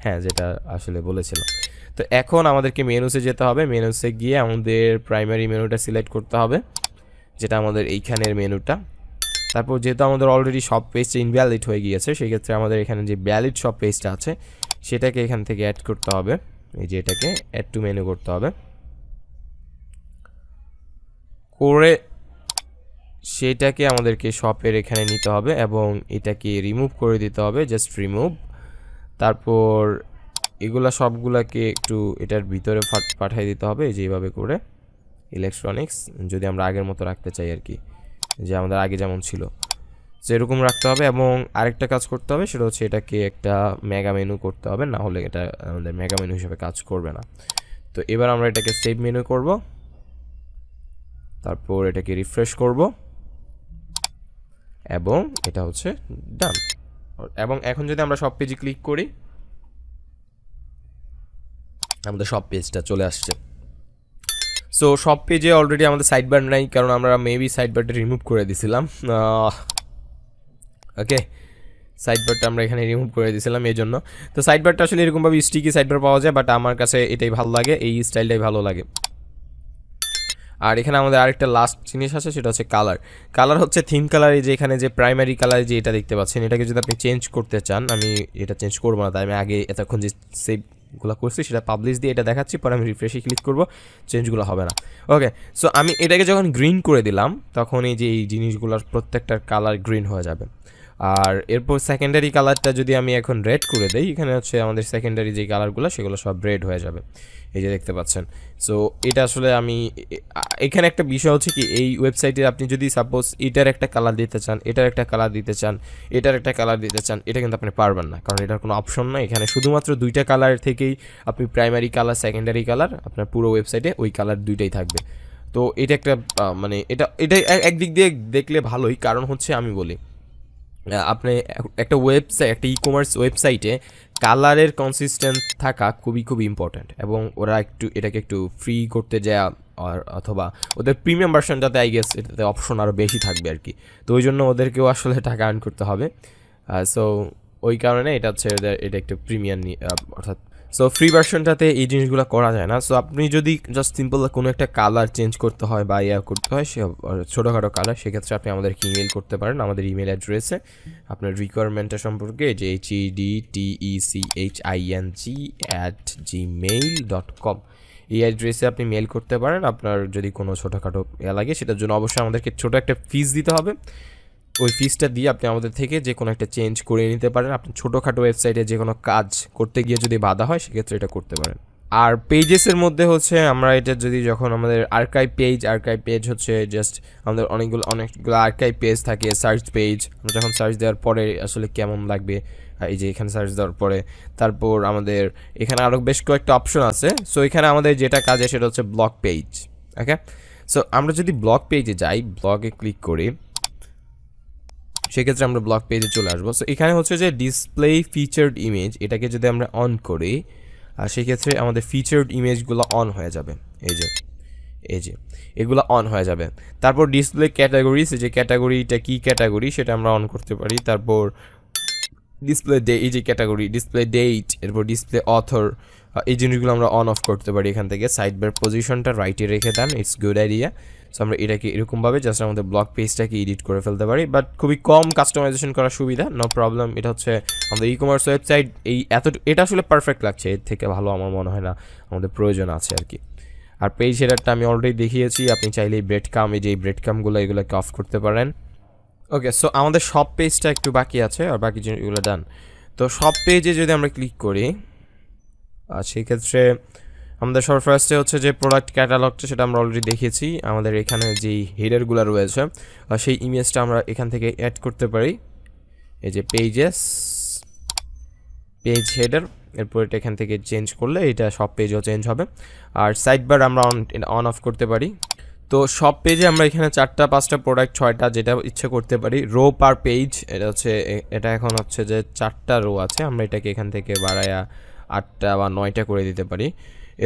হ্যাঁ, যেটা আসলে বলেছিলাম। তো এখন আমাদেরকে মেনুসে যেতে হবে, মেনুসে গিয়ে আমাদের প্রাইমারি মেনুটা সিলেক্ট করতে হবে, যেটা আমাদের এইখানের মেনুটা। তারপর যেহেতু আমাদের অলরেডি সব পেজটা ইনভ্যালিড হয়ে গিয়েছে, সেক্ষেত্রে আমাদের এখানে যে ভ্যালিড সব পেজটা আছে সেটাকে এখান থেকে অ্যাড করতে হবে। এই যে এটাকে অ্যাড টু মেনু করতে হবে, করে সেটাকে আমাদেরকে শপের এখানে নিতে হবে এবং এটাকে রিমুভ করে দিতে হবে, জাস্ট রিমুভ। তারপর এগুলা সবগুলাকে একটু এটার ভিতরে পাঠিয়ে দিতে হবে, এই যে এইভাবে করে ইলেকট্রনিক্স, যদি আমরা আগের মতো রাখতে চাই আর কি, যে আমাদের আগে যেমন ছিল সেরকম রাখতে হবে। এবং আরেকটা কাজ করতে হবে, সেটা হচ্ছে এটাকে একটা মেগা মেনু করতে হবে, না হলে এটা আমাদের মেগা মেনু হিসেবে কাজ করবে না। তো এবার আমরা এটাকে সেভ মেনু করব, তারপর এটাকে রিফ্রেশ করব এবং এটা হচ্ছে ডান। এবং এখন যদি আমরা সব পেজে ক্লিক করি, আমাদের সব পেজটা চলে আসছে। সো সব পেজে অলরেডি আমাদের সাইড বার নাই, কারণ আমরা মেবি সাইড বারটা রিমুভ করে দিছিলাম। ওকে, সাইড বারটা আমরা এখানে রিমুভ করে দিয়েছিলাম এই জন্য। তো সাইড বারটা আসলে এরকমভাবে স্টিকি সাইড বার পাওয়া যায়, বাট আমার কাছে এটাই ভালো লাগে, এই স্টাইলটাই ভালো লাগে। আর এখানে আমাদের আরেকটা লাস্ট জিনিস আছে, সেটা হচ্ছে কালার। কালার হচ্ছে থিম কালার, এই যে এখানে যে প্রাইমারি কালার যে এটা দেখতে পাচ্ছেন, এটাকে যদি আপনি চেঞ্জ করতে চান, আমি এটা চেঞ্জ করবো না, তাই আমি আগে এতক্ষণ যে সেভগুলো করছি সেটা পাবলিশ দিয়ে এটা দেখাচ্ছি, পরে আমি রিফ্রেশে ক্লিক করবো, চেঞ্জগুলো হবে না। ওকে, সো আমি এটাকে যখন গ্রিন করে দিলাম, তখন এই যে এই জিনিসগুলোর প্রত্যেকটার কালার গ্রিন হয়ে যাবে। আর এরপর সেকেন্ডারি কালারটা যদি আমি এখন রেড করে দেই, এখানে হচ্ছে আমাদের সেকেন্ডারি যে কালারগুলো সেগুলো সব রেড হয়ে যাবে, এই যে দেখতে পাচ্ছেন। সো এটা আসলে আমি এখানে একটা বিষয় হচ্ছে কি, এই ওয়েবসাইটে আপনি যদি সাপোজ এটার একটা কালার দিতে চান, এটার একটা কালার দিতে চান, এটার একটা কালার দিতে চান, এটা কিন্তু আপনি পারবেন না, কারণ এটার কোনো অপশন নাই। এখানে শুধুমাত্র দুইটা কালার থেকেই আপনি প্রাইমারি কালার, সেকেন্ডারি কালার, আপনার পুরো ওয়েবসাইটে ওই কালার দুইটাই থাকবে। তো এটা একটা মানে এটা একদিক দিয়ে দেখলে ভালোই, কারণ হচ্ছে আমি বলি, আপনি একটা ওয়েবসাইট, একটা ই কমার্স ওয়েবসাইটে কালারের কনসিস্টেন্ট থাকা খুবই ইম্পর্ট্যান্ট, এবং ওরা এটাকে একটু ফ্রি করতে যায়, অথবা ওদের প্রিমিয়াম ভার্সনটাতে আই গেস এটাতে অপশন আরও বেশি থাকবে আর কি। তো ওই জন্য ওদেরকেও আসলে টাকা আর্ন করতে হবে। সো ওই কারণে এটা হচ্ছে এটা একটু প্রিমিয়াম অর্থাৎ সো ফ্রি ভার্সনটাতে এই জিনিসগুলো করা যায় না। সো আপনি যদি জাস্ট সিম্পল কোনো একটা কালার চেঞ্জ করতে হয় বা করতে হয়, সে ছোটোখাটো কালার, সেক্ষেত্রে আপনি আমাদেরকে ইমেল করতে পারেন আমাদের ইমেল অ্যাড্রেসে আপনার রিকোয়ারমেন্টের সম্পর্কে, যে HEDTECHING@gmail.com, এই অ্যাড্রেসে আপনি মেল করতে পারেন আপনার যদি কোনো ছোটোখাটো লাগে। সেটার জন্য অবশ্যই আমাদেরকে ছোটো একটা ফিস দিতে হবে, ওই ফিসটা দিয়ে আপনি আমাদের থেকে যে কোনো একটা চেঞ্জ করে নিতে পারেন। আপনি ছোটোখাটো ওয়েবসাইটে যে কোনো কাজ করতে গিয়ে যদি বাধা হয়, সেক্ষেত্রে এটা করতে পারেন। আর পেজেসের মধ্যে হচ্ছে আমরা এটা যদি যখন আমাদের আর্কাইভ পেজ হচ্ছে জাস্ট আমাদের অনেকগুলো আর্কাইভ পেজ থাকে, সার্চ পেজ, আমরা যখন সার্চ দেওয়ার পরে আসলে কেমন লাগবে, এই যে এখানে সার্চ দেওয়ার পরে তারপর আমাদের এখানে আরও বেশ কয়েকটা অপশন আছে। সো এখানে আমাদের যেটা কাজে সেটা হচ্ছে ব্লগ পেজ। ওকে, সো আমরা যদি ব্লগ পেজে যাই, ব্লগে ক্লিক করি, সেক্ষেত্রে আমরা ব্লগ পেজে চলে আসবো। সো এখানে হচ্ছে যে ডিসপ্লে ফিচার্ড ইমেজ, এটাকে যদি আমরা অন করি, আর সেক্ষেত্রে আমাদের ফিচার্ড ইমেজগুলো অন হয়ে যাবে, এই যে এগুলো অন হয়ে যাবে। তারপর ডিসপ্লে ক্যাটাগরিজ, যে ক্যাটাগরিটা কি ক্যাটাগরি সেটা আমরা অন করতে পারি। তারপর ডিসপ্লে ডে, এই যে ক্যাটাগরি ডিসপ্লে ডেট, এরপর ডিসপ্লে অথর, এই জিনিসগুলো আমরা অন অফ করতে পারি এখান থেকে। সাইড বার পজিশনটা রাইটে রেখে দেন, ইটস গুড আইডিয়া। সো আমরা এটাকে এরকমভাবে জাস্ট আমাদের ব্লগ পেজটাকে এডিট করে ফেলতে পারি, বাট খুবই কম কাস্টমাইজেশন করার সুবিধা, নো প্রবলেম। এটা হচ্ছে আমাদের ই কমার্স ওয়েবসাইট, এটা আসলে পারফেক্ট লাগছে, এর থেকে ভালো আমার মনে হয় না আমাদের প্রয়োজন আছে আর কি। আর পেজ হেডারটা আমি অলরেডি দেখিয়েছি, আপনি চাইলে এই ব্রেড কামগুলো এগুলোকে অফ করতে পারেন। ওকে, সো আমাদের সব পেজটা একটু বাকি আছে, আর বাকি জিনিসগুলো ডান। তো সব পেজে যদি আমরা ক্লিক করি, সেক্ষেত্রে আমাদের সবার ফার্স্টে হচ্ছে যে প্রোডাক্ট ক্যাটালগটা, সেটা আমরা অলরেডি দেখেছি। আমাদের এখানে যেই হেডারগুলো রয়েছে সেই ইমেজটা আমরা এখান থেকে অ্যাড করতে পারি। এই যে পেজ হেডার, এরপর এটা এখান থেকে চেঞ্জ করলে এটা সব পেজও চেঞ্জ হবে। আর সাইড বার আমরা অন অফ করতে পারি। তো সব পেজে আমরা এখানে 4টা 5টা প্রোডাক্ট 6টা যেটা ইচ্ছে করতে পারি। রো পার পেজ এটা এখন হচ্ছে যে 4টা রো আছে, আমরা এটাকে এখান থেকে বাড়ায়া 8টা বা 9টা করে দিতে পারি।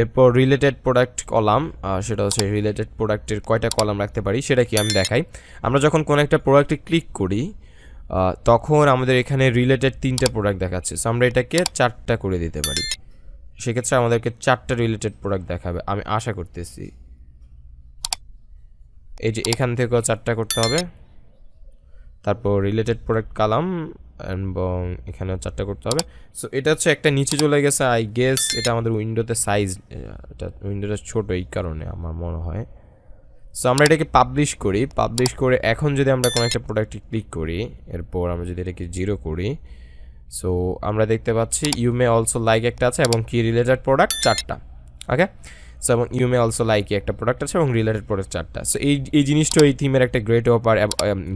এরপর রিলেটেড প্রোডাক্ট কলাম, সেটা হচ্ছে রিলেটেড প্রোডাক্টের কয়টা কলাম রাখতে পারি সেটা কি আমি দেখাই। আমরা যখন কোনো একটা প্রোডাক্টে ক্লিক করি তখন আমাদের এখানে রিলেটেড 3টা প্রোডাক্ট দেখাচ্ছে, সো আমরা এটাকে 4টা করে দিতে পারি। সেক্ষেত্রে আমাদেরকে 4টা রিলেটেড প্রোডাক্ট দেখাবে, আমি আশা করতেছি। এই যে এখান থেকেও 4টা করতে হবে, তারপর রিলেটেড প্রোডাক্ট কলাম এবং এখানেও 4টা করতে হবে। সো এটা হচ্ছে একটা নিচে চলে গেছে, আই গেস এটা আমাদের উইন্ডোতে সাইজ, এটা উইন্ডোটা ছোট এই কারণে আমার মনে হয়। সো আমরা এটাকে পাবলিশ করে এখন যদি আমরা কোনো একটা প্রোডাক্টে ক্লিক করি, এরপর আমরা যদি এটাকে 0 করি, সো আমরা দেখতে পাচ্ছি ইউ মে অলসো লাইক একটা আছে এবং কি রিলেটেড প্রোডাক্ট 4টা। ওকে, সো এবং ইউ মে অলসো লাইক একটা প্রোডাক্ট আছে এবং রিলেটেড প্রোডাক্ট 4টা। সো এই জিনিসটা এই থিমের একটা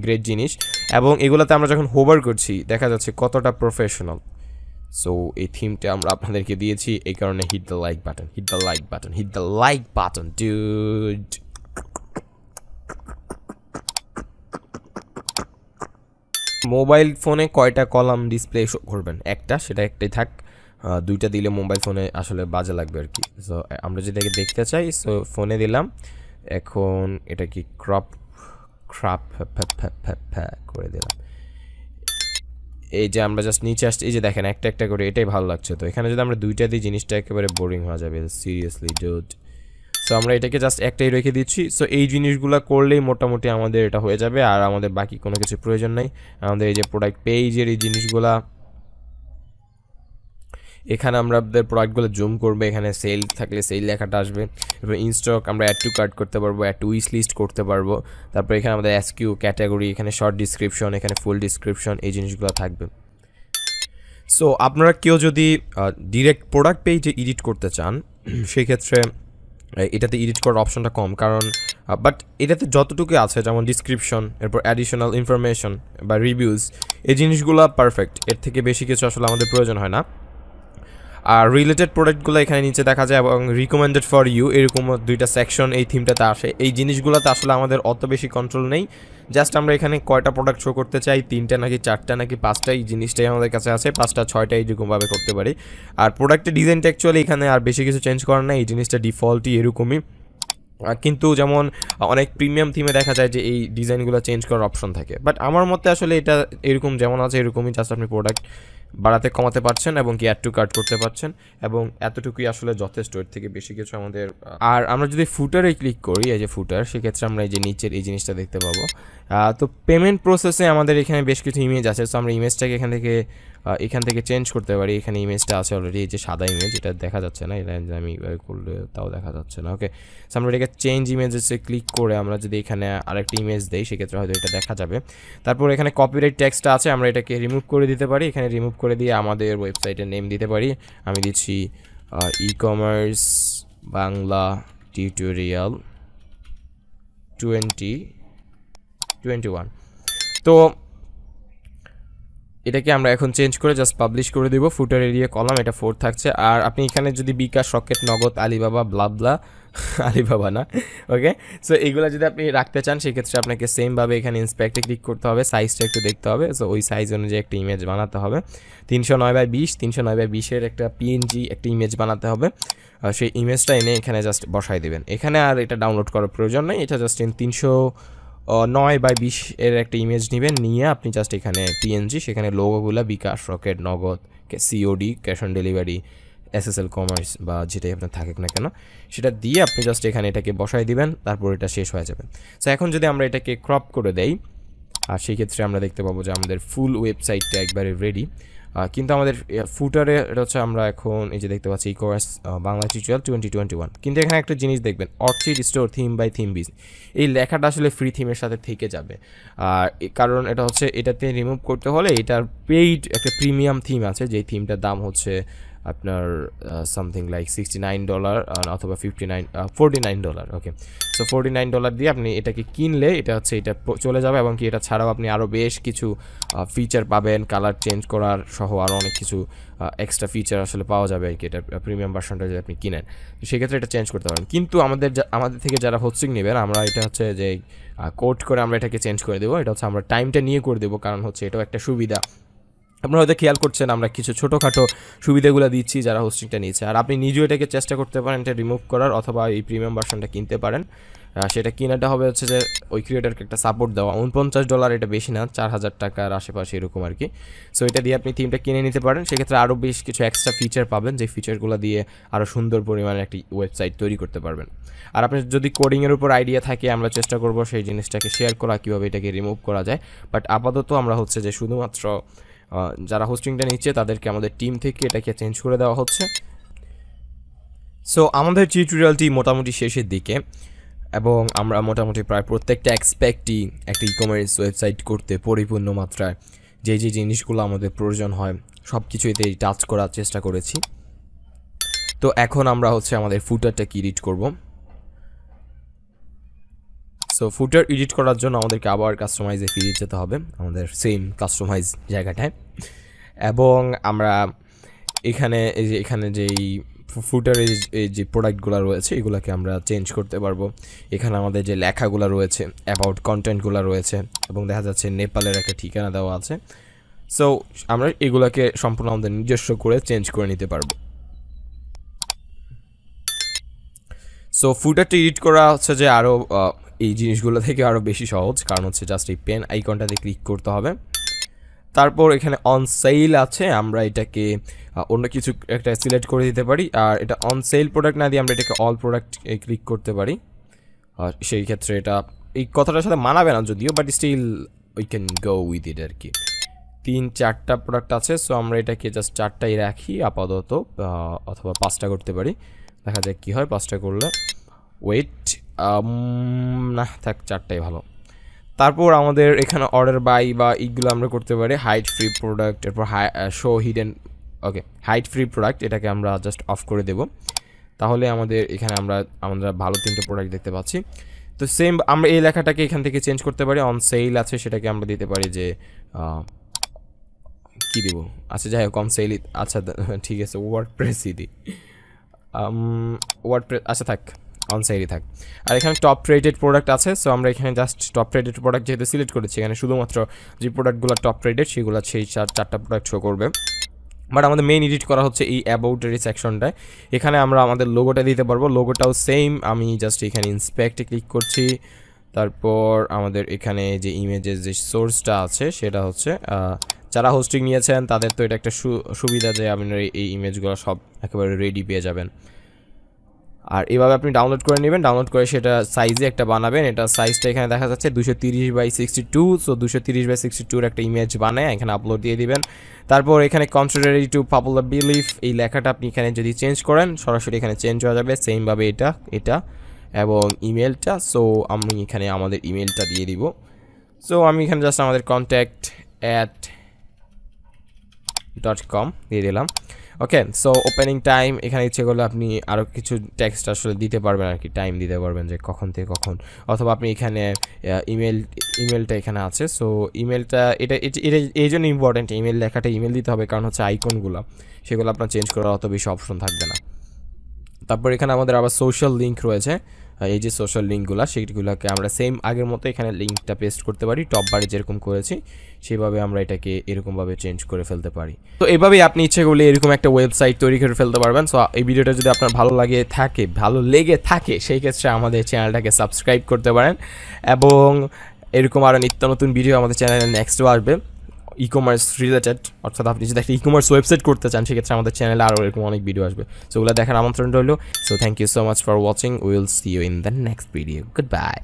গ্রেট জিনিস, এবং এগুলোতে আমরা যখন হোভার করছি দেখা যাচ্ছে কতটা প্রফেশনাল। সো এই থিমটা আমরা আপনাদেরকে দিয়েছি, এই কারণে hit the like button dude. Mobile ফোনে কয়টা কলাম ডিসপ্লে শো করবেন? একটা, সেটা একটাই থাক। 2টা দিলে মোবাইল ফোনে আসলে বাজে লাগবে আর কি। সো আমরা যদি এটাকে দেখতে চাই, সো ফোনে দিলাম, এখন এটা কি ক্রপ করে দিলাম। এই যে আমরা জাস্ট নিচে আসছি, এই যে দেখেন একটা একটা করে, এটাই ভালো লাগছে। তো এখানে যদি আমরা 2টা দিই জিনিসটা একেবারে বোরিং হয়ে যাবে, সিরিয়াসলি ডুড। সো আমরা এটাকে জাস্ট একটাই রেখে দিচ্ছি। সো এই জিনিসগুলো করলেই মোটামুটি আমাদের এটা হয়ে যাবে, আর আমাদের বাকি কোনো কিছু প্রয়োজন নাই। আমাদের এই যে প্রোডাক্ট পেজের এই জিনিসগুলা, এখানে আমরা আমাদের প্রোডাক্টগুলো জুম করবো, এখানে সেল থাকলে সেল লেখাটা আসবে। এরপর ইনস্টক আমরা অ্যাড টু কার্ট করতে পারবো, অ্যাড টু উইশ লিস্ট করতে পারবো। তারপর এখানে আমাদের এসকিউ ক্যাটাগরি, এখানে শর্ট ডিসক্রিপশন, এখানে ফুল ডিসক্রিপশন, এই জিনিসগুলো থাকবে। সো আপনারা কেউ যদি ডিরেক্ট প্রোডাক্ট পেজে এডিট করতে চান, সেক্ষেত্রে এটাতে এডিট করার অপশনটা কম, কারণ বাট এটাতে যতটুকু আছে যেমন ডিসক্রিপশন, এরপর অ্যাডিশনাল ইনফরমেশন বা রিভিউজ, এই জিনিসগুলো পারফেক্ট। এর থেকে বেশি কিছু আসলে আমাদের প্রয়োজন হয় না। আর রিলেটেড প্রোডাক্টগুলো এখানে নিচে দেখা যায়, এবং রিকমেন্ডেড ফর ইউ এরকম 2টা সেকশন এই থিমটাতে আসে। এই জিনিসগুলোতে আসলে আমাদের অত বেশি কন্ট্রোল নেই, জাস্ট আমরা এখানে কয়টা প্রোডাক্ট শো করতে চাই, 3টা নাকি 4টা নাকি 5টা, এই জিনিসটাই আমাদের কাছে আছে। 5টা 6টা এইরকমভাবে করতে পারি। আর প্রোডাক্টের ডিজাইনটা অ্যাকচুয়ালি এখানে আর বেশি কিছু চেঞ্জ করার না, এই জিনিসটা ডিফল্টই এরকমই। কিন্তু যেমন অনেক প্রিমিয়াম থিমে দেখা যায় যে এই ডিজাইনগুলো চেঞ্জ করার অপশন থাকে, বাট আমার মতে আসলে এটা এরকম যেমন আছে এরকমই, জাস্ট আপনি প্রোডাক্ট বাড়াতে কমাতে পারছেন এবং কি অ্যাড টু কার্ট করতে পারছেন, এবং এতটুকুই আসলে যথেষ্ট, এর থেকে বেশি কিছু আমাদের। আর আমরা যদি ফুটারে ক্লিক করি, এই যে ফুটার, সেক্ষেত্রে আমরা এই যে নিচের এই জিনিসটা দেখতে পাবো। তো পেমেন্ট প্রসেসে আমাদের এখানে বেশ কিছু ইমেজ আছে, সো আমরা ইমেজটাকে এখান থেকে চেঞ্জ করতে পারি। এখানে ইমেজটা আছে অলরেডি, এই যে সাদা ইমেজ, এটা দেখা যাচ্ছে না, এটা আমি করলে তাও দেখা যাচ্ছে না। ওকে, সো আমরা এটাকে চেঞ্জ ইমেজেসে ক্লিক করে আমরা যদি এখানে আরেকটা ইমেজ দেই, সেক্ষেত্রে হয়তো এটা দেখা যাবে। তারপর এখানে কপিরাইট টেক্সটটা আছে, আমরা এটাকে রিমুভ করে দিতে পারি। এখানে রিমুভ করে দিয়ে আমাদের ওয়েবসাইটের নেম দিতে পারি। আমি দিচ্ছি ই-কমার্স বাংলা টিউটোরিয়াল 2021। তো এটাকে আমরা এখন চেঞ্জ করে জাস্ট পাবলিশ করে দেবো। ফুটার এরিয়া কলাম এটা 4 থাকছে। আর আপনি এখানে যদি বিকাশ, রকেট, নগদ, আলিবাবা, ব্লাবলা, আলিবাবা না, ওকে, সো এইগুলো যদি আপনি রাখতে চান, সেক্ষেত্রে আপনাকে সেমভাবে এখানে ইন্সপেক্টে ক্লিক করতে হবে, সাইজটা একটু দেখতে হবে। সো ওই সাইজ অনুযায়ী একটা ইমেজ বানাতে হবে। 309x20 একটা পিএনজি একটা ইমেজ বানাতে হবে। সেই ইমেজটা এনে এখানে জাস্ট বসাই দেবেন। এখানে আর এটা ডাউনলোড করার প্রয়োজন নেই, এটা জাস্ট 309x20 এর একটা ইমেজ নেবেন, নিয়ে আপনি জাস্ট এখানে পিএনজি, সেখানে লোগোগুলো বিকাশ, রকেট, নগদ, COD, cash on delivery, SSL commerce বা যেটাই আপনার থাকুক না কেন, সেটা দিয়ে আপনি জাস্ট এখানে এটাকে বসাই দিবেন, তারপর এটা শেষ হয়ে যাবে। সো এখন যদি আমরা এটাকে ক্রপ করে দেই, আর সেই ক্ষেত্রে আমরা দেখতে পাবো যে আমাদের ফুল ওয়েবসাইটটা একবারে রেডি। কিন্তু আমাদের ফুটারে এটা হচ্ছে আমরা এখন এই যে দেখতে পাচ্ছি ই-কমার্স বাংলা টিউটোরিয়াল 2021, কিন্তু এখানে একটা জিনিস দেখবেন, Orchid Store theme by Themebeez, এই লেখাটা আসলে ফ্রি থিমের সাথে থেকে যাবে। আর কারণ এটা হচ্ছে এটাতে রিমুভ করতে হলে এটার পেইড একটা প্রিমিয়াম থিম আছে, যেই থিমটার দাম হচ্ছে আপনার সামথিং লাইক $69 অথবা $49 ওকে। সো $49 দিয়ে আপনি এটাকে কিনলে এটা হচ্ছে এটা চলে যাবে, এবং কি এটা ছাড়াও আপনি আরও বেশ কিছু ফিচার পাবেন, কালার চেঞ্জ করার সহ আরও অনেক কিছু এক্সট্রা ফিচার আসলে পাওয়া যাবে আর কি এটা প্রিমিয়াম ভার্সনটা যদি আপনি কিনেন, তো সেক্ষেত্রে এটা চেঞ্জ করতে পারেন। কিন্তু আমাদের থেকে যারা হোস্টিং নেবেন, আমরা এটা হচ্ছে যে কোড করে আমরা এটাকে চেঞ্জ করে দেবো। এটা হচ্ছে আমরা টাইমটা নিয়ে করে দেবো, কারণ হচ্ছে এটাও একটা সুবিধা। আপনারা হয়তো খেয়াল করছেন আমরা কিছু ছোটোখাটো সুবিধাগুলো দিচ্ছি যারা হোস্টিংটা নিচ্ছে, আর আপনি নিজেও এটাকে চেষ্টা করতে পারেন এটা রিমুভ করার, অথবা এই প্রিমিয়াম ভার্সনটা কিনতে পারেন। সেটা কিনাটা হবে হচ্ছে যে ওই ক্রিয়েটারকে একটা সাপোর্ট দেওয়া, $49, এটা বেশি না, 4000 টাকার আশেপাশে এরকম আর কি। সো এটা দিয়ে আপনি থিমটা কিনে নিতে পারেন, সেক্ষেত্রে আরও বেশ কিছু এক্সট্রা ফিচার পাবেন, যে ফিচারগুলো দিয়ে আরও সুন্দর পরিমাণে একটি ওয়েবসাইট তৈরি করতে পারবেন। আর আপনার যদি কোডিংয়ের উপর আইডিয়া থাকে, আমরা চেষ্টা করব সেই জিনিসটাকে শেয়ার করা, কীভাবে এটাকে রিমুভ করা যায়। বাট আপাতত আমরা হচ্ছে যে শুধুমাত্র যারা হোস্টিংটা নিচ্ছে তাদেরকে আমাদের টিম থেকে এটাকে চেঞ্জ করে দেওয়া হচ্ছে। সো আমাদের টিউটোরিয়ালটি মোটামুটি শেষের দিকে, এবং আমরা মোটামুটি প্রায় প্রত্যেকটা অ্যাসপেক্টই একটা ই কমার্স ওয়েবসাইট করতে পরিপূর্ণ মাত্রায় যে জিনিসগুলো আমাদের প্রয়োজন হয় সব কিছুতেই টাচ করার চেষ্টা করেছি। তো এখন আমরা হচ্ছে আমাদের ফুটারটাকে এডিট করব। সো ফুটার এডিট করার জন্য আমাদেরকে আবার কাস্টমাইজে ফিরে যেতে হবে, আমাদের সেম কাস্টমাইজ জায়গাটায়, এবং আমরা এখানে যেই ফুটারের যে প্রোডাক্টগুলো রয়েছে এগুলোকে আমরা চেঞ্জ করতে পারবো। এখানে আমাদের যে লেখাগুলো রয়েছে, অ্যাবাউট কন্টেন্টগুলো রয়েছে, এবং দেখা যাচ্ছে নেপালের একটা ঠিকানা দেওয়া আছে। সো আমরা এগুলোকে সম্পূর্ণ আমাদের নিজস্ব করে চেঞ্জ করে নিতে পারবো। সো ফুটারটা এডিট করা হচ্ছে যে আরও এই জিনিসগুলো থেকে আরও বেশি সহজ, কারণ হচ্ছে জাস্ট এই পেন আইকনটাতে ক্লিক করতে হবে। তারপর এখানে অন সেল আছে, আমরা এটাকে অন্য কিছু একটা সিলেক্ট করে দিতে পারি, আর এটা অন সেল প্রোডাক্ট না দিয়ে আমরা এটাকে অল প্রোডাক্ট ক্লিক করতে পারি। আর সেই ক্ষেত্রে এটা এই কথাটার সাথে মানাবে না যদিও, but still we can go with it আর কি। 3-4টা প্রোডাক্ট আছে, সো আমরা এটাকে জাস্ট 4টাই রাখি আপাতত, অথবা 5টা করতে পারি, দেখা যাক কী হয় 5টা করলে। ওয়েট, না থাক, 4টাই ভালো। তারপর আমাদের এখানে অর্ডার বাই বা এইগুলো আমরা করতে পারি। হাইড ফ্রি প্রোডাক্ট, এরপর শো হিডেন, ওকে হাইড ফ্রি প্রোডাক্ট এটাকে আমরা জাস্ট অফ করে দেব, তাহলে আমাদের এখানে আমরা ভালো 3টে প্রোডাক্ট দেখতে পাচ্ছি। তো সেম আমরা এই লেখাটাকে এখান থেকে চেঞ্জ করতে পারি, অন সেল আছে সেটাকে আমরা দিতে পারি যে কি দিব, আচ্ছা যাই হোক অন সেল, আচ্ছা ঠিক আছে ওয়ার্ডপ্রেসই দিই, ওয়ার্ডপ্রেস আচ্ছা থাক, অন সাইডই থাক। আর এখানে টপ রেটেড প্রোডাক্ট আছে, সো আমরা এখানে জাস্ট টপ রেটেড প্রোডাক্ট যেহেতু সিলেক্ট করেছি, এখানে শুধুমাত্র যে প্রোডাক্টগুলো টপ রেটেড সেগুলো সেই 4টা প্রোডাক্ট শো করবে। বাট আমাদের মেইন এডিট করা হচ্ছে এই অ্যাবাউটের সেকশনটায়, এখানে আমরা আমাদের লোগোটা দিতে পারবো। লোগোটাও সেম, আমি জাস্ট এখানে ইন্সপেক্টে ক্লিক করছি, তারপর আমাদের এখানে যে ইমেজের যে সোর্সটা আছে সেটা হচ্ছে যারা হোস্টিং নিয়েছেন তাদের তো এটা একটা সুবিধা যে আপনারা এই ইমেজগুলো সব একেবারে রেডি পেয়ে যাবেন। আর এভাবে আপনি ডাউনলোড করে নেবেন, ডাউনলোড করে সেটা সাইজে একটা বানাবেন। এটা সাইজটা এখানে দেখা যাচ্ছে 230x62, সো 230x62 একটা ইমেজ বানায় এখানে আপলোড দিয়ে দিবেন। তারপর এখানে কন্ট্রারি টু পপুলার বিলিফ এই লেখাটা আপনি এখানে যদি চেঞ্জ করেন সরাসরি এখানে চেঞ্জ হয়ে যাবে, সেমভাবে এটা এবং ইমেলটা। সো আমি এখানে আমাদের ইমেলটা দিয়ে দিব। সো আমি এখানে জাস্ট আমাদের contact@.com দিয়ে দিলাম। ওকে, সো ওপেনিং টাইম এখানে ইচ্ছে করলে আপনি আরও কিছু টেক্সট আসলে দিতে পারবেন আর কি, টাইম দিতে পারবেন যে কখন থেকে কখন, অথবা আপনি এখানে ইমেলটা এখানে আছে। সো ইমেলটা এটা এই জন্য ইম্পর্টেন্ট, ইমেল লেখাটা ইমেল দিতে হবে, কারণ হচ্ছে আইকনগুলো সেগুলো আপনার চেঞ্জ করার অত বেশি অপশন থাকবে না। তারপর এখানে আমাদের আবার সোশ্যাল লিঙ্ক রয়েছে, এই যে সোশ্যাল লিঙ্কগুলো সেইগুলোকে আমরা সেম আগের মতো এখানে লিঙ্কটা পেস্ট করতে পারি, টপ বারে যেরকম করেছি সেভাবে আমরা এটাকে এরকমভাবে চেঞ্জ করে ফেলতে পারি। তো এভাবেই আপনি ইচ্ছে করলে এরকম একটা ওয়েবসাইট তৈরি করে ফেলতে পারবেন। সো এই ভিডিওটা যদি আপনার ভালো লেগে থাকে সেই ক্ষেত্রে আমাদের চ্যানেলটাকে সাবস্ক্রাইব করতে পারেন, এবং এরকম আরও নিত্য নতুন ভিডিও আমাদের চ্যানেলে নেক্সটও আসবে ই কমার্স রিলেটেড, অর্থাৎ আপনি যদি একটা ই কমার্স ওয়েবসাইট করতে চান সেক্ষেত্রে আমাদের চ্যানেলে আরও এরকম অনেক ভিডিও আসবে। সো ওগুলো দেখার আমন্ত্রণ রইল। So thank you so much for watching, will see you in the next video, good by.